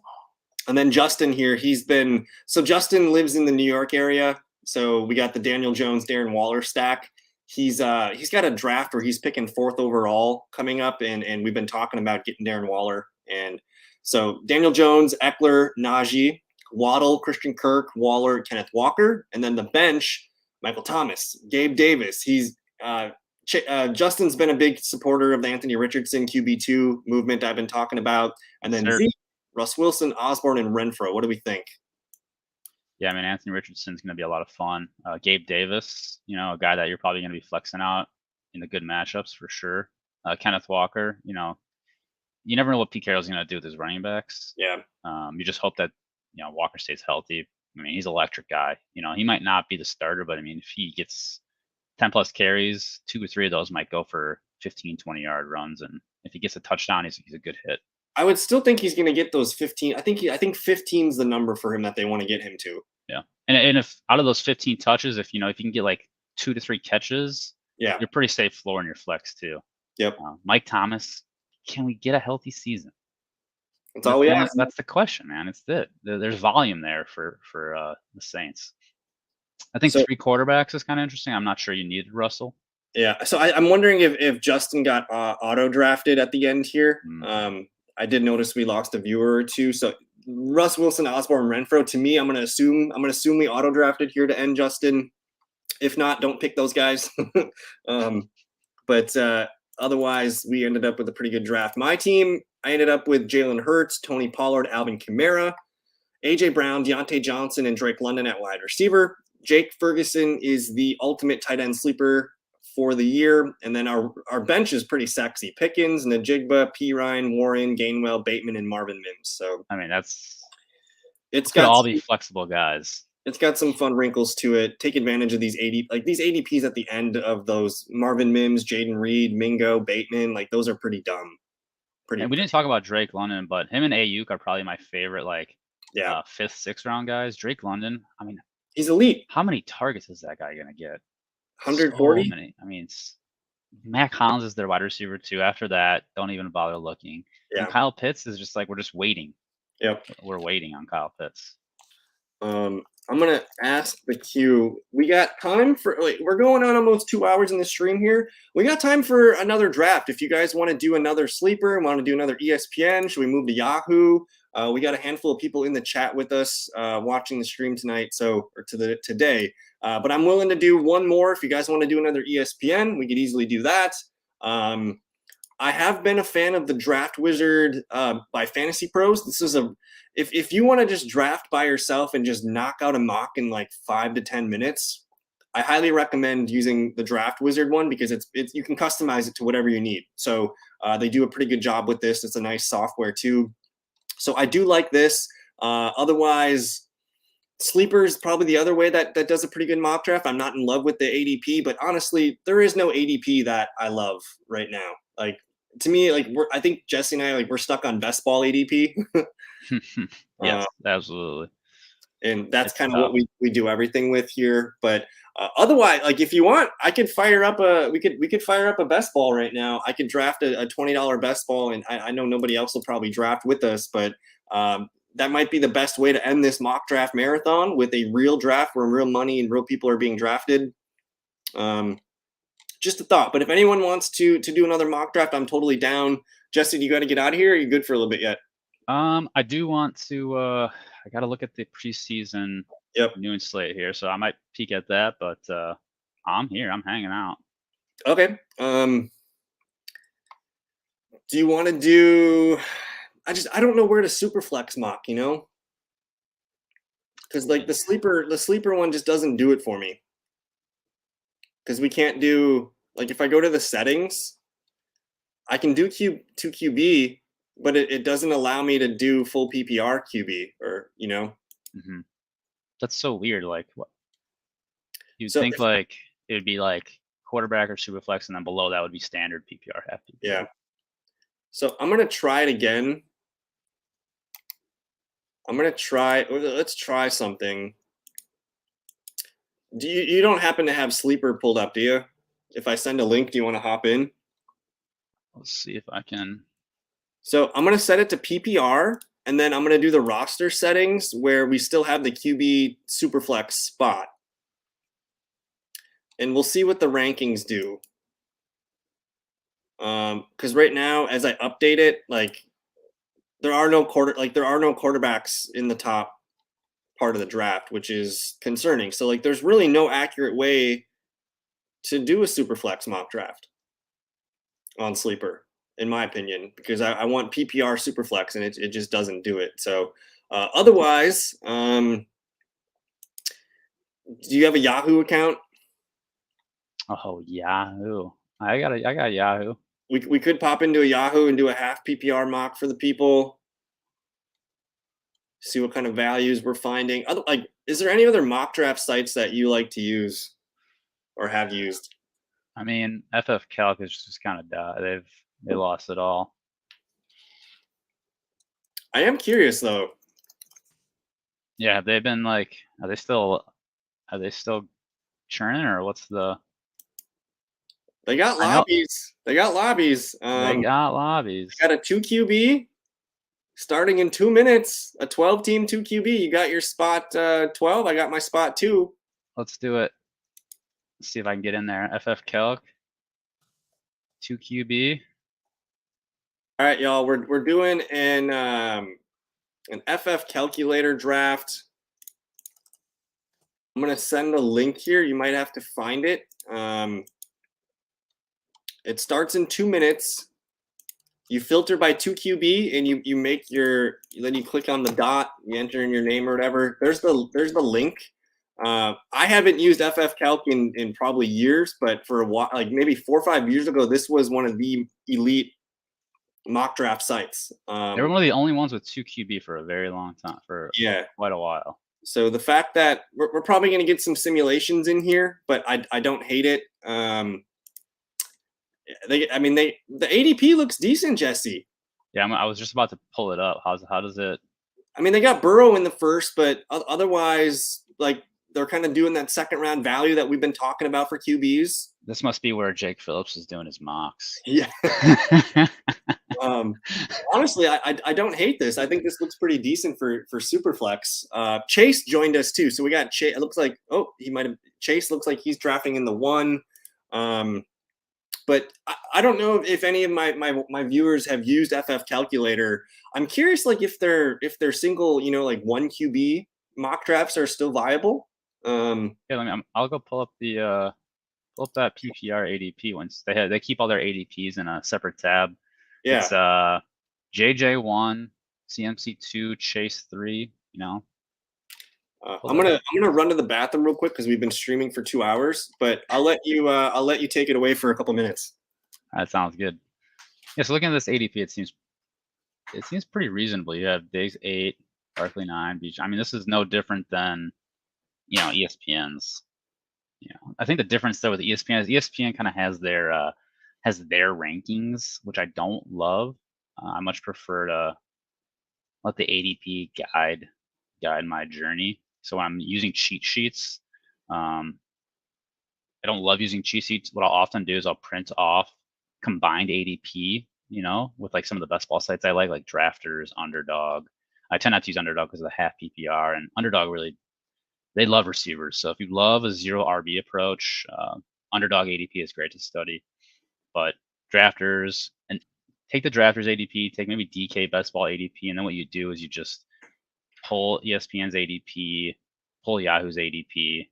then Justin here, Justin lives in the New York area. So we got the Daniel Jones, Darren Waller stack. He's got a draft where he's picking 4th overall coming up, and we've been talking about getting Darren Waller. And so Daniel Jones, Eckler, Najee, Waddle, Christian Kirk, Waller, Kenneth Walker, and then the bench, Michael Thomas, Gabe Davis. He's Justin's been a big supporter of the Anthony Richardson QB2 movement I've been talking about. And then Sure. Zeke, Russ Wilson, Osborne, and Renfro. What do we think? Yeah, I mean, Anthony Richardson's going to be a lot of fun. Gabe Davis, a guy that you're probably going to be flexing out in the good matchups for sure. Kenneth Walker, you never know what Pete Carroll's going to do with his running backs. Yeah. You just hope that Walker stays healthy. I mean, he's an electric guy. He might not be the starter, but I mean, if he gets 10 plus carries, 2 or 3 of those might go for 15, 20-yard runs, and if he gets a touchdown, he's a good hit. I would still think he's going to get those 15. I think 15 is the number for him that they want to get him to. Yeah, and if out of those 15 touches, if you can get like 2 to 3 catches, yeah, you're pretty safe floor in your flex too. Yep. Mike Thomas, can we get a healthy season? That's all we ask. That's the question, man. It's it. There's volume there for the Saints. I think 3 quarterbacks is kind of interesting. I'm not sure you needed Russell. Yeah, so I'm wondering if Justin got auto drafted at the end here. I did notice we lost a viewer or two. So Russ Wilson, Osborne, Renfro. To me, I'm gonna assume we auto drafted here to end Justin. If not, don't pick those guys. But otherwise, we ended up with a pretty good draft. My team, I ended up with Jalen Hurts, Tony Pollard, Alvin Kamara, AJ Brown, Deontay Johnson, and Drake London at wide receiver. Jake Ferguson is the ultimate tight end sleeper for the year. And then our bench is pretty sexy. Pickens, Najigba, P. Ryan, Warren, Gainwell, Bateman, and Marvin Mims. So I mean, it's got all be flexible guys. It's got some fun wrinkles to it. Take advantage of these ADPs at the end of those Marvin Mims, Jaden Reed, Mingo, Bateman. Like those are pretty dumb. And we didn't talk about Drake London, but him and Ayuk are probably my favorite 5th, 6th round guys. Drake London, I mean, he's elite. How many targets is that guy gonna get? 140. So many. I mean, Matt Collins is their wide receiver too. After that, don't even bother looking. Yeah. And Kyle Pitts is just we're just waiting. Yep. We're waiting on Kyle Pitts. I'm gonna ask the queue. We got time for we're going on almost 2 hours in the stream here. We got time for another draft. If you guys want to do another sleeper, want to do another ESPN, should we move to Yahoo? We got a handful of people in the chat with us watching the stream tonight, today. But I'm willing to do one more. If you guys want to do another ESPN, we could easily do that. I have been a fan of the Draft Wizard by Fantasy Pros. This is if you want to just draft by yourself and just knock out a mock in 5 to 10 minutes, I highly recommend using the Draft Wizard one because it's you can customize it to whatever you need. So they do a pretty good job with this. It's a nice software too. So I do like this. Otherwise, Sleeper's probably the other way that does a pretty good mock draft. I'm not in love with the ADP, but honestly, there is no ADP that I love right now. To me, I think Jesse and I we're stuck on best ball ADP. Yes, absolutely. And that's kind of what we do everything with here. But otherwise, if you want, I could fire up we could fire up a best ball right now. I could draft a $20 best ball, and I know nobody else will probably draft with us, but that might be the best way to end this mock draft marathon with a real draft where real money and real people are being drafted. Just a thought. But if anyone wants to do another mock draft, I'm totally down. Jesse, you got to get out of here? Or are you good for a little bit yet? I do want to. I got to look at the preseason noon slate here, so I might peek at that. But I'm here. I'm hanging out. Okay. Do you want to do? I don't know where to SuperFlex mock. Because the sleeper one just doesn't do it for me. Because we can't do if I go to the settings, I can do two QB, but it doesn't allow me to do full PPR QB or Mm-hmm. That's so weird. What you'd so think it would be quarterback or SuperFlex, and then below that would be standard PPR half PPR. Yeah. So I'm gonna try it again. Let's try something. Do you don't happen to have Sleeper pulled up, do you? If I send a link, do you want to hop in? Let's see if I can. So I'm going to set it to PPR, and then I'm going to do the roster settings where we still have the QB SuperFlex spot. And we'll see what the rankings do. Because right now, as I update it, there are no quarterbacks in the top part of the draft, which is concerning. So there's really no accurate way to do a SuperFlex mock draft on Sleeper, in my opinion, because I want PPR SuperFlex and it just doesn't do it. So otherwise, do you have a Yahoo account? Oh, Yahoo. I got Yahoo. We could pop into a Yahoo and do a half PPR mock for the people. See what kind of values we're finding. Like, is there any other mock draft sites that you like to use or have used? I mean, FFcalc is just kind of died. They lost it all. I am curious though. Yeah, have they been like? Are they still churning, or what's the? They got I know lobbies. They got lobbies. they got lobbies. Got a 2 QB starting in 2 minutes. A 12 team 2 QB. You got your spot 12. I got my spot 2. Let's do it. Let's see if I can get in there. FFcalc 2 QB. All right, y'all. We're doing an FF calculator draft. I'm gonna send a link here. You might have to find it. It starts in 2 minutes. You filter by 2 QB and you make your, then you click on the dot, you enter in your name or whatever. There's the link. I haven't used FFcalc in probably years, but for a while, like maybe 4 or 5 years ago, this was one of the elite mock draft sites. They were one of the only ones with 2 QB for a very long time, for quite a while. So the fact that we're probably going to get some simulations in here, but I don't hate it. The ADP looks decent, Jesse. Yeah, I was just about to pull it up. How does it? I mean, they got Burrow in the first, but otherwise, like, they're kind of doing that second round value that we've been talking about for QBs. This must be where Jake Phillips is doing his mocks. Yeah. Honestly, I don't hate this. I think this looks pretty decent for SuperFlex. Chase joined us too, so we got Chase. It looks like Chase looks like he's drafting in the 1. But I don't know if any of my viewers have used FF Calculator. I'm curious, like if they're single, like 1 QB mock drafts are still viable. Yeah, I'll go pull up that PPR ADP once they keep all their ADPs in a separate tab. Yeah. It's JJ1, CMC2, Chase 3. I'm gonna run to the bathroom real quick because we've been streaming for 2 hours, but I'll let you take it away for a couple minutes. That sounds good. Yeah, so looking at this ADP, it seems pretty reasonable. You have Diggs 8, Barkley 9, Beach. I mean, this is no different than ESPN's. I think the difference though with ESPN is ESPN kind of has their rankings, which I don't love. I much prefer to let the ADP guide my journey. So when I'm using cheat sheets, I don't love using cheat sheets. What I'll often do is I'll print off combined ADP, with like some of the best ball sites I like Drafters, Underdog. I tend not to use Underdog because of the half PPR, and Underdog really, they love receivers. So if you love a 0 RB approach, Underdog ADP is great to study. But Drafters, and take the Drafters ADP, take maybe DK best ball ADP, and then what you do is you just pull ESPN's ADP, pull Yahoo's ADP,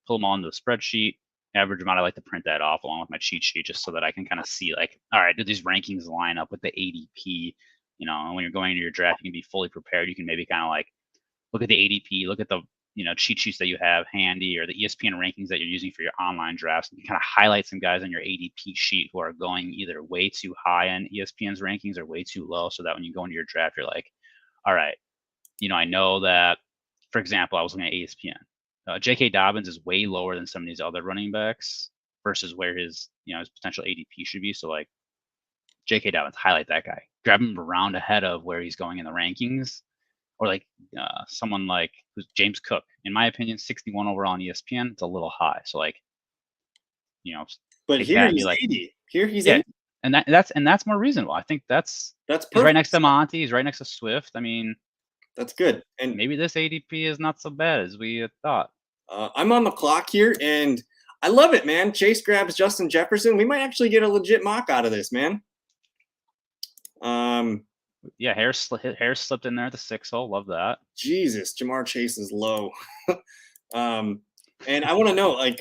pull them all into the spreadsheet, average them out. I like to print that off along with my cheat sheet just so that I can kind of see, like, all right, do these rankings line up with the ADP? And when you're going into your draft, you can be fully prepared. You can maybe kind of like look at the ADP, look at the cheat sheets that you have handy, or the ESPN rankings that you're using for your online drafts, and you kind of highlight some guys on your ADP sheet who are going either way too high on ESPN's rankings or way too low, so that when you go into your draft, you're like, all right, I know that, for example, I was looking at ESPN. J.K. Dobbins is way lower than some of these other running backs versus where his potential ADP should be. So like J.K. Dobbins, highlight that guy, grab him around ahead of where he's going in the rankings, or like someone like who's James Cook. In my opinion, 61 overall on ESPN, it's a little high. So like, but here he's like 80. Here he's 80. And that's more reasonable. I think that's perfect. He's right next to Monty. He's right next to Swift. I mean, that's good. And maybe this ADP is not so bad as we thought. I'm on the clock here, and I love it, man. Chase grabs Justin Jefferson. We might actually get a legit mock out of this, man. Yeah, Harris slipped in there at the 6 hole. Love that. Jesus, Jamar Chase is low. And I want to know, like,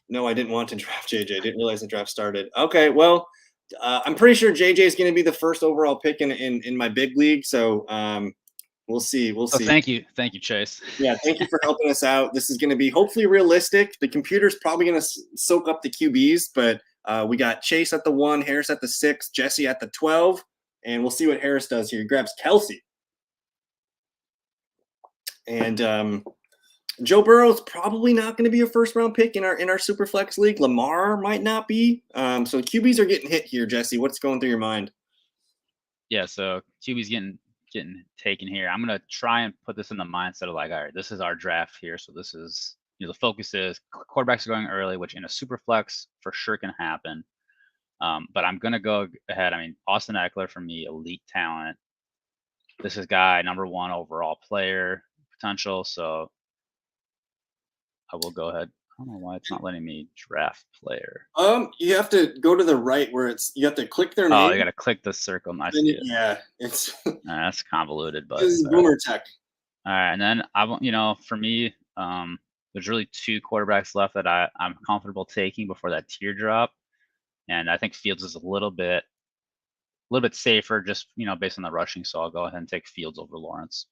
No, I didn't want to draft JJ. Didn't realize the draft started. Okay, well, I'm pretty sure JJ is going to be the first overall pick in my big league. So we'll see. We'll So see. thank you, Chase. Yeah, thank you for helping us out. This is going to be hopefully realistic. The computer's probably going to soak up the QBs, but we got Chase at the 1, Harris at the 6, Jesse at the 12, and we'll see what Harris does here. He grabs Kelsey. And Joe Burrow's probably not going to be a first-round pick in our SuperFlex league. Lamar might not be. So QBs are getting hit here, Jesse. What's going through your mind? Yeah, so QB's getting taken here. I'm gonna try and put this in the mindset of like, all right, this is our draft here. So this is, the focus is quarterbacks are going early, which in a SuperFlex for sure can happen. But I'm gonna go ahead. I mean, Austin Eckler for me, elite talent. This is guy number 1 overall player potential. So I will go ahead. I don't know why it's not letting me draft player. You have to go to the right where you have to click their name. Oh, you got to click the circle. Yeah, it's that's convoluted, but this is boomer tech. All right, and then for me, there's really 2 quarterbacks left that I'm comfortable taking before that teardrop, and I think Fields is a little bit safer, just based on the rushing. So I'll go ahead and take Fields over Lawrence.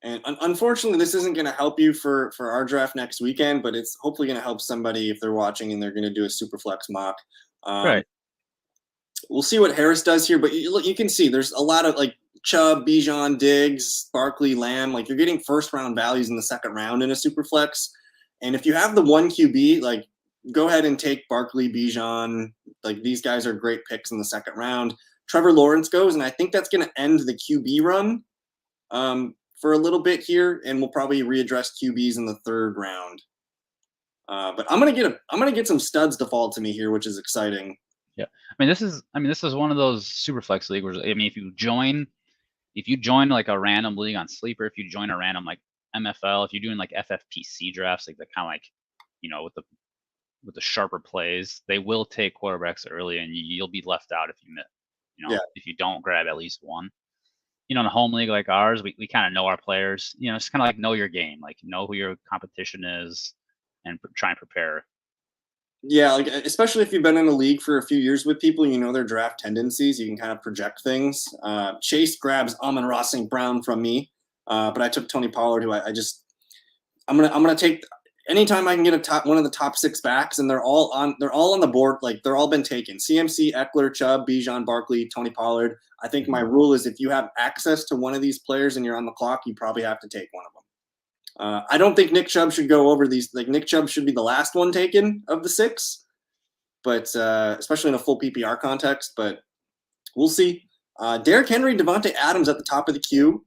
And unfortunately, this isn't going to help you for our draft next weekend, but it's hopefully going to help somebody if they're watching and they're going to do a SuperFlex mock. Right. We'll see what Harris does here, but you can see there's a lot of like Chubb, Bijan, Diggs, Barkley, Lamb. Like you're getting first-round values in the second round in a SuperFlex. And if you have the 1 QB, like go ahead and take Barkley, Bijan. Like these guys are great picks in the second round. Trevor Lawrence goes, and I think that's going to end the QB run. For a little bit here, and we'll probably readdress QBs in the 3rd round. But I'm gonna get some studs to fall to me here, which is exciting. Yeah, I mean this is one of those SuperFlex leagues where if you join like a random league on Sleeper, if you join a random like MFL, if you're doing like FFPC drafts, like the kind of like with the sharper plays, they will take quarterbacks early, and you'll be left out if you miss. If you don't grab at least one. In a home league like ours, we kind of know our players, it's kind of like know your game, like know who your competition is and try and prepare. Yeah, like especially if you've been in a league for a few years with people, their draft tendencies, you can kind of project things. Chase grabs Amon-Ra St. Brown from me, but I took Tony Pollard, who I'm gonna take anytime I can get one of the top 6 backs, and they're all on the board, like they're all been taken. CMC, Eckler, Chubb, Bijan, Barkley, Tony Pollard. I think my rule is if you have access to one of these players and you're on the clock, you probably have to take one of them. I don't think Nick Chubb should go over these. Like Nick Chubb should be the last one taken of the 6, but especially in a full PPR context. But we'll see. Derrick Henry, Devontae Adams at the top of the queue.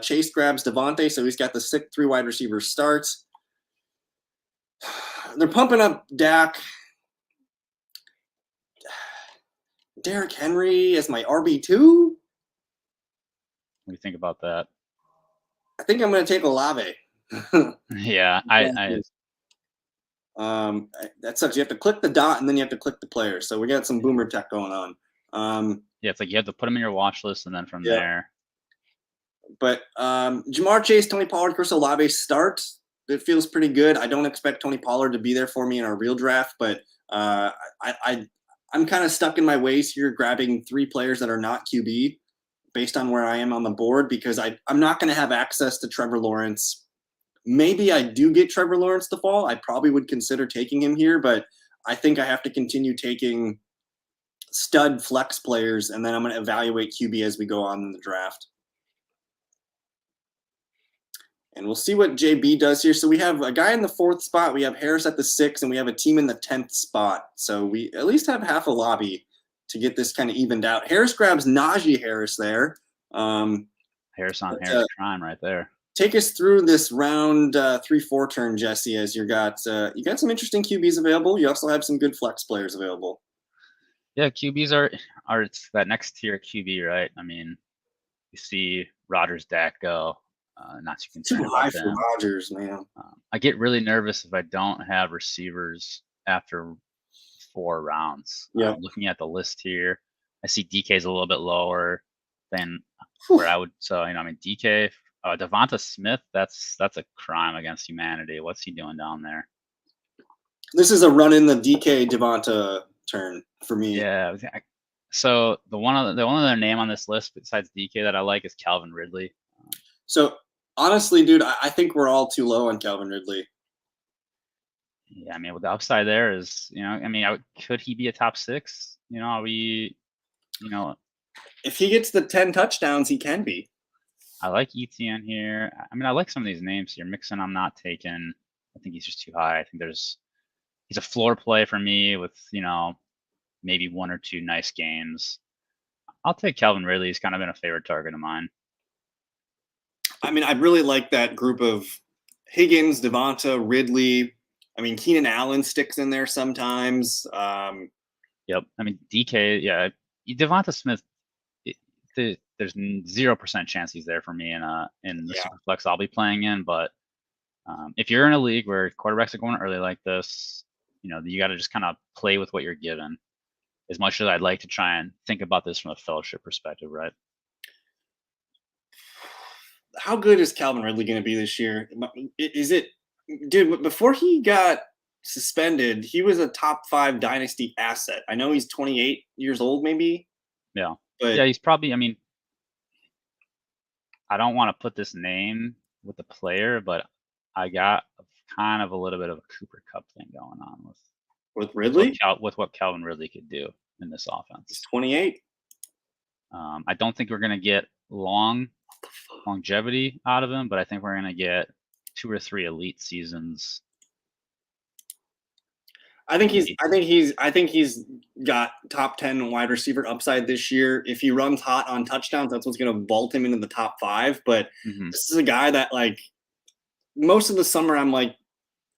Chase grabs Devontae, so he's got the 3 wide receivers starts. They're pumping up Dak. Derrick Henry as my RB2. What do you think about that? I think I'm going to take Olave. Yeah, that sucks. You have to click the dot and then you have to click the player. So we got some boomer tech going on. Yeah, it's like you have to put them in your watch list, and then from there. But Jamar Chase, Tony Pollard, Chris Olave start. It feels pretty good. I don't expect Tony Pollard to be there for me in our real draft, but I'm kind of stuck in my ways here, grabbing 3 players that are not QB based on where I am on the board, because I'm not going to have access to Trevor Lawrence. Maybe I do get Trevor Lawrence to fall. I probably would consider taking him here, but I think I have to continue taking stud flex players, and then I'm going to evaluate QB as we go on in the draft. And we'll see what JB does here. So we have a guy in the 4th spot. We have Harris at the 6th, and we have a team in the 10th spot. So we at least have half a lobby to get this kind of evened out. Harris grabs Najee Harris there. Harris on Harris prime right there. Take us through this round 3-4 turn, Jesse, as you got some interesting QBs available. You also have some good flex players available. Yeah, QBs are it's that next tier QB, right? I mean, you see Rodgers, Dak go. Not too concerned too high about them. for Rodgers, man. I get really nervous if I don't have receivers after 4 rounds. Yeah. Looking at the list here, I see DK's a little bit lower than where I would. So DK, Devonta Smith. That's a crime against humanity. What's he doing down there? This is a run in the DK Devonta turn for me. Yeah. So the one other name on this list besides DK that I like is Calvin Ridley. So honestly, dude, I think we're all too low on Calvin Ridley. Yeah, I mean, with the upside there is, I mean, could he be a top 6? Are we, If he gets the 10 touchdowns, he can be. I like ETN here. I mean, I like some of these names here. Mixon, I'm not taking. I think he's just too high. I think he's a floor play for me with, maybe 1 or 2 nice games. I'll take Calvin Ridley. He's kind of been a favorite target of mine. I mean, I really like that group of Higgins, Devonta, Ridley. I mean, Keenan Allen sticks in there sometimes. Yep. I mean, DK, yeah. Devonta Smith, there's 0% chance he's there for me in the SuperFlex I'll be playing in. But if you're in a league where quarterbacks are going early like this, you got to just kind of play with what you're given. As much as I'd like to try and think about this from a fellowship perspective, right? How good is Calvin Ridley going to be this year? Is it, dude, before he got suspended, he was a top 5 dynasty asset. I know he's 28 years old, maybe. Yeah. But yeah, he's probably, I mean, I don't want to put this name with the player, but I got kind of a little bit of a Cooper Kupp thing going on with Ridley, with what Calvin Ridley could do in this offense. He's 28. I don't think we're going to get longevity out of him, but I think we're going to get 2 or 3 elite seasons. I think he's got top 10 wide receiver upside this year. If he runs hot on touchdowns, that's what's going to vault him into the top 5. But this is a guy that, like, most of the summer I'm like,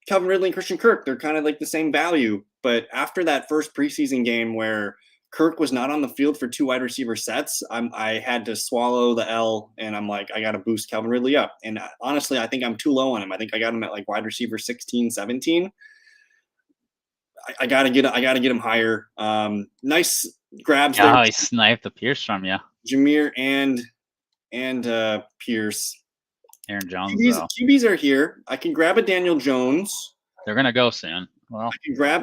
Calvin Ridley and Christian Kirk, they're kind of like the same value. But after that first preseason game where Kirk was not on the field for 2 wide receiver sets, I had to swallow the L, and I'm like, I got to boost Calvin Ridley up. And honestly, I think I'm too low on him. I think I got him at like wide receiver 16, 17. I gotta get him higher. Nice grabs there. Oh, he sniped the Pierce from you. Jameer and Pierce. Aaron Jones. QBs are here. I can grab a Daniel Jones. They're gonna go soon. Well,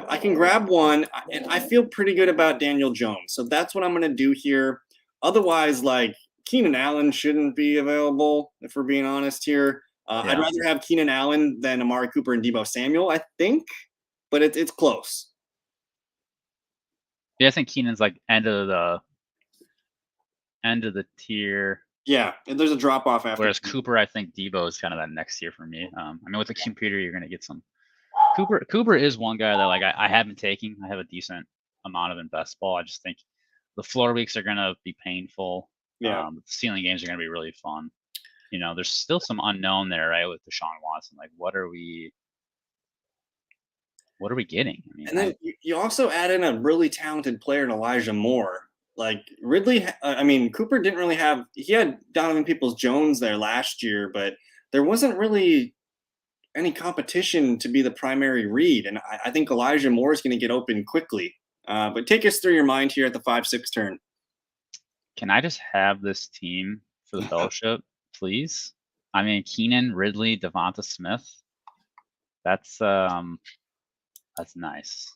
I can grab one, and I feel pretty good about Daniel Jones. So that's what I'm gonna do here. Otherwise, like, Keenan Allen shouldn't be available, if we're being honest here. I'd rather have Keenan Allen than Amari Cooper and Deebo Samuel, I think, but it's close. Yeah, I think Keenan's like end of the tier. Yeah, there's a drop off after. Whereas Cooper, I think Deebo is kind of that next tier for me. I mean, with the computer, you're gonna get some. Cooper is one guy that, like, I have been taking. I have a decent amount of in best ball. I just think the floor weeks are gonna be painful. Yeah, the ceiling games are gonna be really fun. There's still some unknown there, right? With Deshaun Watson, like, what are we getting? I mean, and then you also add in a really talented player in Elijah Moore. Like, Ridley, I mean, Cooper didn't really have – he had Donovan Peoples-Jones there last year, but there wasn't really any competition to be the primary read. And I think Elijah Moore is going to get open quickly. But take us through your mind here at the 5-6 turn. Can I just have this team for the fellowship, please? I mean, Keenan, Ridley, Devonta Smith. That's nice.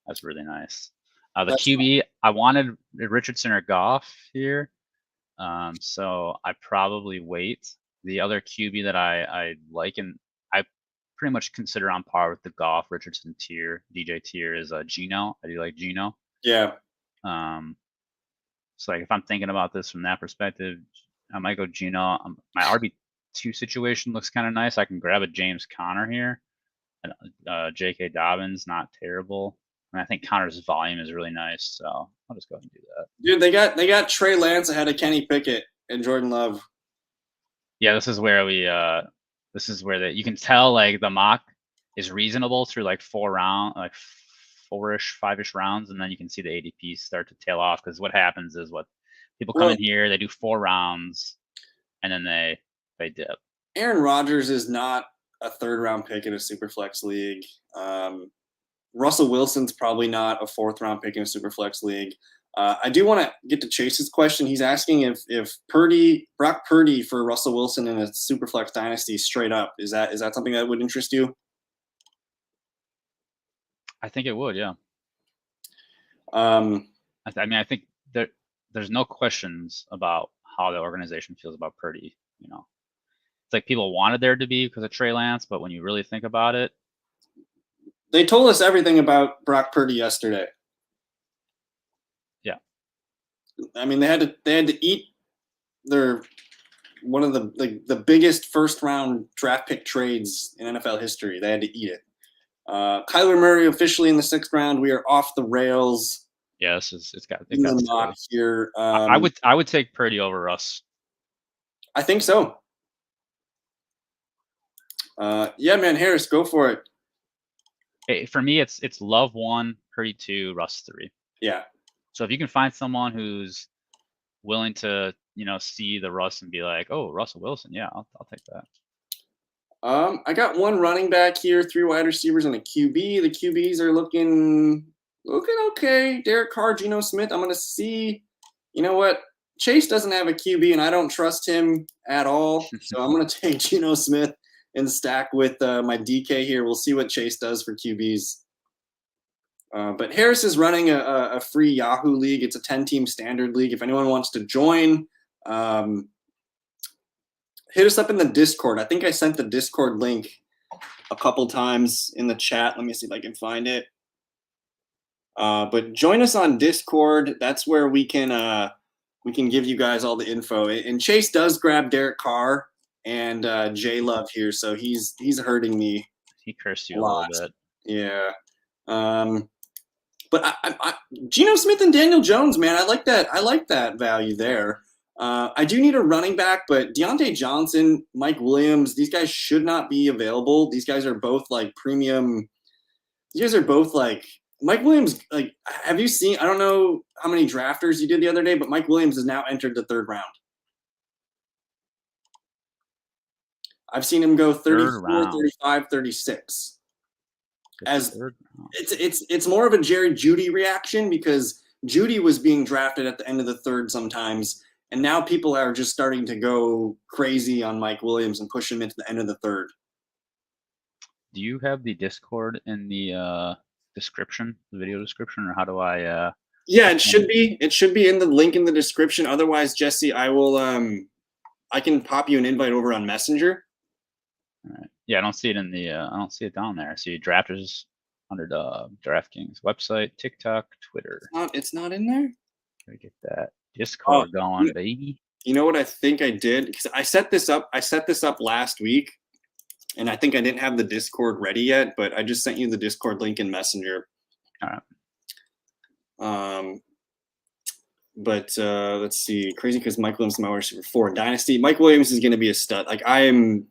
That's really nice. The QB, I wanted Richardson or Goff here, so I probably wait. The other QB that I like, and I pretty much consider on par with the Goff, Richardson tier, DJ tier, is Geno. I do like Geno. Yeah. So, like, if I'm thinking about this from that perspective, I might go Geno. My RB2 situation looks kind of nice. I can grab a James Conner here. J.K. Dobbins, not terrible. And I think Connor's volume is really nice, so I'll just go ahead and do that. Dude, they got Trey Lance ahead of Kenny Pickett and Jordan Love. Yeah, this is where you can tell, like, the mock is reasonable through like 4-ish, 5-ish rounds, and then you can see the ADP start to tail off, because what happens is people come in here, they do 4 rounds, and then they dip. Aaron Rodgers is not a 3rd-round pick in a Superflex league. Russell Wilson's probably not a 4th-round pick in a Superflex league. I do want to get to Chase's question. He's asking if Brock Purdy for Russell Wilson in a Superflex dynasty straight up, is that something that would interest you? I think it would, yeah. Um, I mean, I think there's no questions about how the organization feels about Purdy. You know, it's like people wanted there to be because of Trey Lance, but when you really think about it, they told us everything about Brock Purdy yesterday. yeah. I mean, they had to eat their one of the biggest first round draft pick trades in NFL history. They had to eat it. Kyler Murray officially in the 6th round. We are off the rails. Yeah, it In got the silly. mock here. I would take Purdy over Russ. I think so. Yeah, man, Harris, go for it. Hey, for me, it's Love 1, Purdy 2, Russ 3. Yeah. So if you can find someone who's willing to, see the Russ and be like, oh, Russell Wilson, yeah, I'll take that. I got one running back here, 3 wide receivers, and a QB. The QBs are looking okay. Derek Carr, Geno Smith. I'm gonna see. You know what? Chase doesn't have a QB, and I don't trust him at all. So I'm gonna take Geno Smith and stack with my DK here. We'll see what Chase does for QBs. But Harris is running a free Yahoo league. It's a 10-team standard league. If anyone wants to join, hit us up in the Discord. I think I sent the Discord link a couple times in the chat. Let me see if I can find it. But join us on Discord. That's where we can give you guys all the info. And Chase does grab Derek Carr and J Love here, so he's hurting me. He cursed you a little bit. Yeah. But I Geno Smith and Daniel Jones, man, I like that value there. I do need a running back, but Deontay Johnson, Mike Williams, these guys should not be available. These guys are both like premium. These guys are both like Mike Williams. Like, have you seen? I don't know how many drafters you did the other day, but Mike Williams has now entered the 3rd round. I've seen him go 34, 35, 36. As it's more of a Jerry Jeudy reaction because Jeudy was being drafted at the end of the 3rd sometimes, and now people are just starting to go crazy on Mike Williams and push him into the end of the 3rd. Do you have the Discord in the description, the video description, or how do I? Yeah, it should be. It should be in the link in the description. Otherwise, Jesse, I will. I can pop you an invite over on Messenger. All right. Yeah, I don't see it in the. I don't see it down there. I see drafters under the DraftKings website, TikTok, Twitter. It's not in there. Gotta get that Discord going, baby. You know what I think I did? Because I set this up last week, and I think I didn't have the Discord ready yet. But I just sent you the Discord link in Messenger. All right. But let's see. Crazy because Mike Williams is my wide receiver 4 Dynasty. Mike Williams is going to be a stud. Like I'm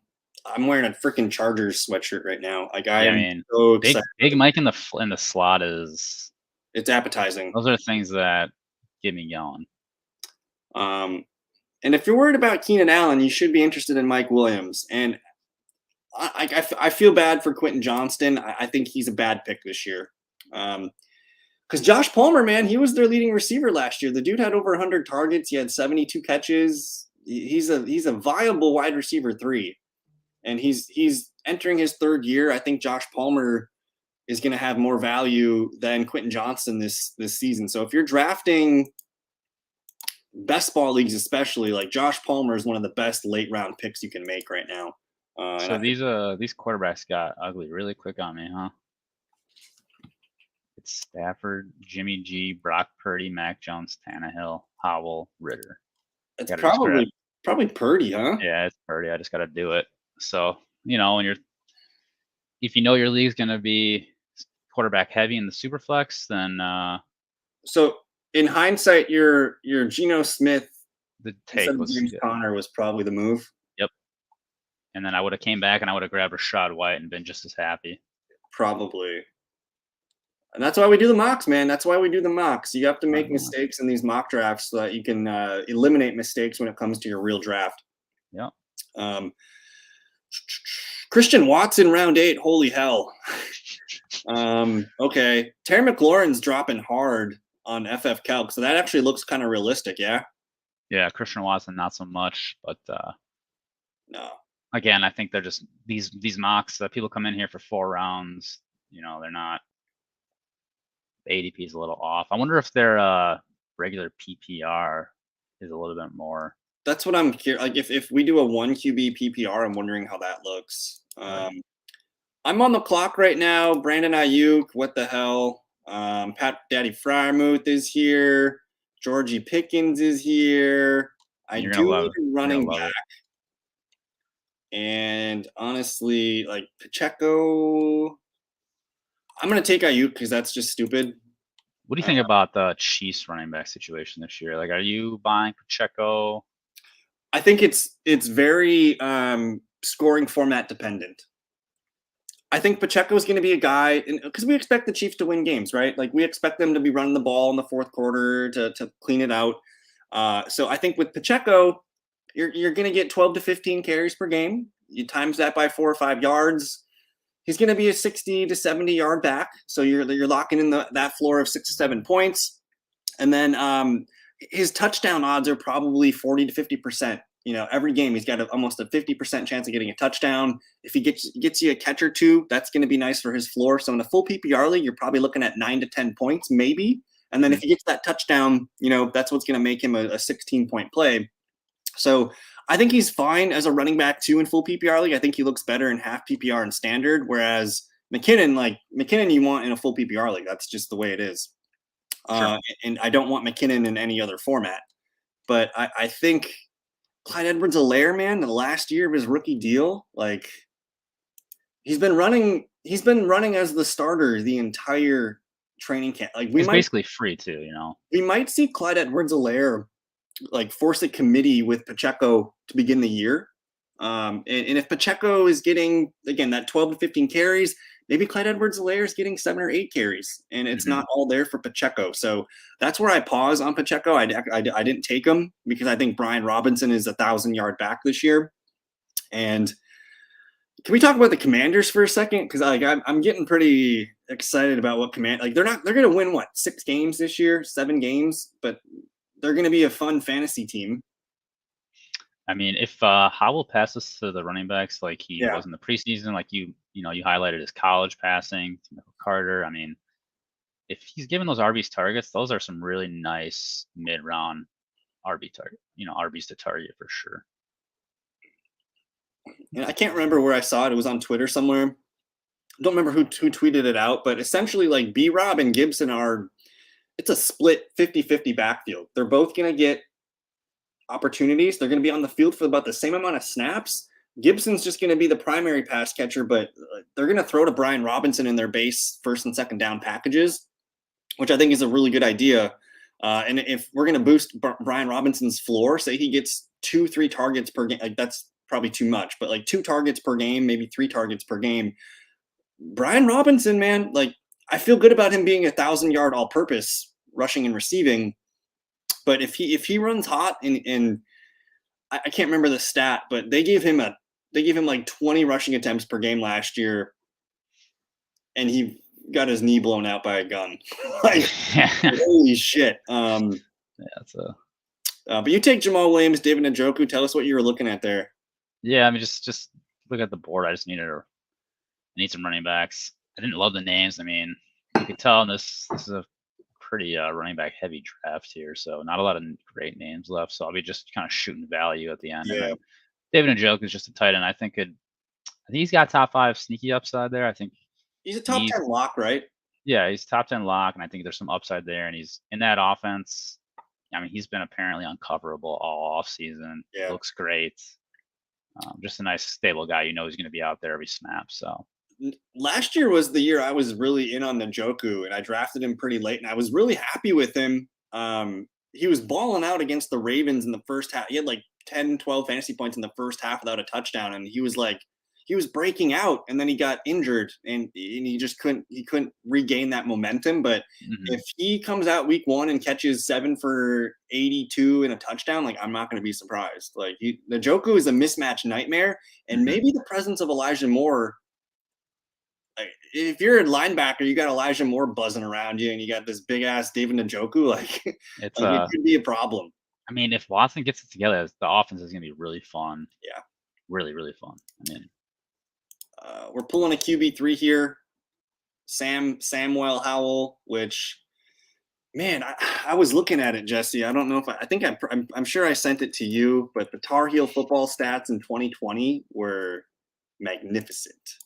wearing a freaking Chargers sweatshirt right now. Like I mean, so excited. Big Mike in the slot is. It's appetizing. Those are things that get me going. And if you're worried about Keenan Allen, you should be interested in Mike Williams. And I feel bad for Quentin Johnston. I think he's a bad pick this year. Because Josh Palmer, man, he was their leading receiver last year. The dude had over 100 targets. He had 72 catches. He's a viable wide receiver 3. And he's entering his 3rd year. I think Josh Palmer is going to have more value than Quentin Johnston this season. So if you're drafting best ball leagues, especially, like Josh Palmer is one of the best late round picks you can make right now. So these quarterbacks got ugly really quick on me, huh? It's Stafford, Jimmy G, Brock Purdy, Mac Jones, Tannehill, Howell, Ritter. It's probably Purdy, huh? Yeah, it's Purdy. I just got to do it. So, if you know your league's going to be quarterback heavy in the SuperFlex, then so in hindsight, your Geno Smith, the take was James Conner was probably the move. Yep. And then I would have came back and I would have grabbed Rashad White and been just as happy. Probably. And that's why we do the mocks, man. That's why we do the mocks. You have to make mistakes in these mock drafts so that you can eliminate mistakes when it comes to your real draft. Yeah. Christian Watson, round 8. Holy hell. Okay. Terry McLaurin's dropping hard on FFcalc, so that actually looks kind of realistic, yeah? Yeah, Christian Watson, not so much, but no. Again, I think they're just these mocks that people come in here for 4 rounds. They're not The ADP is a little off. I wonder if their regular PPR is a little bit more. That's what I'm curious. Like if we do a 1 QB PPR, I'm wondering how that looks. Right. I'm on the clock right now. Brandon Ayuk, what the hell? Pat Daddy Frymouth is here. Georgie Pickens is here. I You're do gonna love need it. a You're running gonna love back. it. And honestly, like Pacheco, I'm gonna take Ayuk because that's just stupid. What do you think about the Chiefs running back situation this year? Like, are you buying Pacheco? I think it's very scoring format dependent. I think Pacheco is going to be a guy because we expect the Chiefs to win games, right? Like we expect them to be running the ball in the fourth quarter to clean it out. So I think with Pacheco, you're going to get 12 to 15 carries per game. You times that by 4 or 5 yards. He's going to be a 60 to 70 yard back. So you're locking in that floor of 6 to 7 points. And then his touchdown odds are probably 40 to 50%. Every game he's got almost a 50% chance of getting a touchdown. If he gets you a catch or two, that's going to be nice for his floor. So in a full PPR league, you're probably looking at 9 to 10 points, maybe. And then if he gets that touchdown, that's what's going to make him a 16-point play. So I think he's fine as a running back too in full PPR league. I think he looks better in half PPR and standard. Whereas McKinnon, you want in a full PPR league. That's just the way it is. Sure. And I don't want McKinnon in any other format. But I think Clyde Edwards-Helaire, man, the last year of his rookie deal, like he's been running as the starter the entire training camp. Like He's basically free too, we might see Clyde Edwards-Helaire like force a committee with Pacheco to begin the year. And if Pacheco is getting, again, that 12 to 15 carries, maybe Clyde Edwards-Helaire is getting 7 or 8 carries, and it's not all there for Pacheco. So that's where I pause on Pacheco. I didn't take him because I think Brian Robinson is 1,000-yard back this year. And can we talk about the Commanders for a second? Because I'm getting pretty excited about what they're going to win 6 games this year, 7 games, but they're going to be a fun fantasy team. I mean, if Howell passes to the running backs like he was in the preseason, like you highlighted his college passing, Carter. I mean, if he's given those RBs targets, those are some really nice mid-round RB target, RBs to target for sure. And I can't remember where I saw it. It was on Twitter somewhere. I don't remember who tweeted it out, but essentially like B-Rob and Gibson it's a split 50-50 backfield. They're both going to get opportunities. They're going to be on the field for about the same amount of snaps. Gibson's just going to be the primary pass catcher, but they're going to throw to Brian Robinson in their base first and second down packages, which I think is a really good idea. And if we're going to boost Brian Robinson's floor, say he gets 2-3 targets per game, like that's probably too much, but like 2 targets per game, maybe 3 targets per game. Brian Robinson, man, like I feel good about him being 1,000-yard all-purpose rushing and receiving. But if he runs hot and I can't remember the stat, but they gave him like 20 rushing attempts per game last year, and he got his knee blown out by a gun. Like holy shit. But you take Jamal Williams, David Njoku. Tell us what you were looking at there. Yeah, I mean, just look at the board. I just need some running backs. I didn't love the names. I mean, you could tell this is a pretty running back heavy draft here, so not a lot of great names left. So I'll be just kind of shooting value at the end. Yeah. And then David Njoku is just a tight end. I think he's got top 5 sneaky upside there. I think he's a top 10 lock, right? Yeah, he's top 10 lock, and I think there's some upside there. And he's in that offense. I mean, he's been apparently uncoverable all off season. Yeah. Looks great. Just a nice stable guy. He's going to be out there every snap. So last year was the year I was really in on Njoku, and I drafted him pretty late, and I was really happy with him. He was balling out against the Ravens in the first half. He had like 10, 12 fantasy points in the first half without a touchdown, and he was breaking out, and then he got injured, and he just couldn't regain that momentum. But if he comes out week 1 and catches 7 for 82 and a touchdown, like I'm not going to be surprised. Like Njoku is a mismatch nightmare, and maybe the presence of Elijah Moore. Like, if you're a linebacker, you got Elijah Moore buzzing around you, and you got this big ass David Njoku. Like, it could be a problem. I mean, if Watson gets it together, the offense is going to be really fun. Yeah, really, really fun. I mean, we're pulling a QB3 here. Samuel Howell, which, man, I was looking at it, Jesse. I don't know if I think I'm sure I sent it to you, but the Tar Heel football stats in 2020 were magnificent.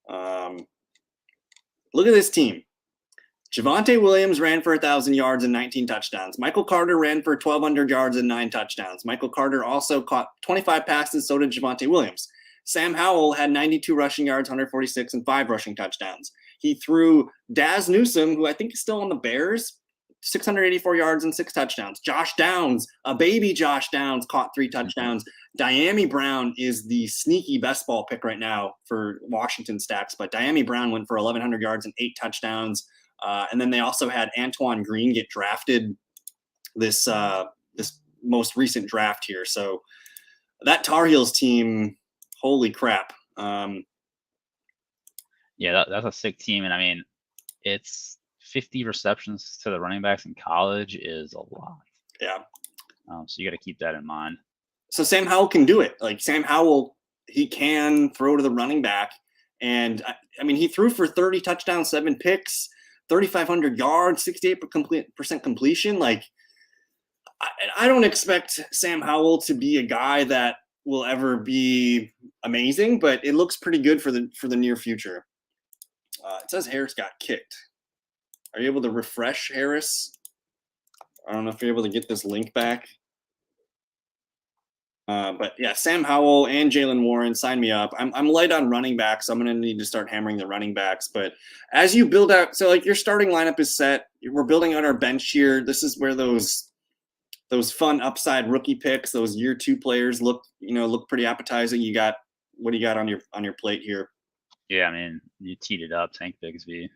Look at this team. Javonte Williams ran for 1,000 yards and 19 touchdowns. Michael Carter ran for 1,200 yards and 9 touchdowns. Michael Carter also caught 25 passes, so did Javonte Williams. Sam Howell had 92 rushing yards, 146, and 5 rushing touchdowns. He threw Daz Newsome, who I think is still on the Bears, 684 yards and 6 touchdowns. Josh Downs, a baby Josh Downs, caught 3 touchdowns. Diami Brown is the sneaky best ball pick right now for Washington stats, but Diami Brown went for 1,100 yards and 8 touchdowns. And then they also had Antoine Green get drafted this most recent draft here. So that Tar Heels team, holy crap. Yeah, that's a sick team. And I mean, it's 50 receptions to the running backs in college is a lot. Yeah. So you got to keep that in mind. So Sam Howell can do it. Like Sam Howell, he can throw to the running back. And I mean, he threw for 30 touchdowns, 7 picks, 3,500 yards, 68% completion. Like, I don't expect Sam Howell to be a guy that will ever be amazing, but it looks pretty good for the near future. It says Harris got kicked. Are you able to refresh Harris? I don't know if you're able to get this link back. But yeah, Sam Howell and Jalen Warren, sign me up. I'm light on running backs, so I'm going to need to start hammering the running backs. But as you build out, so like your starting lineup is set. We're building out our bench here. This is where those fun upside rookie picks, those year 2 players look pretty appetizing. What do you got on your plate here? Yeah, I mean, you teed it up, Tank Bigsby. I'm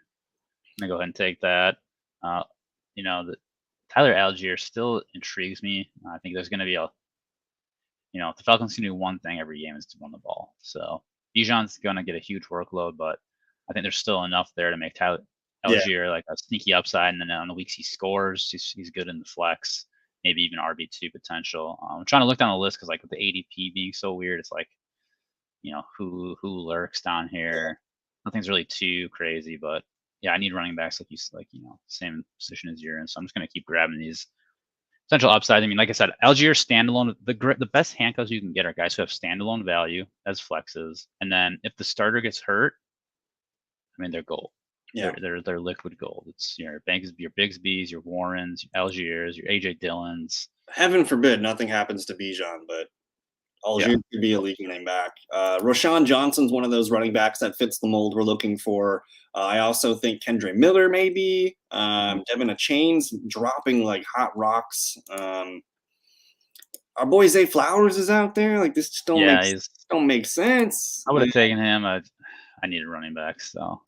gonna go ahead and take that. The Tyler Algier still intrigues me. I think there's gonna be if the Falcons can do one thing every game is to run the ball. So Bijan's gonna get a huge workload, but I think there's still enough there to make Tyler Algier like a sneaky upside. And then on the weeks he scores, he's good in the flex, maybe even RB2 potential. I'm trying to look down the list because like with the ADP being so weird, it's like, who lurks down here. Nothing's really too crazy, but yeah, I need running backs same position as you're in. So I'm just gonna keep grabbing these potential upside. I mean, like I said, Algier standalone, the best handcuffs you can get are guys who have standalone value as flexes, and then if the starter gets hurt, I mean, they're gold. Yeah, they're liquid gold. It's your Bigsby's, your Warrens, your Algiers, your AJ Dillons. Heaven forbid nothing happens to Bijan, but Algier could be a league name back. Rashawn Johnson's one of those running backs that fits the mold we're looking for. I also think Kendre Miller maybe. Devin Achane's dropping like hot rocks. Our boy Zay Flowers is out there. Like this just don't make sense. I would have taken him. I needed running back, so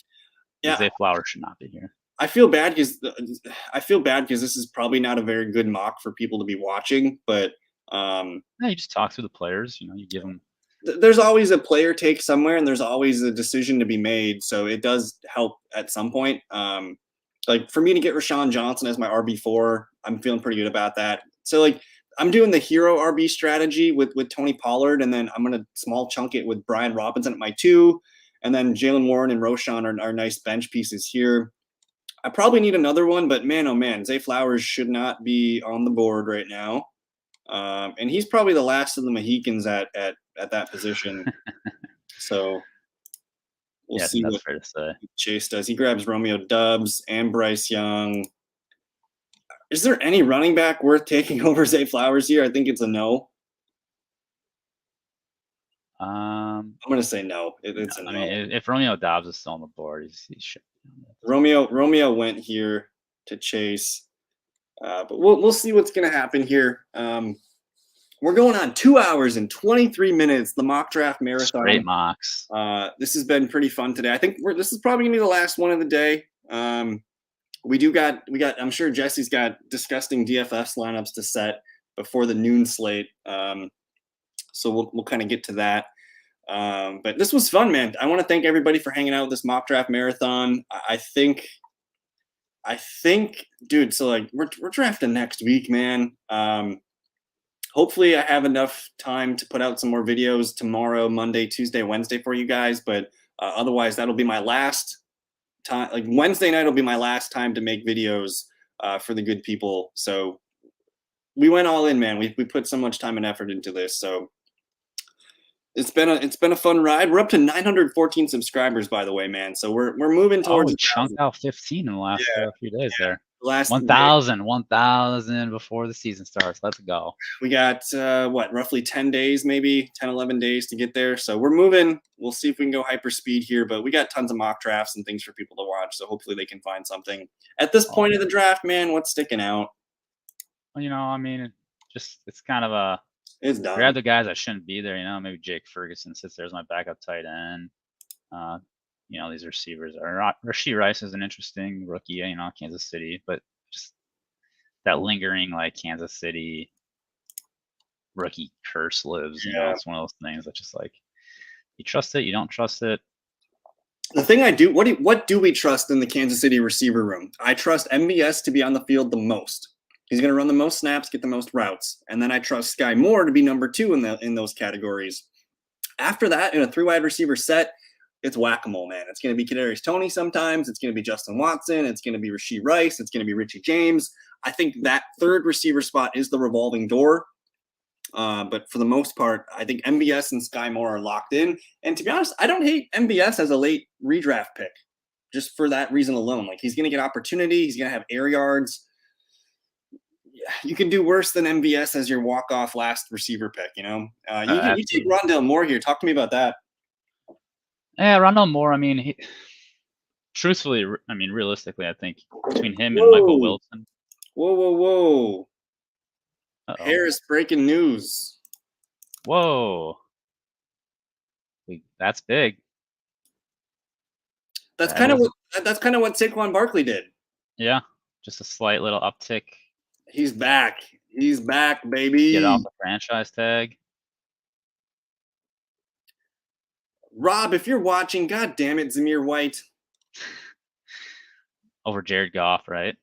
Zay Flowers should not be here. I feel bad because this is probably not a very good mock for people to be watching, but you just talk through the players. You give them. There's always a player take somewhere, and there's always a decision to be made. So it does help at some point. Like for me to get Rashawn Johnson as my RB4, I'm feeling pretty good about that. So like I'm doing the hero RB strategy with Tony Pollard, and then I'm gonna small chunk it with Brian Robinson at my 2, and then Jalen Warren and Roshan are nice bench pieces here. I probably need another one, but man, oh man, Zay Flowers should not be on the board right now. And he's probably the last of the Mohicans at that position. So we'll see what Chase does. He grabs Romeo Doubs and Bryce Young. Is there any running back worth taking over Zay Flowers here? I think it's a no. I'm going to say no. It's a no. I mean, if Romeo Doubs is still on the board, he should. Romeo went here to Chase. But we'll see what's going to happen here. We're going on 2 hours and 23 minutes, the mock draft marathon. Great mocks. This has been pretty fun today. I think this is probably going to be the last one of the day. We got. I'm sure Jesse's got disgusting DFS lineups to set before the noon slate. So we'll kind of get to that. But this was fun, man. I want to thank everybody for hanging out with this mock draft marathon. I think, dude. So like we're drafting next week, man. Hopefully I have enough time to put out some more videos tomorrow, Monday, Tuesday, Wednesday for you guys. But otherwise, that'll be my last time. Like Wednesday night will be my last time to make videos for the good people. So we went all in, man. We put so much time and effort into this. So it's been a fun ride. We're up to 914 subscribers, by the way, man. So we're moving towards. Oh, chunked out 15 in the last few days there. Last 1,000 before the season starts. Let's go. We got roughly 10 days, maybe 10, 11 days to get there. So we're moving. We'll see if we can go hyper speed here, but we got tons of mock drafts and things for people to watch. So hopefully they can find something at this point of the draft, man. What's sticking out? Well, I mean, it's kind of it's done. Grab the guys that shouldn't be there. Maybe Jake Ferguson sits there as my backup tight end. These receivers are Rashee Rice is an interesting rookie, Kansas City, but just that lingering like Kansas City rookie curse lives. It's one of those things that just like you trust it, you don't trust it. The thing I do, what do we trust in the Kansas City receiver room? I trust MVS to be on the field the most. He's going to run the most snaps, get the most routes, and then I trust Sky Moore to be number 2 in those categories. After that, in a 3-wide receiver set, it's whack-a-mole, man. It's going to be Kadarius Toney sometimes. It's going to be Justin Watson. It's going to be Rashee Rice. It's going to be Richie James. I think that third receiver spot is the revolving door. But for the most part, I think MVS and Sky Moore are locked in. And to be honest, I don't hate MVS as a late redraft pick just for that reason alone. Like, he's going to get opportunity. He's going to have air yards. You can do worse than MVS as your walk-off last receiver pick, you take Rondale Moore here. Talk to me about that. Yeah, Rondale Moore, I mean, realistically, I think between him and Michael Wilson. Whoa. Harris, breaking news. Whoa. That's big. That's kind of what Saquon Barkley did. Yeah, just a slight little uptick. He's back. He's back, baby. Get off the franchise tag. Rob, if you're watching, God damn it, Zamir White. Over Jared Goff, right?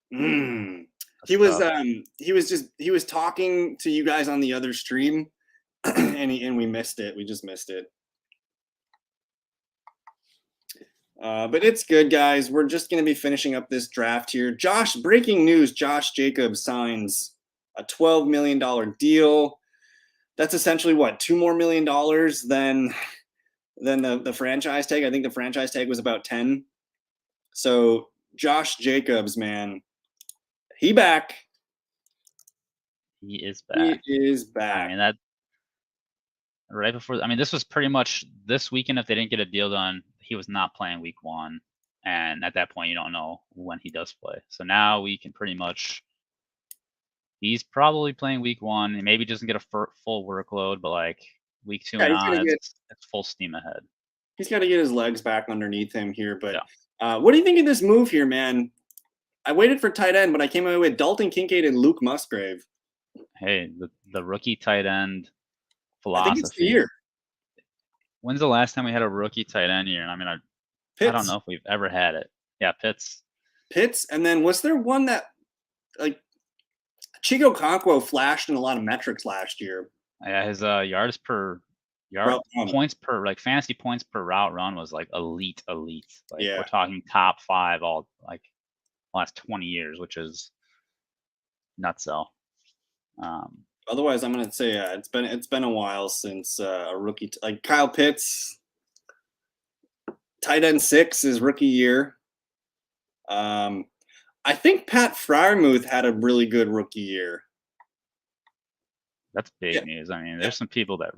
He was talking to you guys on the other stream, and we missed it. We just missed it. But it's good, guys. We're just going to be finishing up this draft here. Breaking news, Josh Jacobs signs a $12 million deal. That's essentially $2 more million than the franchise tag. I think the franchise tag was about 10. So Josh Jacobs, man, he back. He is back. He is back. I mean, that right before. I mean, this was pretty much this weekend. If they didn't get a deal done, he was not playing week 1, and at that point, you don't know when he does play. So now we can pretty much. He's probably playing week 1. He maybe doesn't get a full workload, but like week 2 and on, it's full steam ahead. He's got to get his legs back underneath him here. But what do you think of this move here, man? I waited for tight end, but I came away with Dalton Kincaid and Luke Musgrave. Hey, the rookie tight end philosophy. I think it's the year. When's the last time we had a rookie tight end year? I mean, I don't know if we've ever had it. Yeah, Pitts. And then was there one that like Chico Conquo flashed in a lot of metrics last year? Yeah, his points per fantasy points per route run was like elite. Like we're talking top 5 all like last 20 years, which is nuts. Otherwise, I'm gonna say it's been a while since a rookie like Kyle Pitts, tight end 6 is rookie year. I think Pat Freiermuth had a really good rookie year. That's big news. I mean, there's some people that.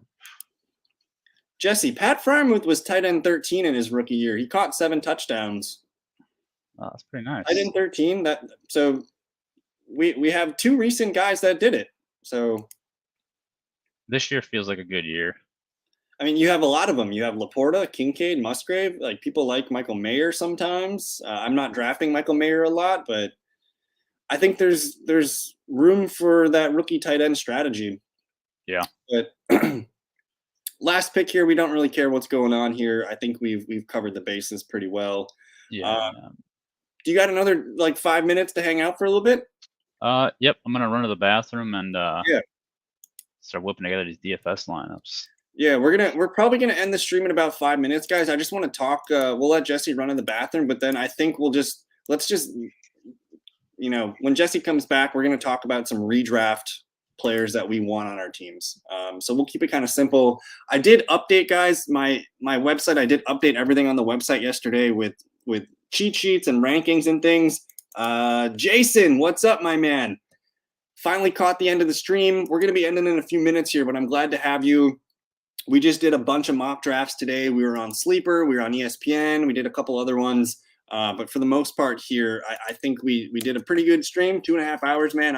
Jesse, Pat Freiermuth was tight end 13 in his rookie year. He caught 7 touchdowns. Oh, that's pretty nice. Tight end 13. So we have 2 recent guys that did it. So this year feels like a good year. I mean, you have a lot of them. You have Laporta, Kincaid, Musgrave. Like people like Michael Mayer sometimes. I'm not drafting Michael Mayer a lot, but I think there's room for that rookie tight end strategy. Yeah. But last pick here, we don't really care what's going on here. I think we've covered the bases pretty well. Yeah. Do you got another 5 minutes to hang out for a little bit? Yep. I'm gonna run to the bathroom and start whipping together these DFS lineups. Yeah, we're probably gonna end the stream in about 5 minutes, guys. I just want to talk. We'll let Jesse run in the bathroom, but then I think let's just when Jesse comes back, we're gonna talk about some redraft players that we want on our teams. So we'll keep it kind of simple. I did update, guys, my website. I did update everything on the website yesterday with cheat sheets and rankings and things. Jason, what's up, my man? Finally caught the end of the stream. We're gonna be ending in a few minutes here, but I'm glad to have you. We just did a bunch of mock drafts today. We were on Sleeper, we were on ESPN, we did a couple other ones. But for the most part here, I think we did a pretty good stream, 2.5 hours, man.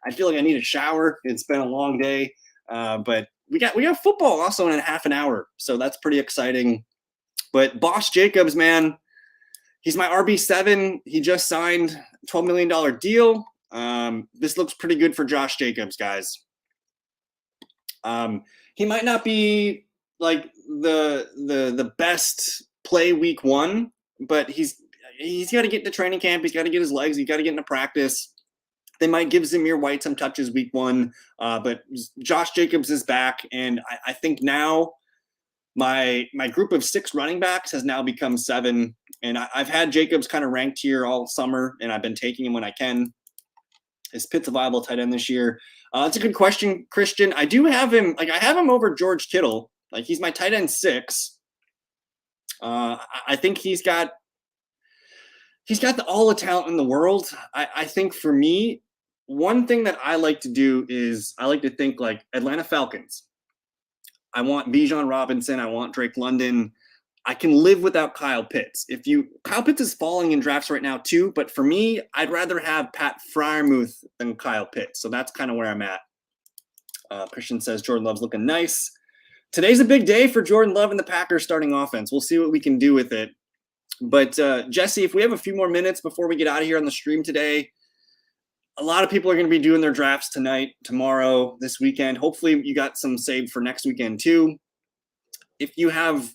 I feel like I need a shower. It's been a long day. But we got football also in a half an hour. So that's pretty exciting. But Boss Jacobs, man, he's my RB7. He just signed a $12 million deal. This looks pretty good for Josh Jacobs, guys. He might not be like the best play week 1, but he's got to get into training camp. He's got to get his legs. He's got to get into practice. They might give Zamir White some touches week 1, but Josh Jacobs is back, and I think now my group of 6 running backs has now become 7, and I've had Jacobs kind of ranked here all summer, and I've been taking him when I can. Is Pitts a viable tight end this year? It's a good question, Christian. I do have him. I have him over George Kittle. Like, he's my tight end 6. I think he's got all the talent in the world. I think for me, one thing that I like to do is I like to think like Atlanta Falcons. I want Bijan Robinson. I want Drake London. I can live without Kyle Pitts. Kyle Pitts is falling in drafts right now too, but for me, I'd rather have Pat Freiermuth than Kyle Pitts. So that's kind of where I'm at. Christian says Jordan Love's looking nice. Today's a big day for Jordan Love and the Packers starting offense. We'll see what we can do with it. But Jesse, if we have a few more minutes before we get out of here on the stream today, a lot of people are going to be doing their drafts tonight, tomorrow, this weekend. Hopefully you got some saved for next weekend too. If you have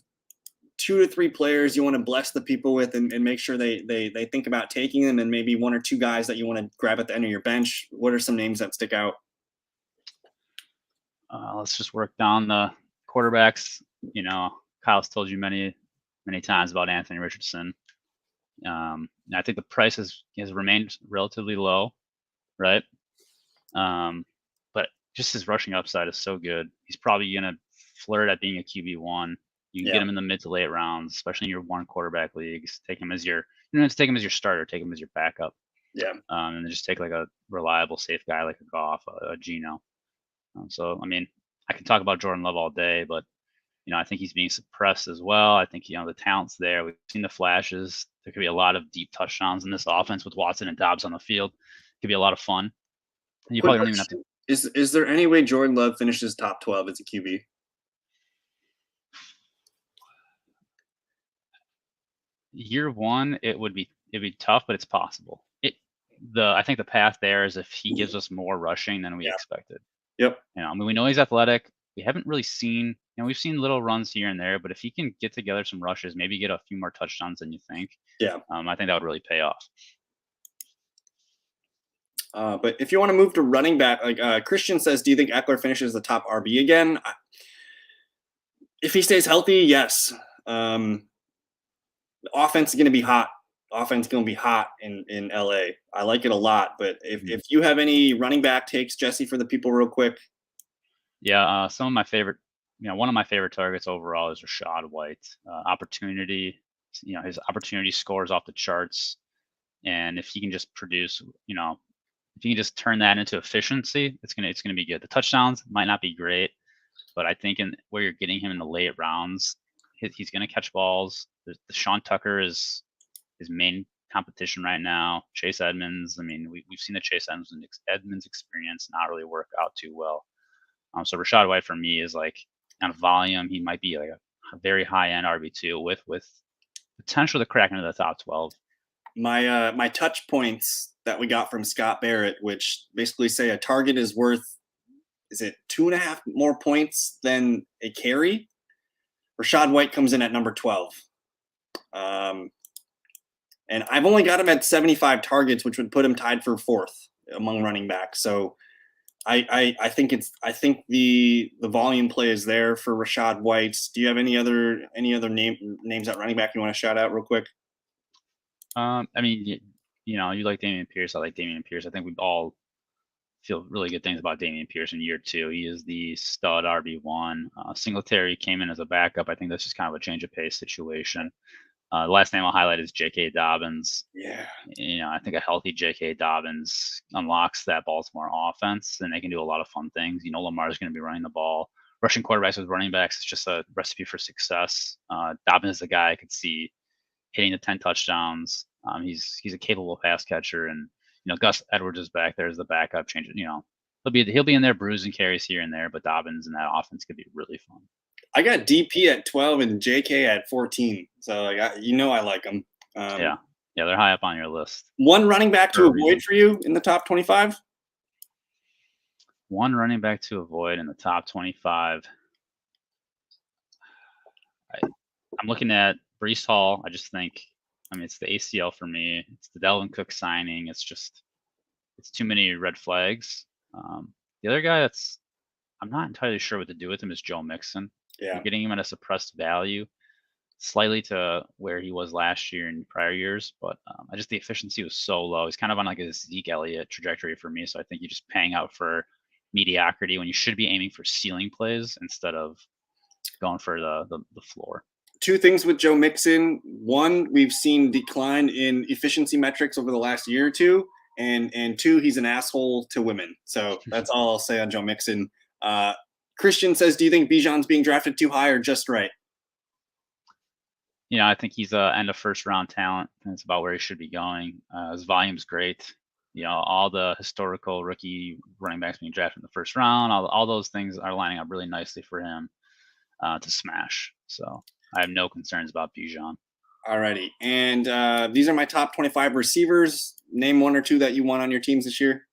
2 to 3 players you want to bless the people with and make sure they think about taking them, and maybe 1 or 2 guys that you want to grab at the end of your bench, what are some names that stick out? Let's just work down the quarterbacks. Kyle's told you many times about Anthony Richardson. I think the price has remained relatively low, right? But just his rushing upside is so good. He's probably going to flirt at being a QB1. You can get him in the mid to late rounds, especially in your 1 quarterback leagues. Take him as your starter. Take him as your backup. Yeah. And then just take like a reliable, safe guy like a Goff, a Geno. So I mean, I can talk about Jordan Love all day, but I think he's being suppressed as well. I think the talent's there. We've seen the flashes. There could be a lot of deep touchdowns in this offense with Watson and Dobbs on the field. It could be a lot of fun. And you probably don't even have to. Is there any way Jordan Love finishes top 12 as a QB? Year 1, it'd be tough, but it's possible. I think the path there is if he gives us more rushing than we expected. Yep. I mean, we know he's athletic. We haven't really seen, we've seen little runs here and there, but if he can get together some rushes, maybe get a few more touchdowns than you think. Yeah. I think that would really pay off. But if you want to move to running back, like Christian says, do you think Eckler finishes the top RB again? If he stays healthy, yes. The offense is going to be hot. Offense going to be hot in LA. I like it a lot. But if you have any running back takes, Jesse, for the people real quick. Yeah, some of my favorite, one of my favorite targets overall is Rachaad White. Opportunity, his opportunity scores off the charts. And if he can just produce, if you can just turn that into efficiency, it's gonna be good. The touchdowns might not be great, but I think where you're getting him in the late rounds, he's gonna catch balls. The Sean Tucker is his main competition right now. Chase Edmonds. I mean, we've seen the Chase Edmonds experience not really work out too well. So Rachaad White for me is like on volume, he might be like a very high end RB2 with potential to crack into the top 12. My touch points that we got from Scott Barrett, which basically say a target is worth, is it 2.5 more points than a carry? Rachaad White comes in at number 12. And I've only got him at 75 targets, which would put him tied for 4th among running backs. So I think the volume play is there for Rashad White. Do you have any other names at running back you want to shout out real quick? I mean, you like Dameon Pierce. I like Dameon Pierce. I think we all feel really good things about Dameon Pierce in year 2. He is the stud RB1. Singletary came in as a backup. I think that's just kind of a change of pace situation. The last name I'll highlight is J.K. Dobbins. Yeah. I think a healthy J.K. Dobbins unlocks that Baltimore offense, and they can do a lot of fun things. Lamar's going to be running the ball. Rushing quarterbacks with running backs is just a recipe for success. Dobbins is the guy I could see hitting the 10 touchdowns. He's a capable pass catcher, and Gus Edwards is back there as the backup. He'll be in there bruising carries here and there, but Dobbins and that offense could be really fun. I got DP at 12 and JK at 14, so I like them. Yeah, they're high up on your list. One running back to avoid for you in the top 25? One running back to avoid in the top 25. I'm looking at Breece Hall. I just think, it's the ACL for me. It's the Dalvin Cook signing. It's too many red flags. The other guy I'm not entirely sure what to do with him is Joe Mixon. Yeah. I'm getting him at a suppressed value, slightly to where he was last year and prior years, but the efficiency was so low. He's kind of on like a Zeke Elliott trajectory for me. So I think you're just paying out for mediocrity when you should be aiming for ceiling plays instead of going for the floor. Two things with Joe Mixon. One, we've seen decline in efficiency metrics over the last year or two. And two, he's an asshole to women. So that's all I'll say on Joe Mixon. Christian says, do you think Bijan's being drafted too high or just right? I think he's a end of first round talent. And it's about where he should be going. His volume's great. All the historical rookie running backs being drafted in the first round, all those things are lining up really nicely for him to smash. So I have no concerns about Bijan. Alrighty. And these are my top 25 receivers. Name one or two that you want on your teams this year.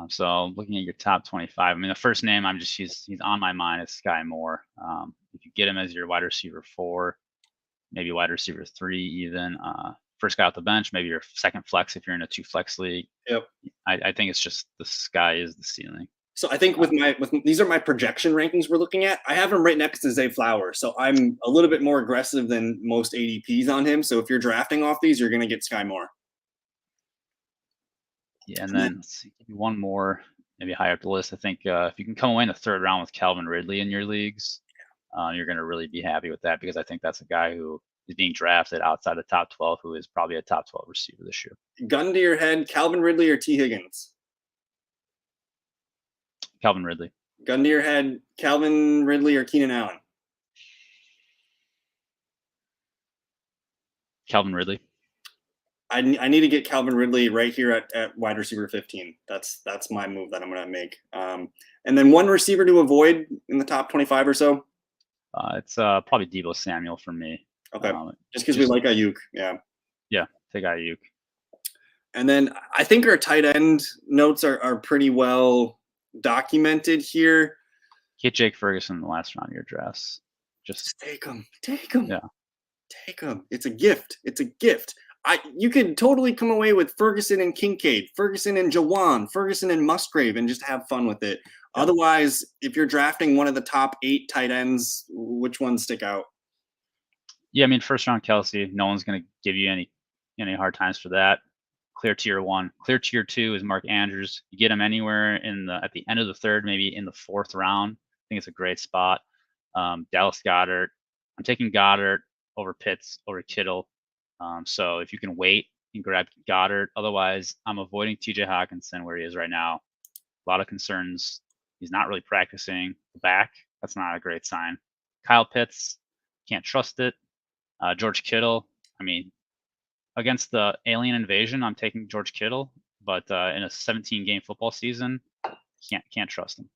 So looking at your top 25, the first name he's on my mind is Sky Moore. If you get him as your wide receiver 4, maybe wide receiver 3 even, first guy off the bench, maybe your second flex if you're in a 2-flex league. Yep. I think it's just the sky is the ceiling. So I think with these are my projection rankings we're looking at. I have him right next to Zay Flowers. So I'm a little bit more aggressive than most ADPs on him. So if you're drafting off these, you're going to get Sky Moore. Yeah, and then let's see, one more, maybe higher up the list. I think if you can come away in the 3rd round with Calvin Ridley in your leagues, you're going to really be happy with that, because I think that's a guy who is being drafted outside the top 12, who is probably a top 12 receiver this year. Gun to your head, Calvin Ridley or T. Higgins? Calvin Ridley. Gun to your head, Calvin Ridley or Keenan Allen? Calvin Ridley. I need to get Calvin Ridley right here at wide receiver 15. That's my move that I'm going to make. And then one receiver to avoid in the top 25 or so. It's probably Deebo Samuel for me. Okay, just because we like Ayuk. Yeah, take Ayuk. And then I think our tight end notes are pretty well documented here. Get Jake Ferguson in the last round of your drafts. Just take him. Yeah, take him. It's a gift. You could totally come away with Ferguson and Kincaid, Ferguson and Jawan, Ferguson and Musgrave, and just have fun with it. Yeah. Otherwise, if you're drafting one of the top 8 tight ends, which ones stick out? Yeah, first round Kelsey. No one's going to give you any hard times for that. Clear tier 1. Clear tier 2 is Mark Andrews. You get him anywhere at the end of the 3rd, maybe in the 4th round. I think it's a great spot. Dallas Goedert. I'm taking Goddard over Pitts, over Kittle. So if you can wait and grab Goddard, otherwise I'm avoiding TJ Hawkinson where he is right now. A lot of concerns. He's not really practicing the back. That's not a great sign. Kyle Pitts, can't trust it. George Kittle, against the alien invasion, I'm taking George Kittle, but in a 17-game football season, can't trust him.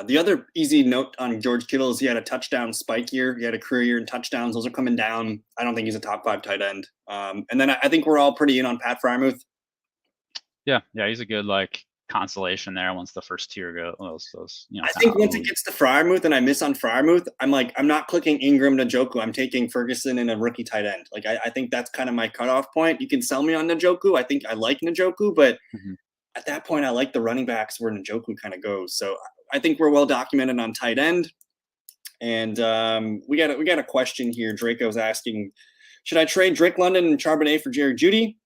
The other easy note on George Kittle is he had a touchdown spike year. He had a career year in touchdowns. Those are coming down. I don't think he's a top 5 tight end. And then I think we're all pretty in on Pat Freiermuth. Yeah, he's a good consolation there once the first tier goes. I think once it gets to Freiermuth and I miss on Freiermuth, I'm not clicking Ingram Njoku. I'm taking Ferguson and a rookie tight end. I think that's kind of my cutoff point. You can sell me on Njoku. I think I like Njoku, but at that point, I like the running backs where Njoku kind of goes. So I think we're well documented on tight end. And we got a question here. Draco's asking, should I trade Drake London and Charbonnet for Jerry Jeudy?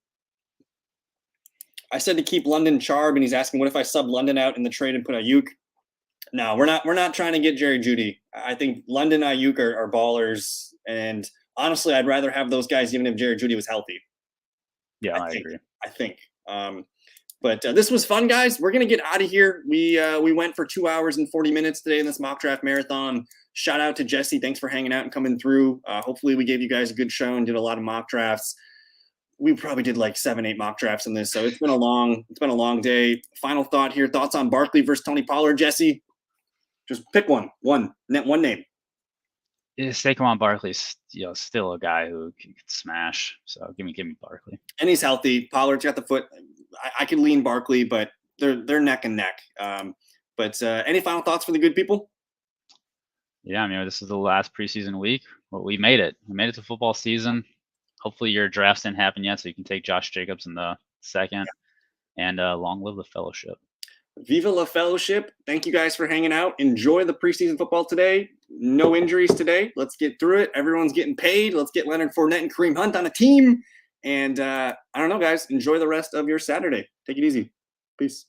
I said to keep London Charb, and he's asking, what if I sub London out in the trade and put Ayuk? No, we're not trying to get Jerry Jeudy. I think London, Ayuk are ballers, and honestly, I'd rather have those guys even if Jerry Jeudy was healthy. Yeah, I agree. I think. But this was fun, guys. We're gonna get out of here. We went for 2 hours and 40 minutes today in this mock draft marathon. Shout out to Jesse. Thanks for hanging out and coming through. Hopefully, we gave you guys a good show and did a lot of mock drafts. We probably did like 7-8 mock drafts in this, so it's been a long day. Final thought here: thoughts on Barkley versus Tony Pollard, Jesse? Just pick one name. Saquon Barkley's, still a guy who can smash. So give me Barkley. And he's healthy. Pollard's got the foot. I could lean Barkley, but they're neck and neck. But any final thoughts for the good people? Yeah, I mean, this is the last preseason week. Well, we made it. We made it to football season. Hopefully your drafts didn't happen yet, so you can take Josh Jacobs in the second. Yeah. And long live the fellowship. Viva la fellowship. Thank you guys for hanging out. Enjoy the preseason football today. No injuries today. Let's get through it. Everyone's getting paid. Let's get Leonard Fournette and Kareem Hunt on a team. And I don't know, guys. Enjoy the rest of your Saturday. Take it easy. Peace.